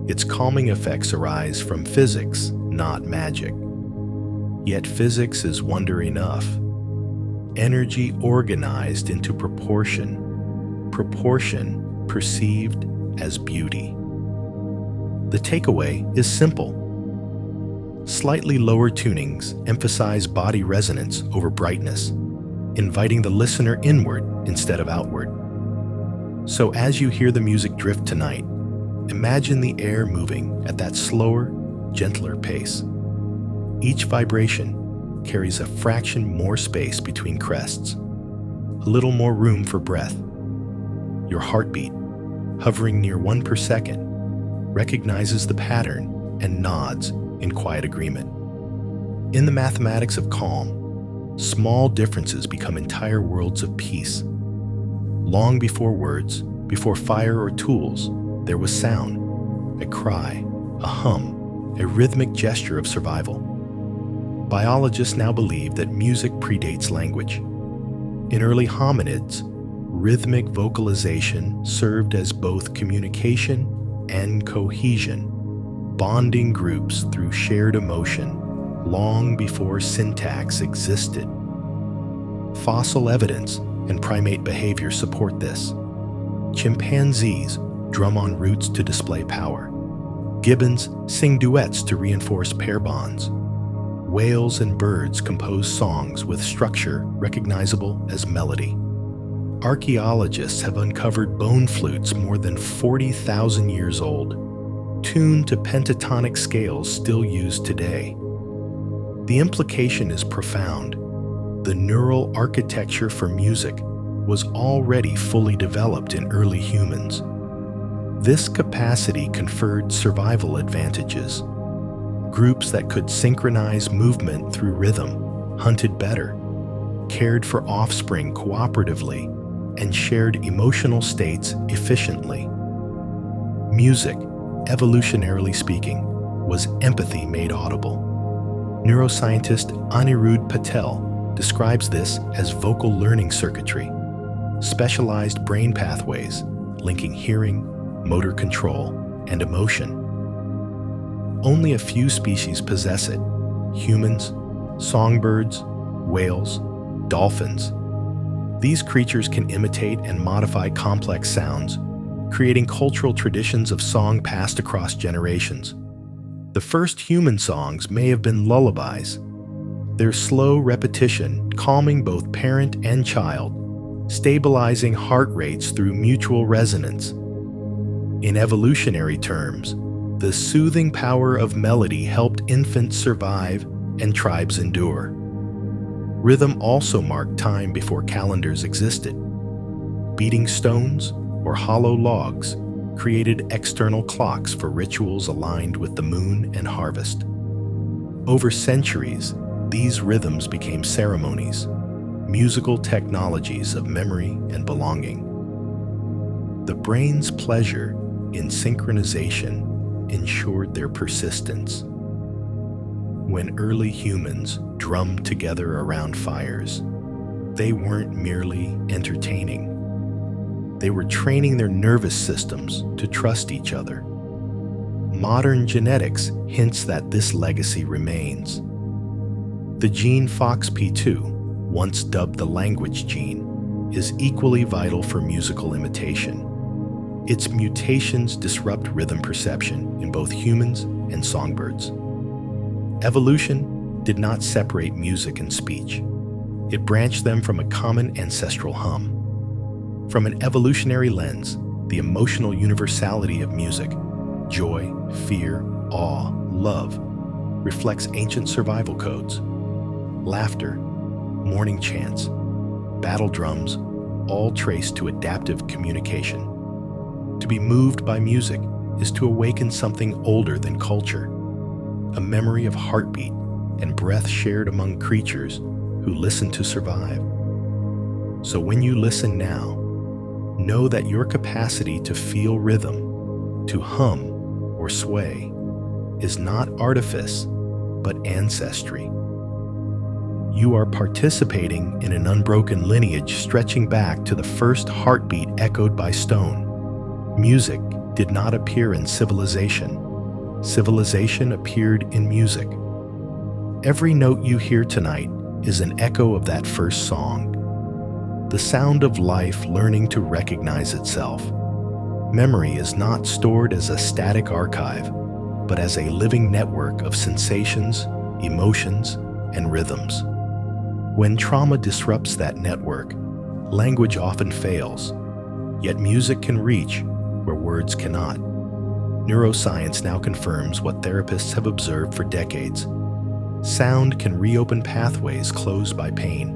Its calming effects arise from physics, not magic. Yet physics is wonder enough. Energy organized into proportion, proportion perceived as beauty. The takeaway is simple. Slightly lower tunings emphasize body resonance over brightness, inviting the listener inward instead of outward. So as you hear the music drift tonight, imagine the air moving at that slower, gentler pace. Each vibration carries a fraction more space between crests, a little more room for breath. Your heartbeat, hovering near 1 per second, recognizes the pattern and nods in quiet agreement. In the mathematics of calm, small differences become entire worlds of peace. Long before words, before fire or tools, there was sound, a cry, a hum, a rhythmic gesture of survival. Biologists now believe that music predates language. In early hominids, rhythmic vocalization served as both communication and cohesion, bonding groups through shared emotion long before syntax existed. Fossil evidence and primate behavior support this. Chimpanzees drum on roots to display power. Gibbons sing duets to reinforce pair bonds. Whales and birds compose songs with structure recognizable as melody. Archaeologists have uncovered bone flutes more than 40,000 years old, tuned to pentatonic scales still used today. The implication is profound. The neural architecture for music was already fully developed in early humans. This capacity conferred survival advantages. Groups that could synchronize movement through rhythm hunted better, cared for offspring cooperatively, and shared emotional states efficiently. Music, evolutionarily speaking, was empathy made audible. Neuroscientist Anirudh Patel describes this as vocal learning circuitry, specialized brain pathways linking hearing, motor control, and emotion. Only a few species possess it: humans, songbirds, whales, dolphins. These creatures can imitate and modify complex sounds, creating cultural traditions of song passed across generations. The first human songs may have been lullabies, their slow repetition calming both parent and child, stabilizing heart rates through mutual resonance. In evolutionary terms, the soothing power of melody helped infants survive and tribes endure. Rhythm also marked time before calendars existed. Beating stones or hollow logs created external clocks for rituals aligned with the moon and harvest. Over centuries, these rhythms became ceremonies, musical technologies of memory and belonging. The brain's pleasure in synchronization ensured their persistence. When early humans drummed together around fires, they weren't merely entertaining. They were training their nervous systems to trust each other. Modern genetics hints that this legacy remains. The gene FOXP2, once dubbed the language gene, is equally vital for musical imitation. Its mutations disrupt rhythm perception in both humans and songbirds. Evolution did not separate music and speech. It branched them from a common ancestral hum. From an evolutionary lens, the emotional universality of music, joy, fear, awe, love, reflects ancient survival codes. Laughter, morning chants, battle drums, all traced to adaptive communication. To be moved by music is to awaken something older than culture, a memory of heartbeat and breath shared among creatures who listen to survive. So when you listen now, know that your capacity to feel rhythm, to hum or sway, is not artifice, but ancestry. You are participating in an unbroken lineage stretching back to the first heartbeat echoed by stone. Music did not appear in civilization. Civilization appeared in music. Every note you hear tonight is an echo of that first song. The sound of life learning to recognize itself. Memory is not stored as a static archive, but as a living network of sensations, emotions, and rhythms. When trauma disrupts that network, language often fails, yet music can reach where words cannot. Neuroscience now confirms what therapists have observed for decades. Sound can reopen pathways closed by pain,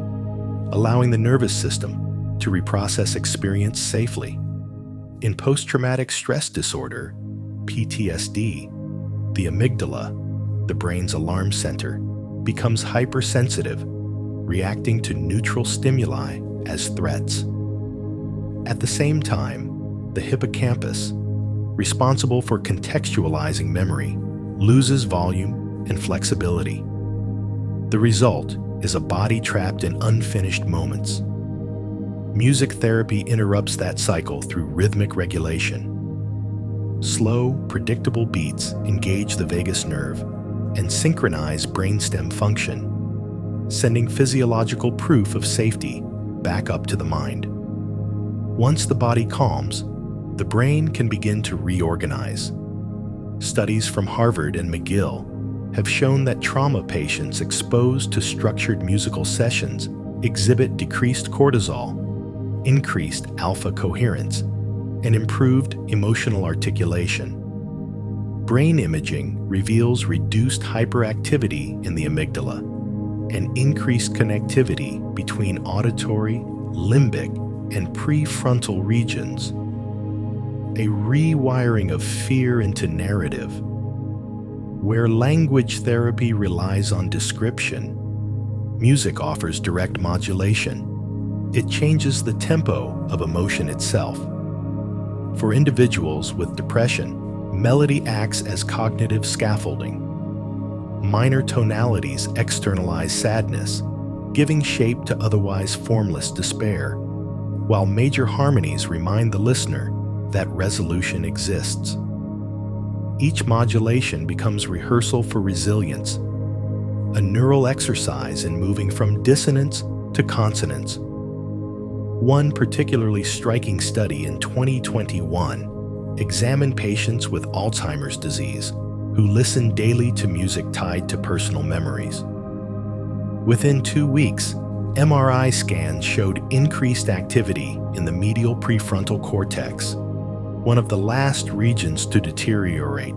allowing the nervous system to reprocess experience safely. In post-traumatic stress disorder, PTSD, the amygdala, the brain's alarm center, becomes hypersensitive, reacting to neutral stimuli as threats. At the same time, the hippocampus, responsible for contextualizing memory, loses volume and flexibility. The result is a body trapped in unfinished moments. Music therapy interrupts that cycle through rhythmic regulation. Slow, predictable beats engage the vagus nerve and synchronize brainstem function, sending physiological proof of safety back up to the mind. Once the body calms, the brain can begin to reorganize. Studies from Harvard and McGill have shown that trauma patients exposed to structured musical sessions exhibit decreased cortisol, increased alpha coherence, and improved emotional articulation. Brain imaging reveals reduced hyperactivity in the amygdala and increased connectivity between auditory, limbic, and prefrontal regions. A rewiring of fear into narrative. Where language therapy relies on description, music offers direct modulation. It changes the tempo of emotion itself. For individuals with depression, melody acts as cognitive scaffolding. Minor tonalities externalize sadness, giving shape to otherwise formless despair, while major harmonies remind the listener that resolution exists. Each modulation becomes rehearsal for resilience, a neural exercise in moving from dissonance to consonance. One particularly striking study in 2021 examined patients with Alzheimer's disease who listened daily to music tied to personal memories. Within 2 weeks, MRI scans showed increased activity in the medial prefrontal cortex, one of the last regions to deteriorate.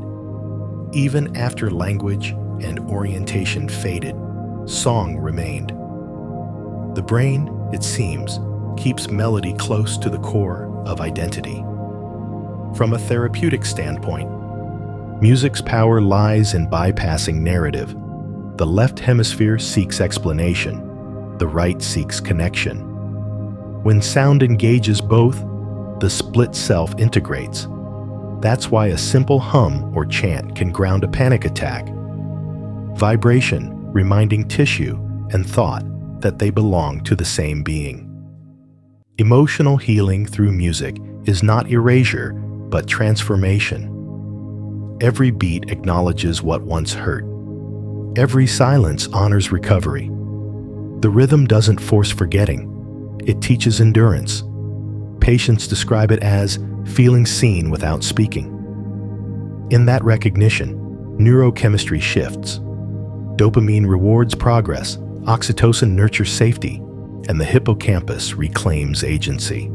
Even after language and orientation faded, song remained. The brain, it seems, keeps melody close to the core of identity. From a therapeutic standpoint, music's power lies in bypassing narrative. The left hemisphere seeks explanation, the right seeks connection. When sound engages both, the split self integrates. That's why a simple hum or chant can ground a panic attack. Vibration reminding tissue and thought that they belong to the same being. Emotional healing through music is not erasure, but transformation. Every beat acknowledges what once hurt. Every silence honors recovery. The rhythm doesn't force forgetting. It teaches endurance. Patients describe it as feeling seen without speaking. In that recognition, neurochemistry shifts. Dopamine rewards progress, oxytocin nurtures safety, and the hippocampus reclaims agency.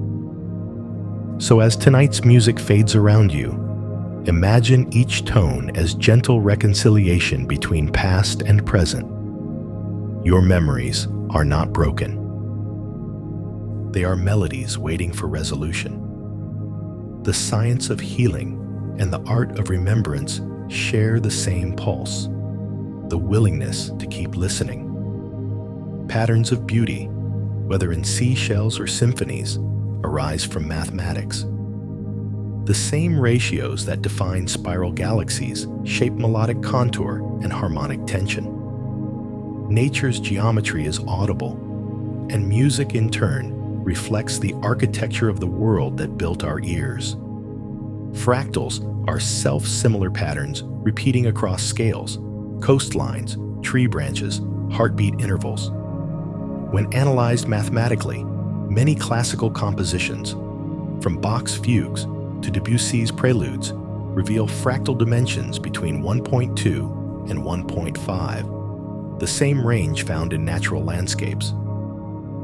So as tonight's music fades around you, imagine each tone as gentle reconciliation between past and present. Your memories are not broken. They are melodies waiting for resolution. The science of healing and the art of remembrance share the same pulse, the willingness to keep listening. Patterns of beauty, whether in seashells or symphonies, arise from mathematics. The same ratios that define spiral galaxies shape melodic contour and harmonic tension. Nature's geometry is audible, and music in turn reflects the architecture of the world that built our ears. Fractals are self-similar patterns repeating across scales, coastlines, tree branches, heartbeat intervals. When analyzed mathematically, many classical compositions, from Bach's fugues to Debussy's preludes, reveal fractal dimensions between 1.2 and 1.5, the same range found in natural landscapes.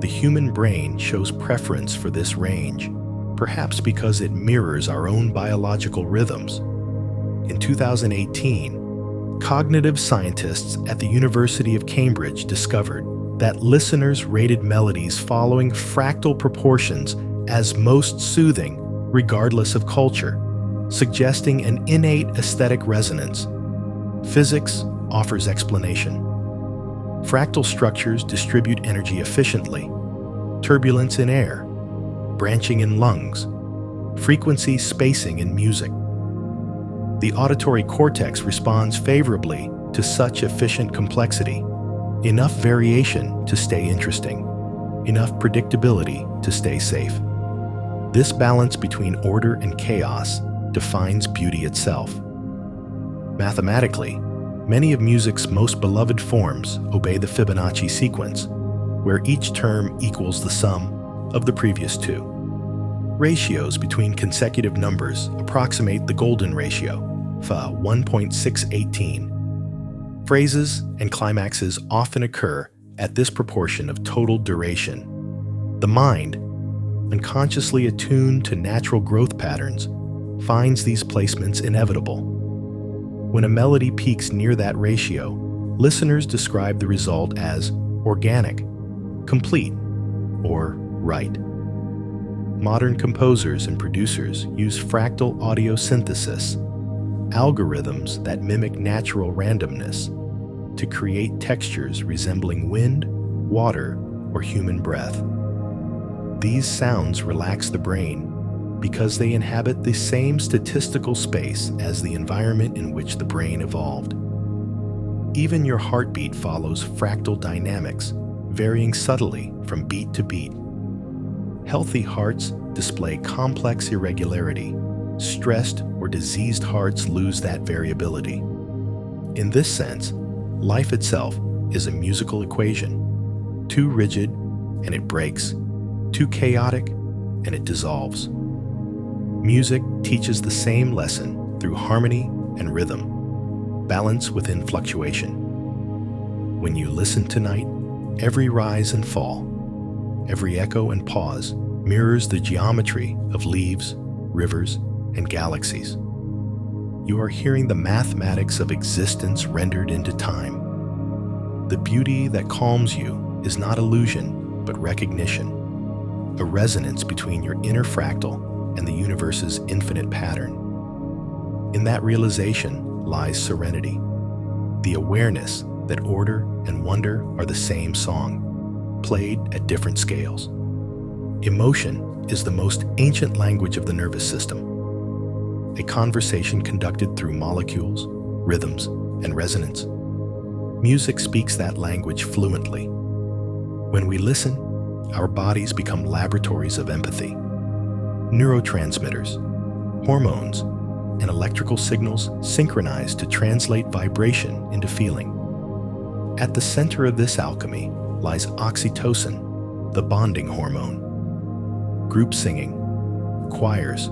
The human brain shows preference for this range, perhaps because it mirrors our own biological rhythms. In 2018, cognitive scientists at the University of Cambridge discovered that listeners rated melodies following fractal proportions as most soothing, regardless of culture, suggesting an innate aesthetic resonance. Physics offers explanation. Fractal structures distribute energy efficiently. Turbulence in air, branching in lungs, frequency spacing in music. The auditory cortex responds favorably to such efficient complexity. Enough variation to stay interesting, enough predictability to stay safe. This balance between order and chaos defines beauty itself. Mathematically, many of music's most beloved forms obey the Fibonacci sequence, where each term equals the sum of the previous two. Ratios between consecutive numbers approximate the golden ratio, Fa 1.618. Phrases and climaxes often occur at this proportion of total duration. The mind, unconsciously attuned to natural growth patterns, finds these placements inevitable. When a melody peaks near that ratio, listeners describe the result as organic, complete, or right. Modern composers and producers use fractal audio synthesis, algorithms that mimic natural randomness, to create textures resembling wind, water, or human breath. These sounds relax the brain because they inhabit the same statistical space as the environment in which the brain evolved. Even your heartbeat follows fractal dynamics, varying subtly from beat to beat. Healthy hearts display complex irregularity. Stressed or diseased hearts lose that variability. In this sense, life itself is a musical equation. Too rigid, and it breaks. Too chaotic, and it dissolves. Music teaches the same lesson through harmony and rhythm, balance within fluctuation. When you listen tonight, every rise and fall, every echo and pause mirrors the geometry of leaves, rivers, and galaxies. You are hearing the mathematics of existence rendered into time. The beauty that calms you is not illusion, but recognition, a resonance between your inner fractal and the universe's infinite pattern. In that realization lies serenity, the awareness that order and wonder are the same song, played at different scales. Emotion is the most ancient language of the nervous system, a conversation conducted through molecules, rhythms, and resonance. Music speaks that language fluently. When we listen, our bodies become laboratories of empathy. Neurotransmitters, hormones, and electrical signals synchronize to translate vibration into feeling. At the center of this alchemy lies oxytocin, the bonding hormone. Group singing, choirs,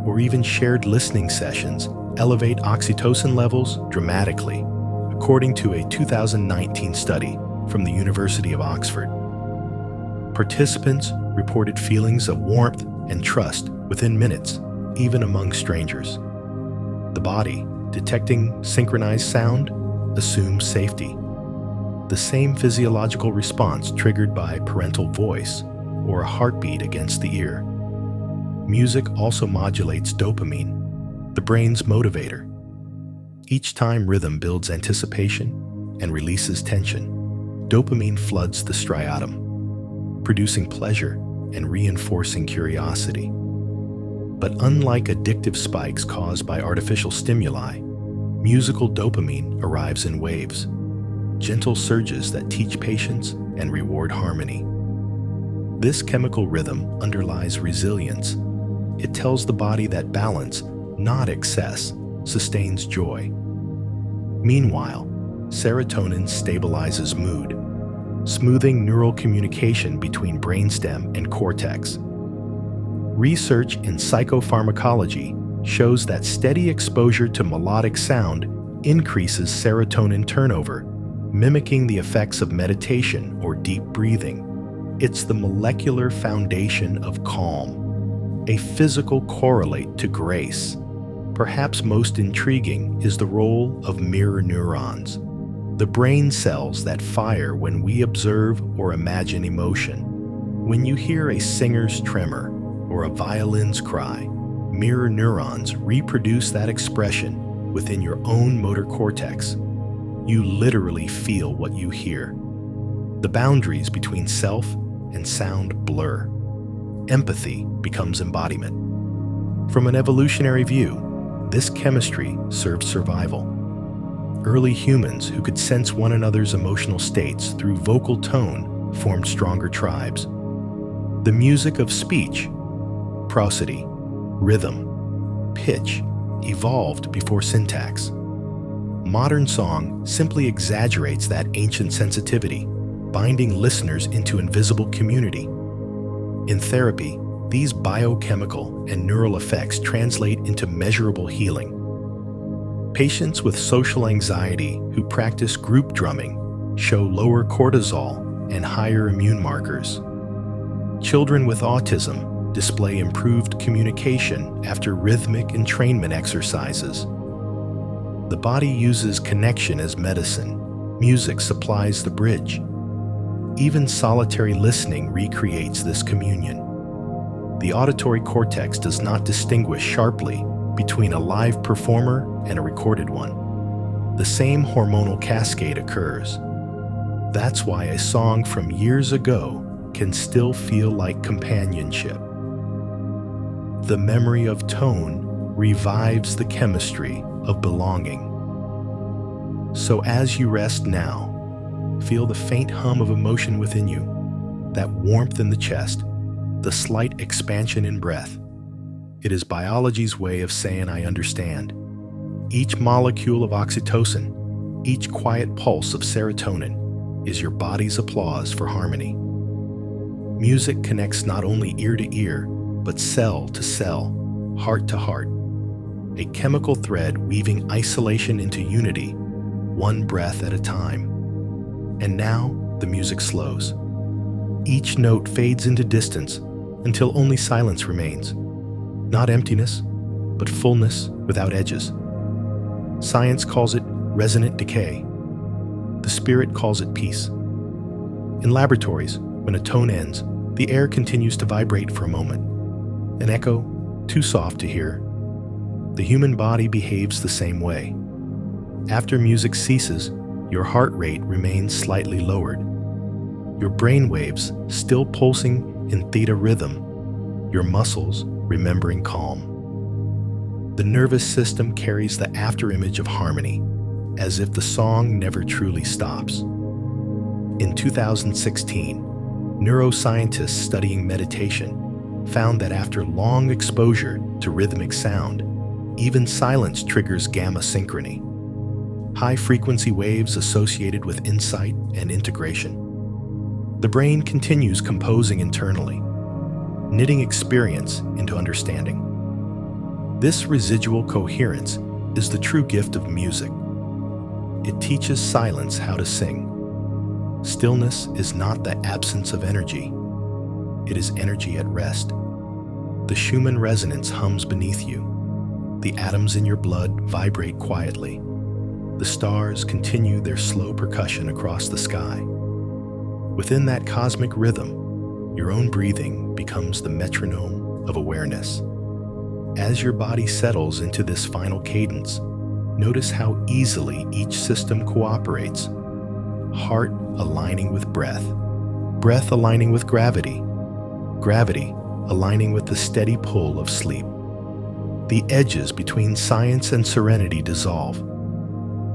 or even shared listening sessions elevate oxytocin levels dramatically, according to a 2019 study from the University of Oxford. Participants reported feelings of warmth and trust within minutes, even among strangers. The body, detecting synchronized sound, assumes safety. The same physiological response triggered by parental voice or a heartbeat against the ear. Music also modulates dopamine, the brain's motivator. Each time rhythm builds anticipation and releases tension, dopamine floods the striatum, producing pleasure and reinforcing curiosity. But unlike addictive spikes caused by artificial stimuli, musical dopamine arrives in waves, gentle surges that teach patience and reward harmony. This chemical rhythm underlies resilience. It tells the body that balance, not excess, sustains joy. Meanwhile, serotonin stabilizes mood, smoothing neural communication between brainstem and cortex. Research in psychopharmacology shows that steady exposure to melodic sound increases serotonin turnover, mimicking the effects of meditation or deep breathing. It's the molecular foundation of calm, a physical correlate to grace. Perhaps most intriguing is the role of mirror neurons, the brain cells that fire when we observe or imagine emotion. When you hear a singer's tremor or a violin's cry, mirror neurons reproduce that expression within your own motor cortex. You literally feel what you hear. The boundaries between self and sound blur. Empathy becomes embodiment. From an evolutionary view, this chemistry served survival. Early humans who could sense one another's emotional states through vocal tone formed stronger tribes. The music of speech, prosody, rhythm, pitch, evolved before syntax. Modern song simply exaggerates that ancient sensitivity, binding listeners into invisible community. In therapy, these biochemical and neural effects translate into measurable healing. Patients with social anxiety who practice group drumming show lower cortisol and higher immune markers. Children with autism display improved communication after rhythmic entrainment exercises. The body uses connection as medicine. Music supplies the bridge. Even solitary listening recreates this communion. The auditory cortex does not distinguish sharply between a live performer and a recorded one. The same hormonal cascade occurs. That's why a song from years ago can still feel like companionship. The memory of tone revives the chemistry of belonging. So as you rest now, feel the faint hum of emotion within you, that warmth in the chest, the slight expansion in breath. It is biology's way of saying I understand. Each molecule of oxytocin, each quiet pulse of serotonin is your body's applause for harmony. Music connects not only ear to ear, but cell to cell, heart to heart. A chemical thread weaving isolation into unity, one breath at a time. And now the music slows. Each note fades into distance until only silence remains. Not emptiness, but fullness without edges. Science calls it resonant decay. The spirit calls it peace. In laboratories, when a tone ends, the air continues to vibrate for a moment. An echo, too soft to hear. The human body behaves the same way. After music ceases, your heart rate remains slightly lowered. Your brainwaves still pulsing in theta rhythm, your muscles remembering calm. The nervous system carries the afterimage of harmony, as if the song never truly stops. In 2016, neuroscientists studying meditation found that after long exposure to rhythmic sound, even silence triggers gamma synchrony, high-frequency waves associated with insight and integration. The brain continues composing internally, knitting experience into understanding. This residual coherence is the true gift of music. It teaches silence how to sing. Stillness is not the absence of energy. It is energy at rest. The Schumann resonance hums beneath you. The atoms in your blood vibrate quietly. The stars continue their slow percussion across the sky. Within that cosmic rhythm, your own breathing becomes the metronome of awareness. As your body settles into this final cadence, notice how easily each system cooperates. Heart aligning with breath, breath aligning with gravity, gravity aligning with the steady pull of sleep. The edges between science and serenity dissolve.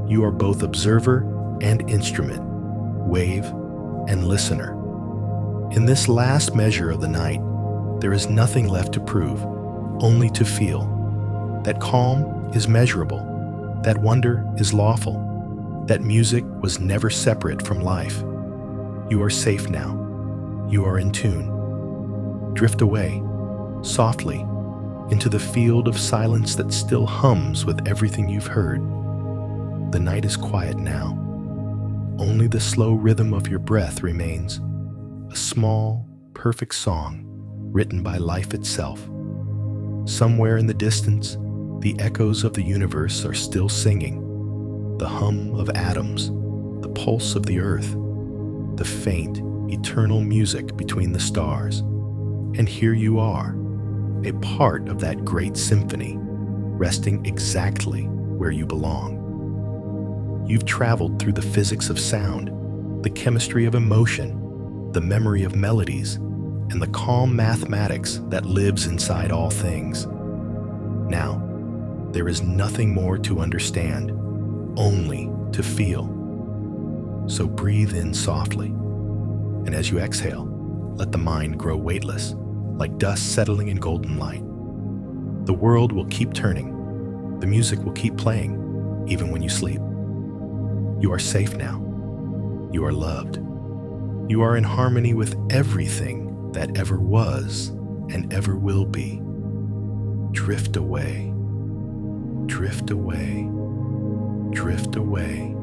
You are both observer and instrument, wave and listener. In this last measure of the night, there is nothing left to prove, only to feel. That calm is measurable, that wonder is lawful, that music was never separate from life. You are safe now. You are in tune. Drift away, softly, into the field of silence that still hums with everything you've heard. The night is quiet now. Only the slow rhythm of your breath remains, a small, perfect song written by life itself. Somewhere in the distance, the echoes of the universe are still singing. The hum of atoms, the pulse of the earth, the faint, eternal music between the stars. And here you are, a part of that great symphony, resting exactly where you belong. You've traveled through the physics of sound, the chemistry of emotion, the memory of melodies, and the calm mathematics that lives inside all things. Now, there is nothing more to understand, only to feel. So breathe in softly, and as you exhale, let the mind grow weightless, like dust settling in golden light. The world will keep turning. The music will keep playing, even when you sleep. You are safe now. You are loved. You are in harmony with everything that ever was and ever will be. Drift away. Drift away. drift away.